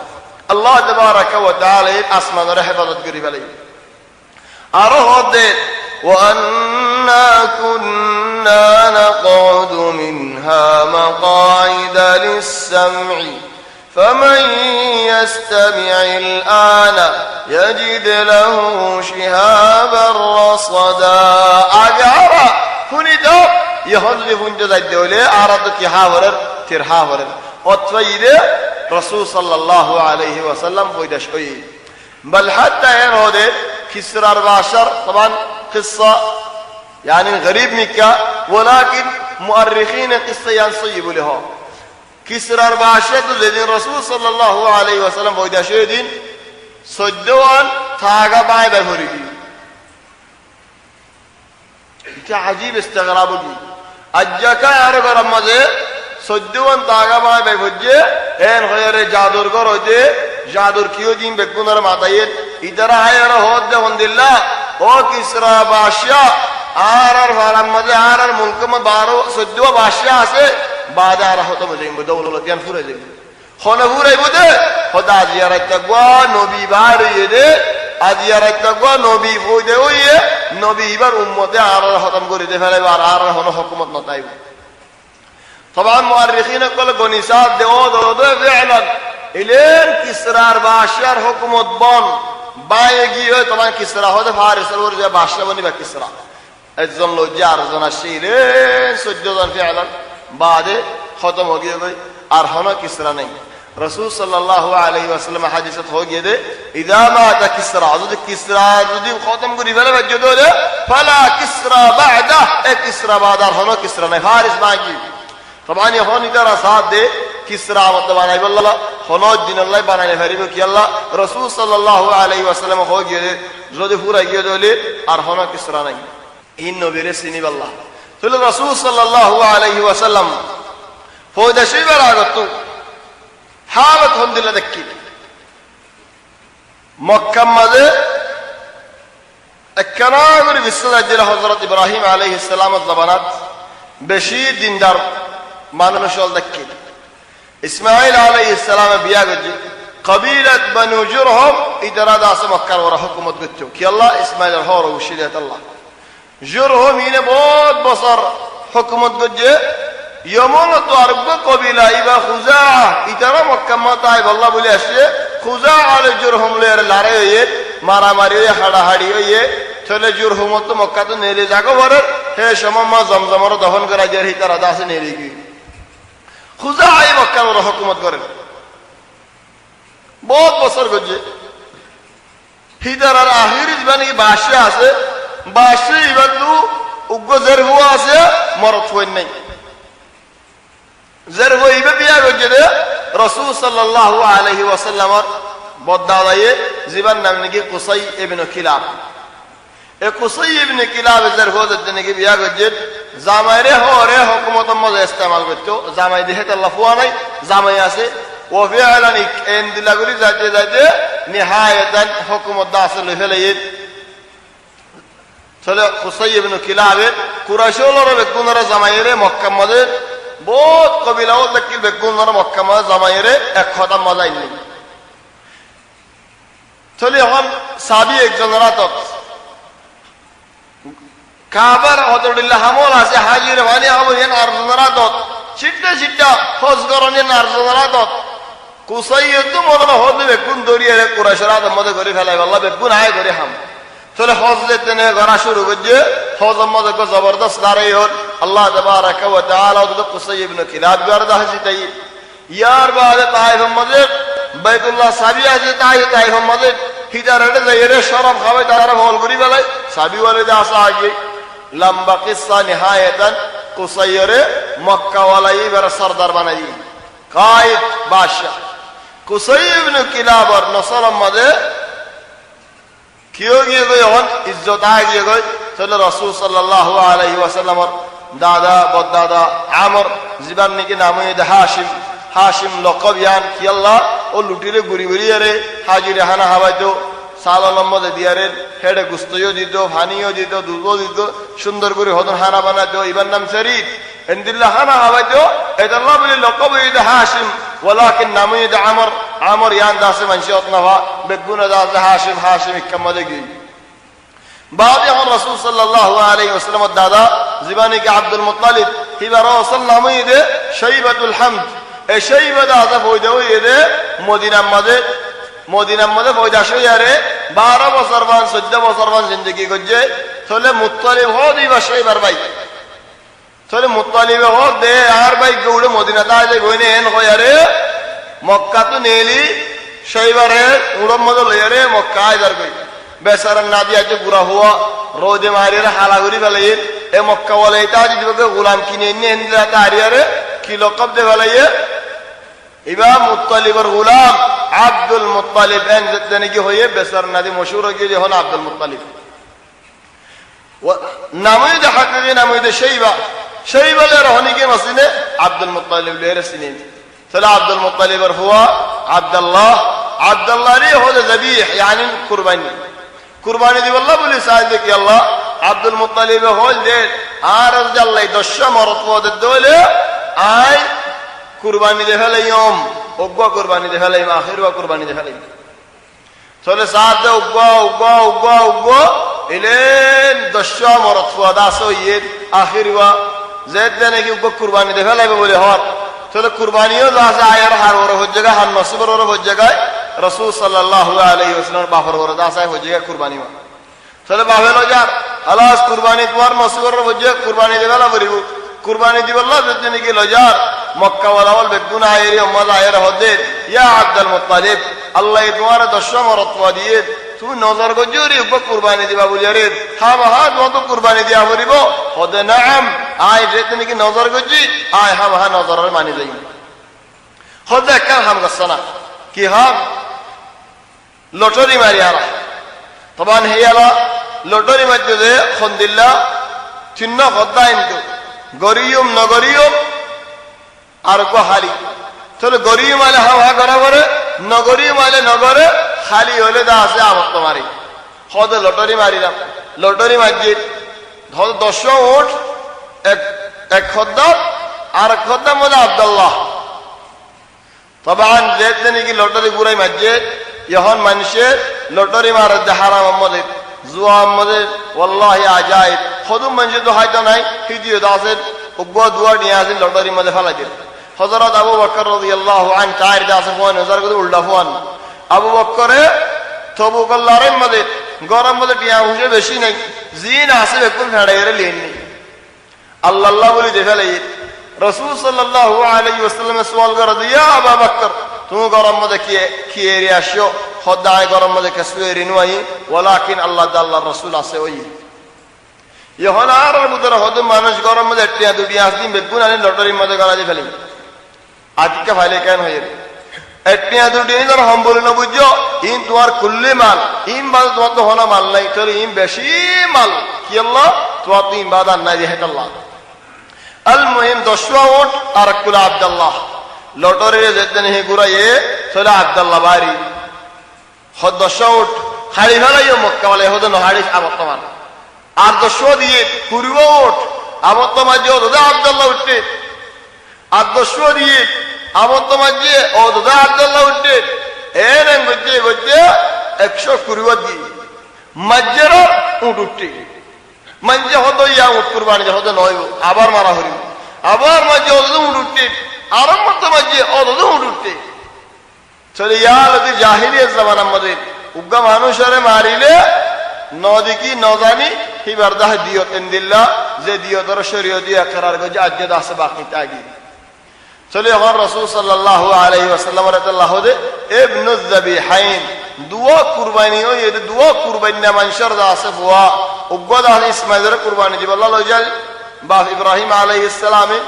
আল্লাহ তাবারাকা ওয়া তাআলা আসমানের হেফাজত করি বলে আর হদে وأنا كنا نقعد منها مقاعد للسمع فمن يستمع الآن يجد له شهابا رصدا أجارا كوني دو يهضل فنجد الدولة أراد ترحاورر أطفئد رسول صلى الله عليه وسلم بيدش بل حتى ينهده كسرار باشر طبعا قصة يعني غريب مكة ولكن مؤرخين قصة ينصيب لها كسرار باشر الذين رسول صلى الله عليه وسلم بيدش يدين صدوان تاغا باي بفرقي এটা عجيب استغراب لي আজ্জাকা আর গরমজে সদ্যওয়ান তাগা বাই বাই ভজ্জে এন হয়রে জাদুর গর হইতে জাদুর কিও দিন বেগুনার মাথায় ইদারা হায়রা হদ হন্দিল্লাহ ও কিসরা বাদশা আর ফারাম মজে আর মুলক মে 12 সদ্যওয়া বাদশা আছে বাজার হতো মজিম দৌলত ইয়ান ফুরে যাবে হনে ফুরে বুদে খোদা জিয়ারত তাকওয়া নবী বার ইদে আজিয়ারত তাকওয়া নবী ফুদে ওয়ে নবী বার উম্মতে আর খতম করে দে ফেলে আর হনো হুকুমত নতাইব طبعا مؤرخين قال بنيسات دو فعلا الين كسرار باشر حكومت بان بايگي طبعا كسرا هذا فارس اور جا باشا بني بكسرا الزن لو جار زنا شيلين سجدان فعلا بعد ختم हो गया भाई আর হনো কিসরা নাই রাসূল সাল্লাল্লাহু আলাইহি ওয়াসাল্লাম হাদিসত हो गए दे اذا مات كسرى যদি কিসরা যদি খতম করি ফেলে বজ্জদ হলে فلا كسرى بعده كسرى بعد আর হনো কিসরা নাই ফারিস বাকি طبعا يهون ইদারা সাথ দে কিসরা মত বানাই বল্লাহ হনো দিন আল্লাহ বানাইলে ফেরিব কি আল্লাহ রাসূল সাল্লাল্লাহু আলাইহি ওয়াসাল্লাম हो गए যদি পুরা গিয়ে দলে আর হনো কিসরা নাই ইন নবীরে চিনি বল্লাহ তাহলে রাসূল সাল্লাল্লাহু আলাইহি ওয়াসাল্লাম ফৌদা শিবার আগত হালত হন্দিলা দেখি মক্কা মাঝে একখানা করে বিশ্বরাজ্যের হযরত ইব্রাহিম আলাইহিস সালামের জবানাত বেশি দিনদার মানুষ হল দেখি ইসমাঈল আলাইহিস সালামে বিয়া গজি কবিলাত বনু জুরহুম ইদারাদ আছে মক্কার ওরা হুকুমত করতে কি আল্লাহ ইসমাঈলের হর উশিলাত আল্লাহ জুরহুম ইনে বহুত বছর হুকুমত গজে ইয়মন তো আরব কবিলা ইবা খুজা ইতারা মক্কা মাতায় আল্লাহ বলে আসে খুজা আলে জুরহুম লের লড়াই হয়ে মারামারি হয়ে হাড়াহাড়ি হয়ে চলে জুরহুম তো মক্কা তো নেলে জাগো বড় হে সমম্মা জমজমর দহন করা যায় ইতারা দাসে নেলে কি খুজা আই মক্কার ওরা হুকুমত করেন বহুত বছর গজে হিদারার আখিরিজ বানি বাদশা আছে বাদশা ইবাদু উগ্র জেরহু আছে মরত হইন নাই জেরহু ইবে বিয়া গজে দে রাসূল সাল্লাল্লাহু আলাইহি ওয়াসাল্লামর বদদায়ে জীবন নাম নাকি কুসাই ইবনে কিলাব এ কুসাই ইবনে কিলাব জেরহু দনে কি বিয়া গজে জামাইরে হরে হুকুমত মজে ইস্তেমাল করতো জামাই দেহে আল্লাহ ফুয়া নাই জামাই আছে ও ফিআলান ইন দিলাগুরি যাতে যাতে নিহায়াতান হুকুমত দাসল ফেলে চলে কুসাই ইবনে কিলাব কুরাইশলর বেকুনরা জামাইরে মক্কা মজে বহুত কবিলাও দেখি বেকুনরা মক্কা মজে জামাইরে এক খতম মজাই নেই চলে হন সাবি একজন রাতত কাবার হযরতুল্লাহ হামল আছে হাজির ওয়ালি আমরিন আরজনারাত চিট্টা চিট্টা ফজগরনে আরজনারাত কুসাইয়ত মদনা হদে বেকুন দরিয়ে কুরাইশরাত মদে করে ফেলাই আল্লাহ বেকুন আয় করে হাম চলে হজলেতনে গরা শুরু করছে হজ মদে কো জবরদস্ত লড়াই হল আল্লাহ তাবারাকা ওয়া তাআলা তো কুসাই ইবনে কিলাব গরদা হাসিতাই ইয়ার বাদে তাইফ মদে বাইতুল্লাহ সাবিয়া যে তাইফ মদে হিদারে যাইরে শরব খাবে তারা বল করি ফেলাই সাবি ওয়ালে যা আসা আগে লম্বা কিসসা নিহায়াতান কুসাইরে মক্কাওয়ালাই এবার সরদার বানাই কায়েদ বাদশা কুসাই ইবনে কিলাবর নসরম মাঝে কিও গিয়ে গই হন ইজ্জত আয় গিয়ে গই তাহলে রাসূল সাল্লাল্লাহু আলাইহি ওয়াসাল্লামর দাদা বদদাদা আমর জিবান নাকি নামে হাশিম হাশিম লকব ইয়ান কি আল্লাহ ও লুটিরে গুড়ি গুড়ি আরে হাজিরে হানা হাবাইতো সাল নম্বরে দিয়ারে হেডে গুস্তইও দিত ভানিও দিত দুধও দিত সুন্দর করে হদন হানা বানাইতো ইবার নাম শরীফ এন্দিল্লাহ হানা হাবাইতো এটা আল্লাহ বলে লকব ইদ হাশিম ওয়ালাকিন নামে ইদ আমর আমর ইয়ান দাসে মানসি অতনাভা বেগুনা দাস হাশিম হাশিম ইকমালে গই بعد يوم الرسول صلى الله عليه وسلم الدادا زباني عبد المطلب هي رسول نامي ده شيبة الحمد شيبة دادا فويده ويده مدينة مدة فويده شو ياره 12 বছর 14 বছর জিন্দগি গজে তাহলে মুত্তালিব হো দিবা শৈবার ভাই তাহলে মুত্তালিব হো দে আর ভাই গৌড়ে মদিনা তাজে গইনে এন হয়ারে মক্কা তো নেলি শৈবারে উড়ম মদ লয়ারে মক্কা আইদার গই বেচারা নাদি আজ বুড়া হওয়া রোদে মারিয়ে হালাগুড়ি ফেলাইয়ে এ মক্কা বলে এটা যদি গোলাম কিনে নিয়ে এনে তারিয়ারে কি লকব দে ফেলাইয়ে এবার মুত্তালিবের গোলাম আব্দুল মুত্তালিব এন যেতে কি হয়ে বেচারা নাদি মশহুর হয়ে গিয়ে হল আব্দুল মুত্তালিব নামই দে হাকিকি নামই দে সেইবা লে রহনি কে মসিনে আব্দুল মুত্তালিব লেরে সিনে তাহলে আব্দুল মুত্তালিবের হুয়া আব্দুল্লাহ রে হলে যাবিহ ইয়ানি কুরবানি দিব আল্লাহ বলি সাহায্য কি আল্লাহ আব্দুল মুত্তালিব হল যে আর আল্লাহ 10 মরত পদে দলে আই কুরবানি দে ফেলাইম ওগবা কুরবানি দে ফেলাইম আখিরবা কুরবানি দে ফেলাইম চলে সাথে ওগবা এলেন 10 মরত পদ আসো ইয়ে আখিরবা যেতে নাকি ওগবা কুরবানি দে ফেলাইবে বলে হর চলে কুরবানিও আছে আয়ার হার ওর হজ জায়গা হান নসিবর ওর হজ জায়গায় রাসূল সাল্লাল্লাহু আলাইহি ওয়াসাল্লাম বাফর ওর দাসায় হজ জায়গা কুরবানি মা চলে বাফে লজার আল্লাহ কুরবানি তোমার নসিবর হজ জায়গা কুরবানি দেবেলা বলিব কুরবানি দিবল্লাহ যেতে নাকি লজার মক্কা ওয়ালা বল বেগুনা আইরি উম্মাদ আয়ের হদে ইয়া আব্দুল মুত্তালিব আল্লাহ তোমার 10 মরত দিয়ে তুমি নজর গজুরি উপ কুরবানি দিবা বলি আরে হা যত কুরবানি দিয়া বলিব হদে নাম আয় যেতে নাকি নজর গজি আয় হা নজরের মানি যাই হদে কার হাম গসনা কি হাম লটারি মারিয়ারা তবান হেয়ালা লটারি মধ্যে খন্দিল্লা চিহ্ন হদ্দা ইনতু গরিয়ম নগরিয়ম আর কো হালি তাহলে গরিয়ম আলে হা করা করে নগরিয়ম আলে নগরে খালি হলে দা আছে আমত মারি হদে লটারি মারিলাম লটারি মারজি ধর 10 ওট এক খদ্দার আর খদ্দার মধ্যে আব্দুল্লাহ তবান যেতে নাকি লটারি গুড়াই মারজে এখন মানুষের লটারি মারার যে হারাম আমাদের জুয়া আমাদের ওয়াল্লাহি আজাইব খদুম মানুষের তো হয়তো নাই হিজিও দাসের উগ্র দুয়া নিয়ে আসেন লটারির মধ্যে ফেলা যায় হযরত আবু বকর রাদিয়াল্লাহু আনহু তার দাসে ফোন হাজার করে উল্টা ফোন আবু বকরে তবুক আল্লাহর মধ্যে গরম মধ্যে টিয়া হুসে বেশি নাই জিন আসে বেকুল ফেড়াইরে লেন নেই আল্লাহ বলি দেখে লাই রাসূল সাল্লাল্লাহু আলাইহি ওয়াসাল্লাম সওয়াল করে দিয়া আবু বকর তুমি গরম মধ্যে কি এরিয়া আসো খোদায় গরম মধ্যে কাসু এরিনওয়াই ওয়ালাকিন আল্লাহ আল্লাহর রাসূল আছে ওই ইহন আর মুদর হদম মানুষ গরম মধ্যে টিয়া দুটি আসদিন বেগুন আনি লটারির মধ্যে গলা দিয়ে ফেলি আজকে ফাইলে কেন হয়ে এটিয়া দুটি ধর হম বলে না বুঝছো ইন তোমার কুল্লি মাল ইন বাদ তোমার তো হনা মাল নাই তোর ইন বেশি মাল কি আল্লাহ তোমার তো ইন বাদ আর নাই হে আল্লাহ আল মুহিম 10 ওট আর কুল আব্দুল্লাহ লটারির যেতে নেই ঘুরাইয়ে চলে আব্দুল্লাহ বাড়ি হদ 10 ওট হাড়ি ফেলাইও মক্কা বলে হদ নহাড়ি আবর্তমান আর 10 দিয়ে 20 ওট আবর্তমান যে দাদা আব্দুল্লাহ উঠতে আর 10 দিয়ে আবর্তমান যে ও দাদা আব্দুল্লাহ উঠতে এর গজে 120 দিয়ে মজ্জের উঠ উঠতে মঞ্জে হতো ইয়া উঠ কুরবানি হতো নয় আবার মারা হরি আবার মজ্জে হতো উঠ উঠতে আরম্ভ মজ্জে ও দাদা উঠ উঠতে চলে ইয়ালতি জাহিলিয়াত জামানার মধ্যে উগ্গা মানুষরে মারিলে নদিকি নজানি হিবারদাহ দিয়তেন দিল্লা যে দিয়তর শরীয়তি একরার গজে আজ্জে দাসে বাকি তাগি চলে এখন রাসূল সাল্লাল্লাহু আলাইহি ওয়াসাল্লাম রাদিয়াল্লাহু দে ইবনুজ যাবিহাইন দুয়া কুরবানি ওই দুয়া কুরবানি না মানুষের যা আছে বুয়া উগ্গদ আল ইসমাইলের কুরবানি দিব আল্লাহ লই যায় বাপ ইব্রাহিম আলাইহিস সালামে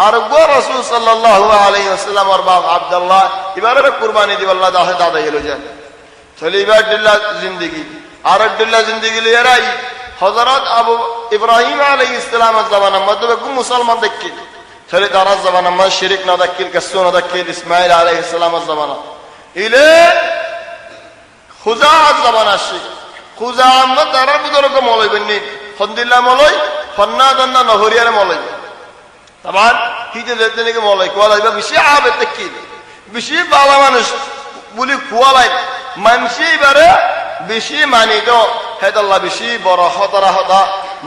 আর উগ্গ রাসূল সাল্লাল্লাহু আলাইহি ওয়াসাল্লাম আর বাপ আব্দুল্লাহ এবারে কুরবানি দিব আল্লাহ দাহে দাদা লই যায় তাহলে এবার দিল্লাহ জিন্দেগি আর দিল্লাহ জিন্দেগি লই রাই হযরত আবু ইব্রাহিম আলাইহিস সালামের জামানার মধ্যে কোন মুসলমান দেখি তাহলে তারা জামানার মধ্যে শিরক না দেখিল কাসু না দেখিল ইসমাইল আলাইহিস সালামের জামানা ইলে খুজাআত জামানা আসে খুজাআত না তারা বুজুর্গ মলই বন্নি ফন্দিল্লাহ মলই ফন্নাদান্না নহরিয়ারে মলই তামান হিজে দেতনিকে মলই কোয়ালাইবা বেশি আবে দেখি বেশি বালা মানুষ বলি কোয়ালাই মানসি বারে বেশি মানিত হেদাল্লাহ বেশি বড় হতারা হতা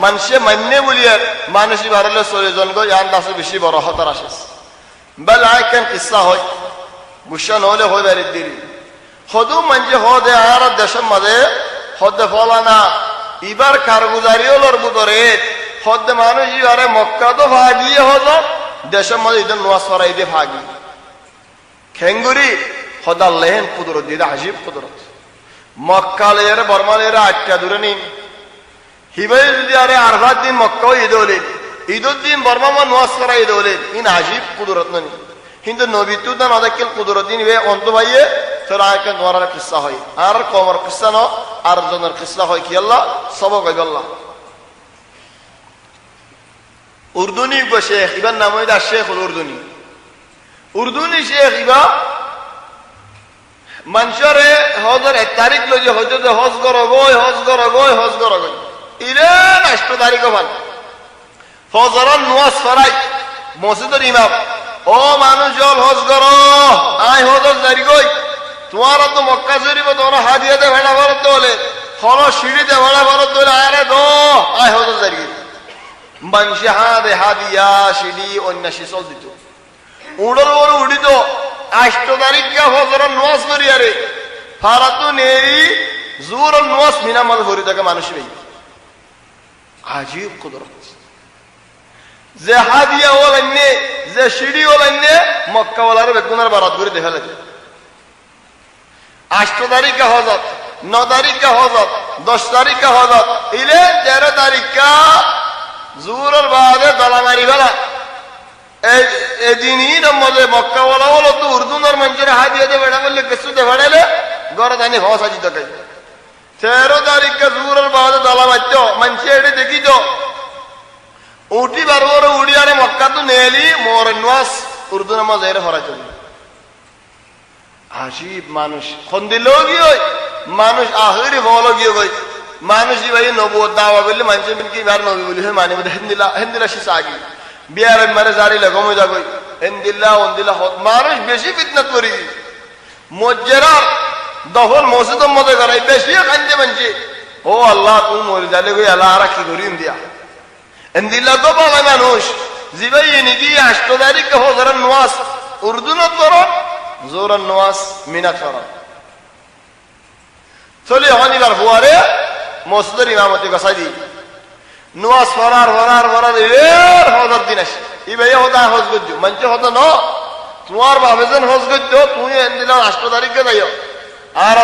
মানুষে মান্য বলিয়ে মানুষই বাড়লে 40 জন গো ইয়ান দাসে বেশি বড় হতার আসে বেল আইকেন কিসা হয় বুঝা নহলে হয় বাড়ির দিলি হদু মঞ্জে হদে আর দেশের মাঝে হদে ফলানা এবার কারগুজারিও লড় বুদরে হদে মানুষ এবারে মক্কা তো ভাগিয়ে হল দেশের মাঝে ঈদের নোয়াজ ফরা ঈদে ভাগি খেঙ্গুরি হদাল লেহেন কুদরত দিয়ে হাজিব কুদরত মক্কা লেয়ার বর্মা লেয়ার আটটা দূরে নিন হিবাই যদি আরে 8 দিন মক্কা ঈদ হলেন ঈদের দিন বর্মা মা নোয়াজ ফরা ঈদ হলেন ইন হাজিব কুদরত নি কিন্তু নবী তো না অনেকের কুদরত দিন বে অন্ত ভাইয়ে তোরা আয়কে নোয়ার কিসা হয় আর কমর কিসা ন আর জনের কিসা হয় কি আল্লাহ সব কইব আল্লাহ উর্দুনি শেখ ইবার নাম হইদা শেখ উর্দুনি উর্দুনি শেখ ইবা মানুষরে হজের 1 তারিখ লই যে হজে হজ কর গই হজ কর গই হজ কর গই ইরে 8 তারিখ ভাল ফজরন নোয়াজ ফরাই মসজিদের ইমাম ও মানুষ জল হজ কর আয় হজর জারি গই তোমার তো মক্কা শরীফ তোমরা হাদিয়াতে ভেড়া ভরত হলে ফল সিঁড়িতে ভেড়া ভরত হলে আরে দো আয় হজর জারি গই মানুষে হাদে হাদিয়া সিঁড়ি অন্যাসী চল দিত উড়ল বড় উড়িত 8 তারিখ কা ফজরন নোয়াজ করি আরে ফারাতু নেরি জুর নোয়াজ মিনামাল ভরি থাকে মানুষ ভাই আজীব কুদরত যে হাদিয়া ওলান্নে যে সিঁড়ি ওলান্নে মক্কা ওলারে বেগুনার বারাত করে দেখা লাগে 8 তারিখে হজরত 9 তারিখে হজরত 10 তারিখে হজরত ইলে 13 তারিখে জুরের বাদে দলামারি বেলা এদিনই মধ্যে মক্কা ওলা হলো তো উর্দুনের মানুষের হাদিয়াতে বেড়া বললে কিছুতে বেড়ালে গড়ে জানি হস আজি তাকে 13 তারিখে জুরের বাদে দলা মারত মানুষে এটি দেখি তো উঠি বার করে উড়িয়ারে মক্কা তো নেলি মোর নোয়াজ উর্দু নামাজ এর হরাই চলি আজীব মানুষ খন্দিলেও গিয়ে মানুষ আহরি বলো গিয়ে ভাই মানুষ ভাই নবুয়ত দাওয়া বললে মানুষ কি বার নবী বলি হয় মানে হিন্দিলা হিন্দিলা শিশা আগে বিয়ার মারে জারি লাগম হয়ে যাবো হিন্দিল্লা অন্দিল্লা মানুষ বেশি ফিতনাত করি মজ্জেরা দফল মসজিদের মধ্যে করাই বেশি কান্দে মানছে ও আল্লাহ তুমি মরে যালে গই আল্লাহ আর কি করি দিয়া হিন্দিল্লা তো বলে মানুষ জিবাই নিকি 8 তারিখে হজরন নোয়াজ উর্দুনত করন জোরন নোয়াজ মিনাত করন চলি হনিবার হুয়ারে মসজিদের ইমামতি গসাই দি নোয়াজ ফরার ফরার ফরার এর হজর দিন আসে ই ভাই হদা হজ গজ্জ মঞ্চে হদা ন তোমার বাবেজন হজ গজ্জ তুমি হিন্দিল্লা 8 তারিখে যাইও আর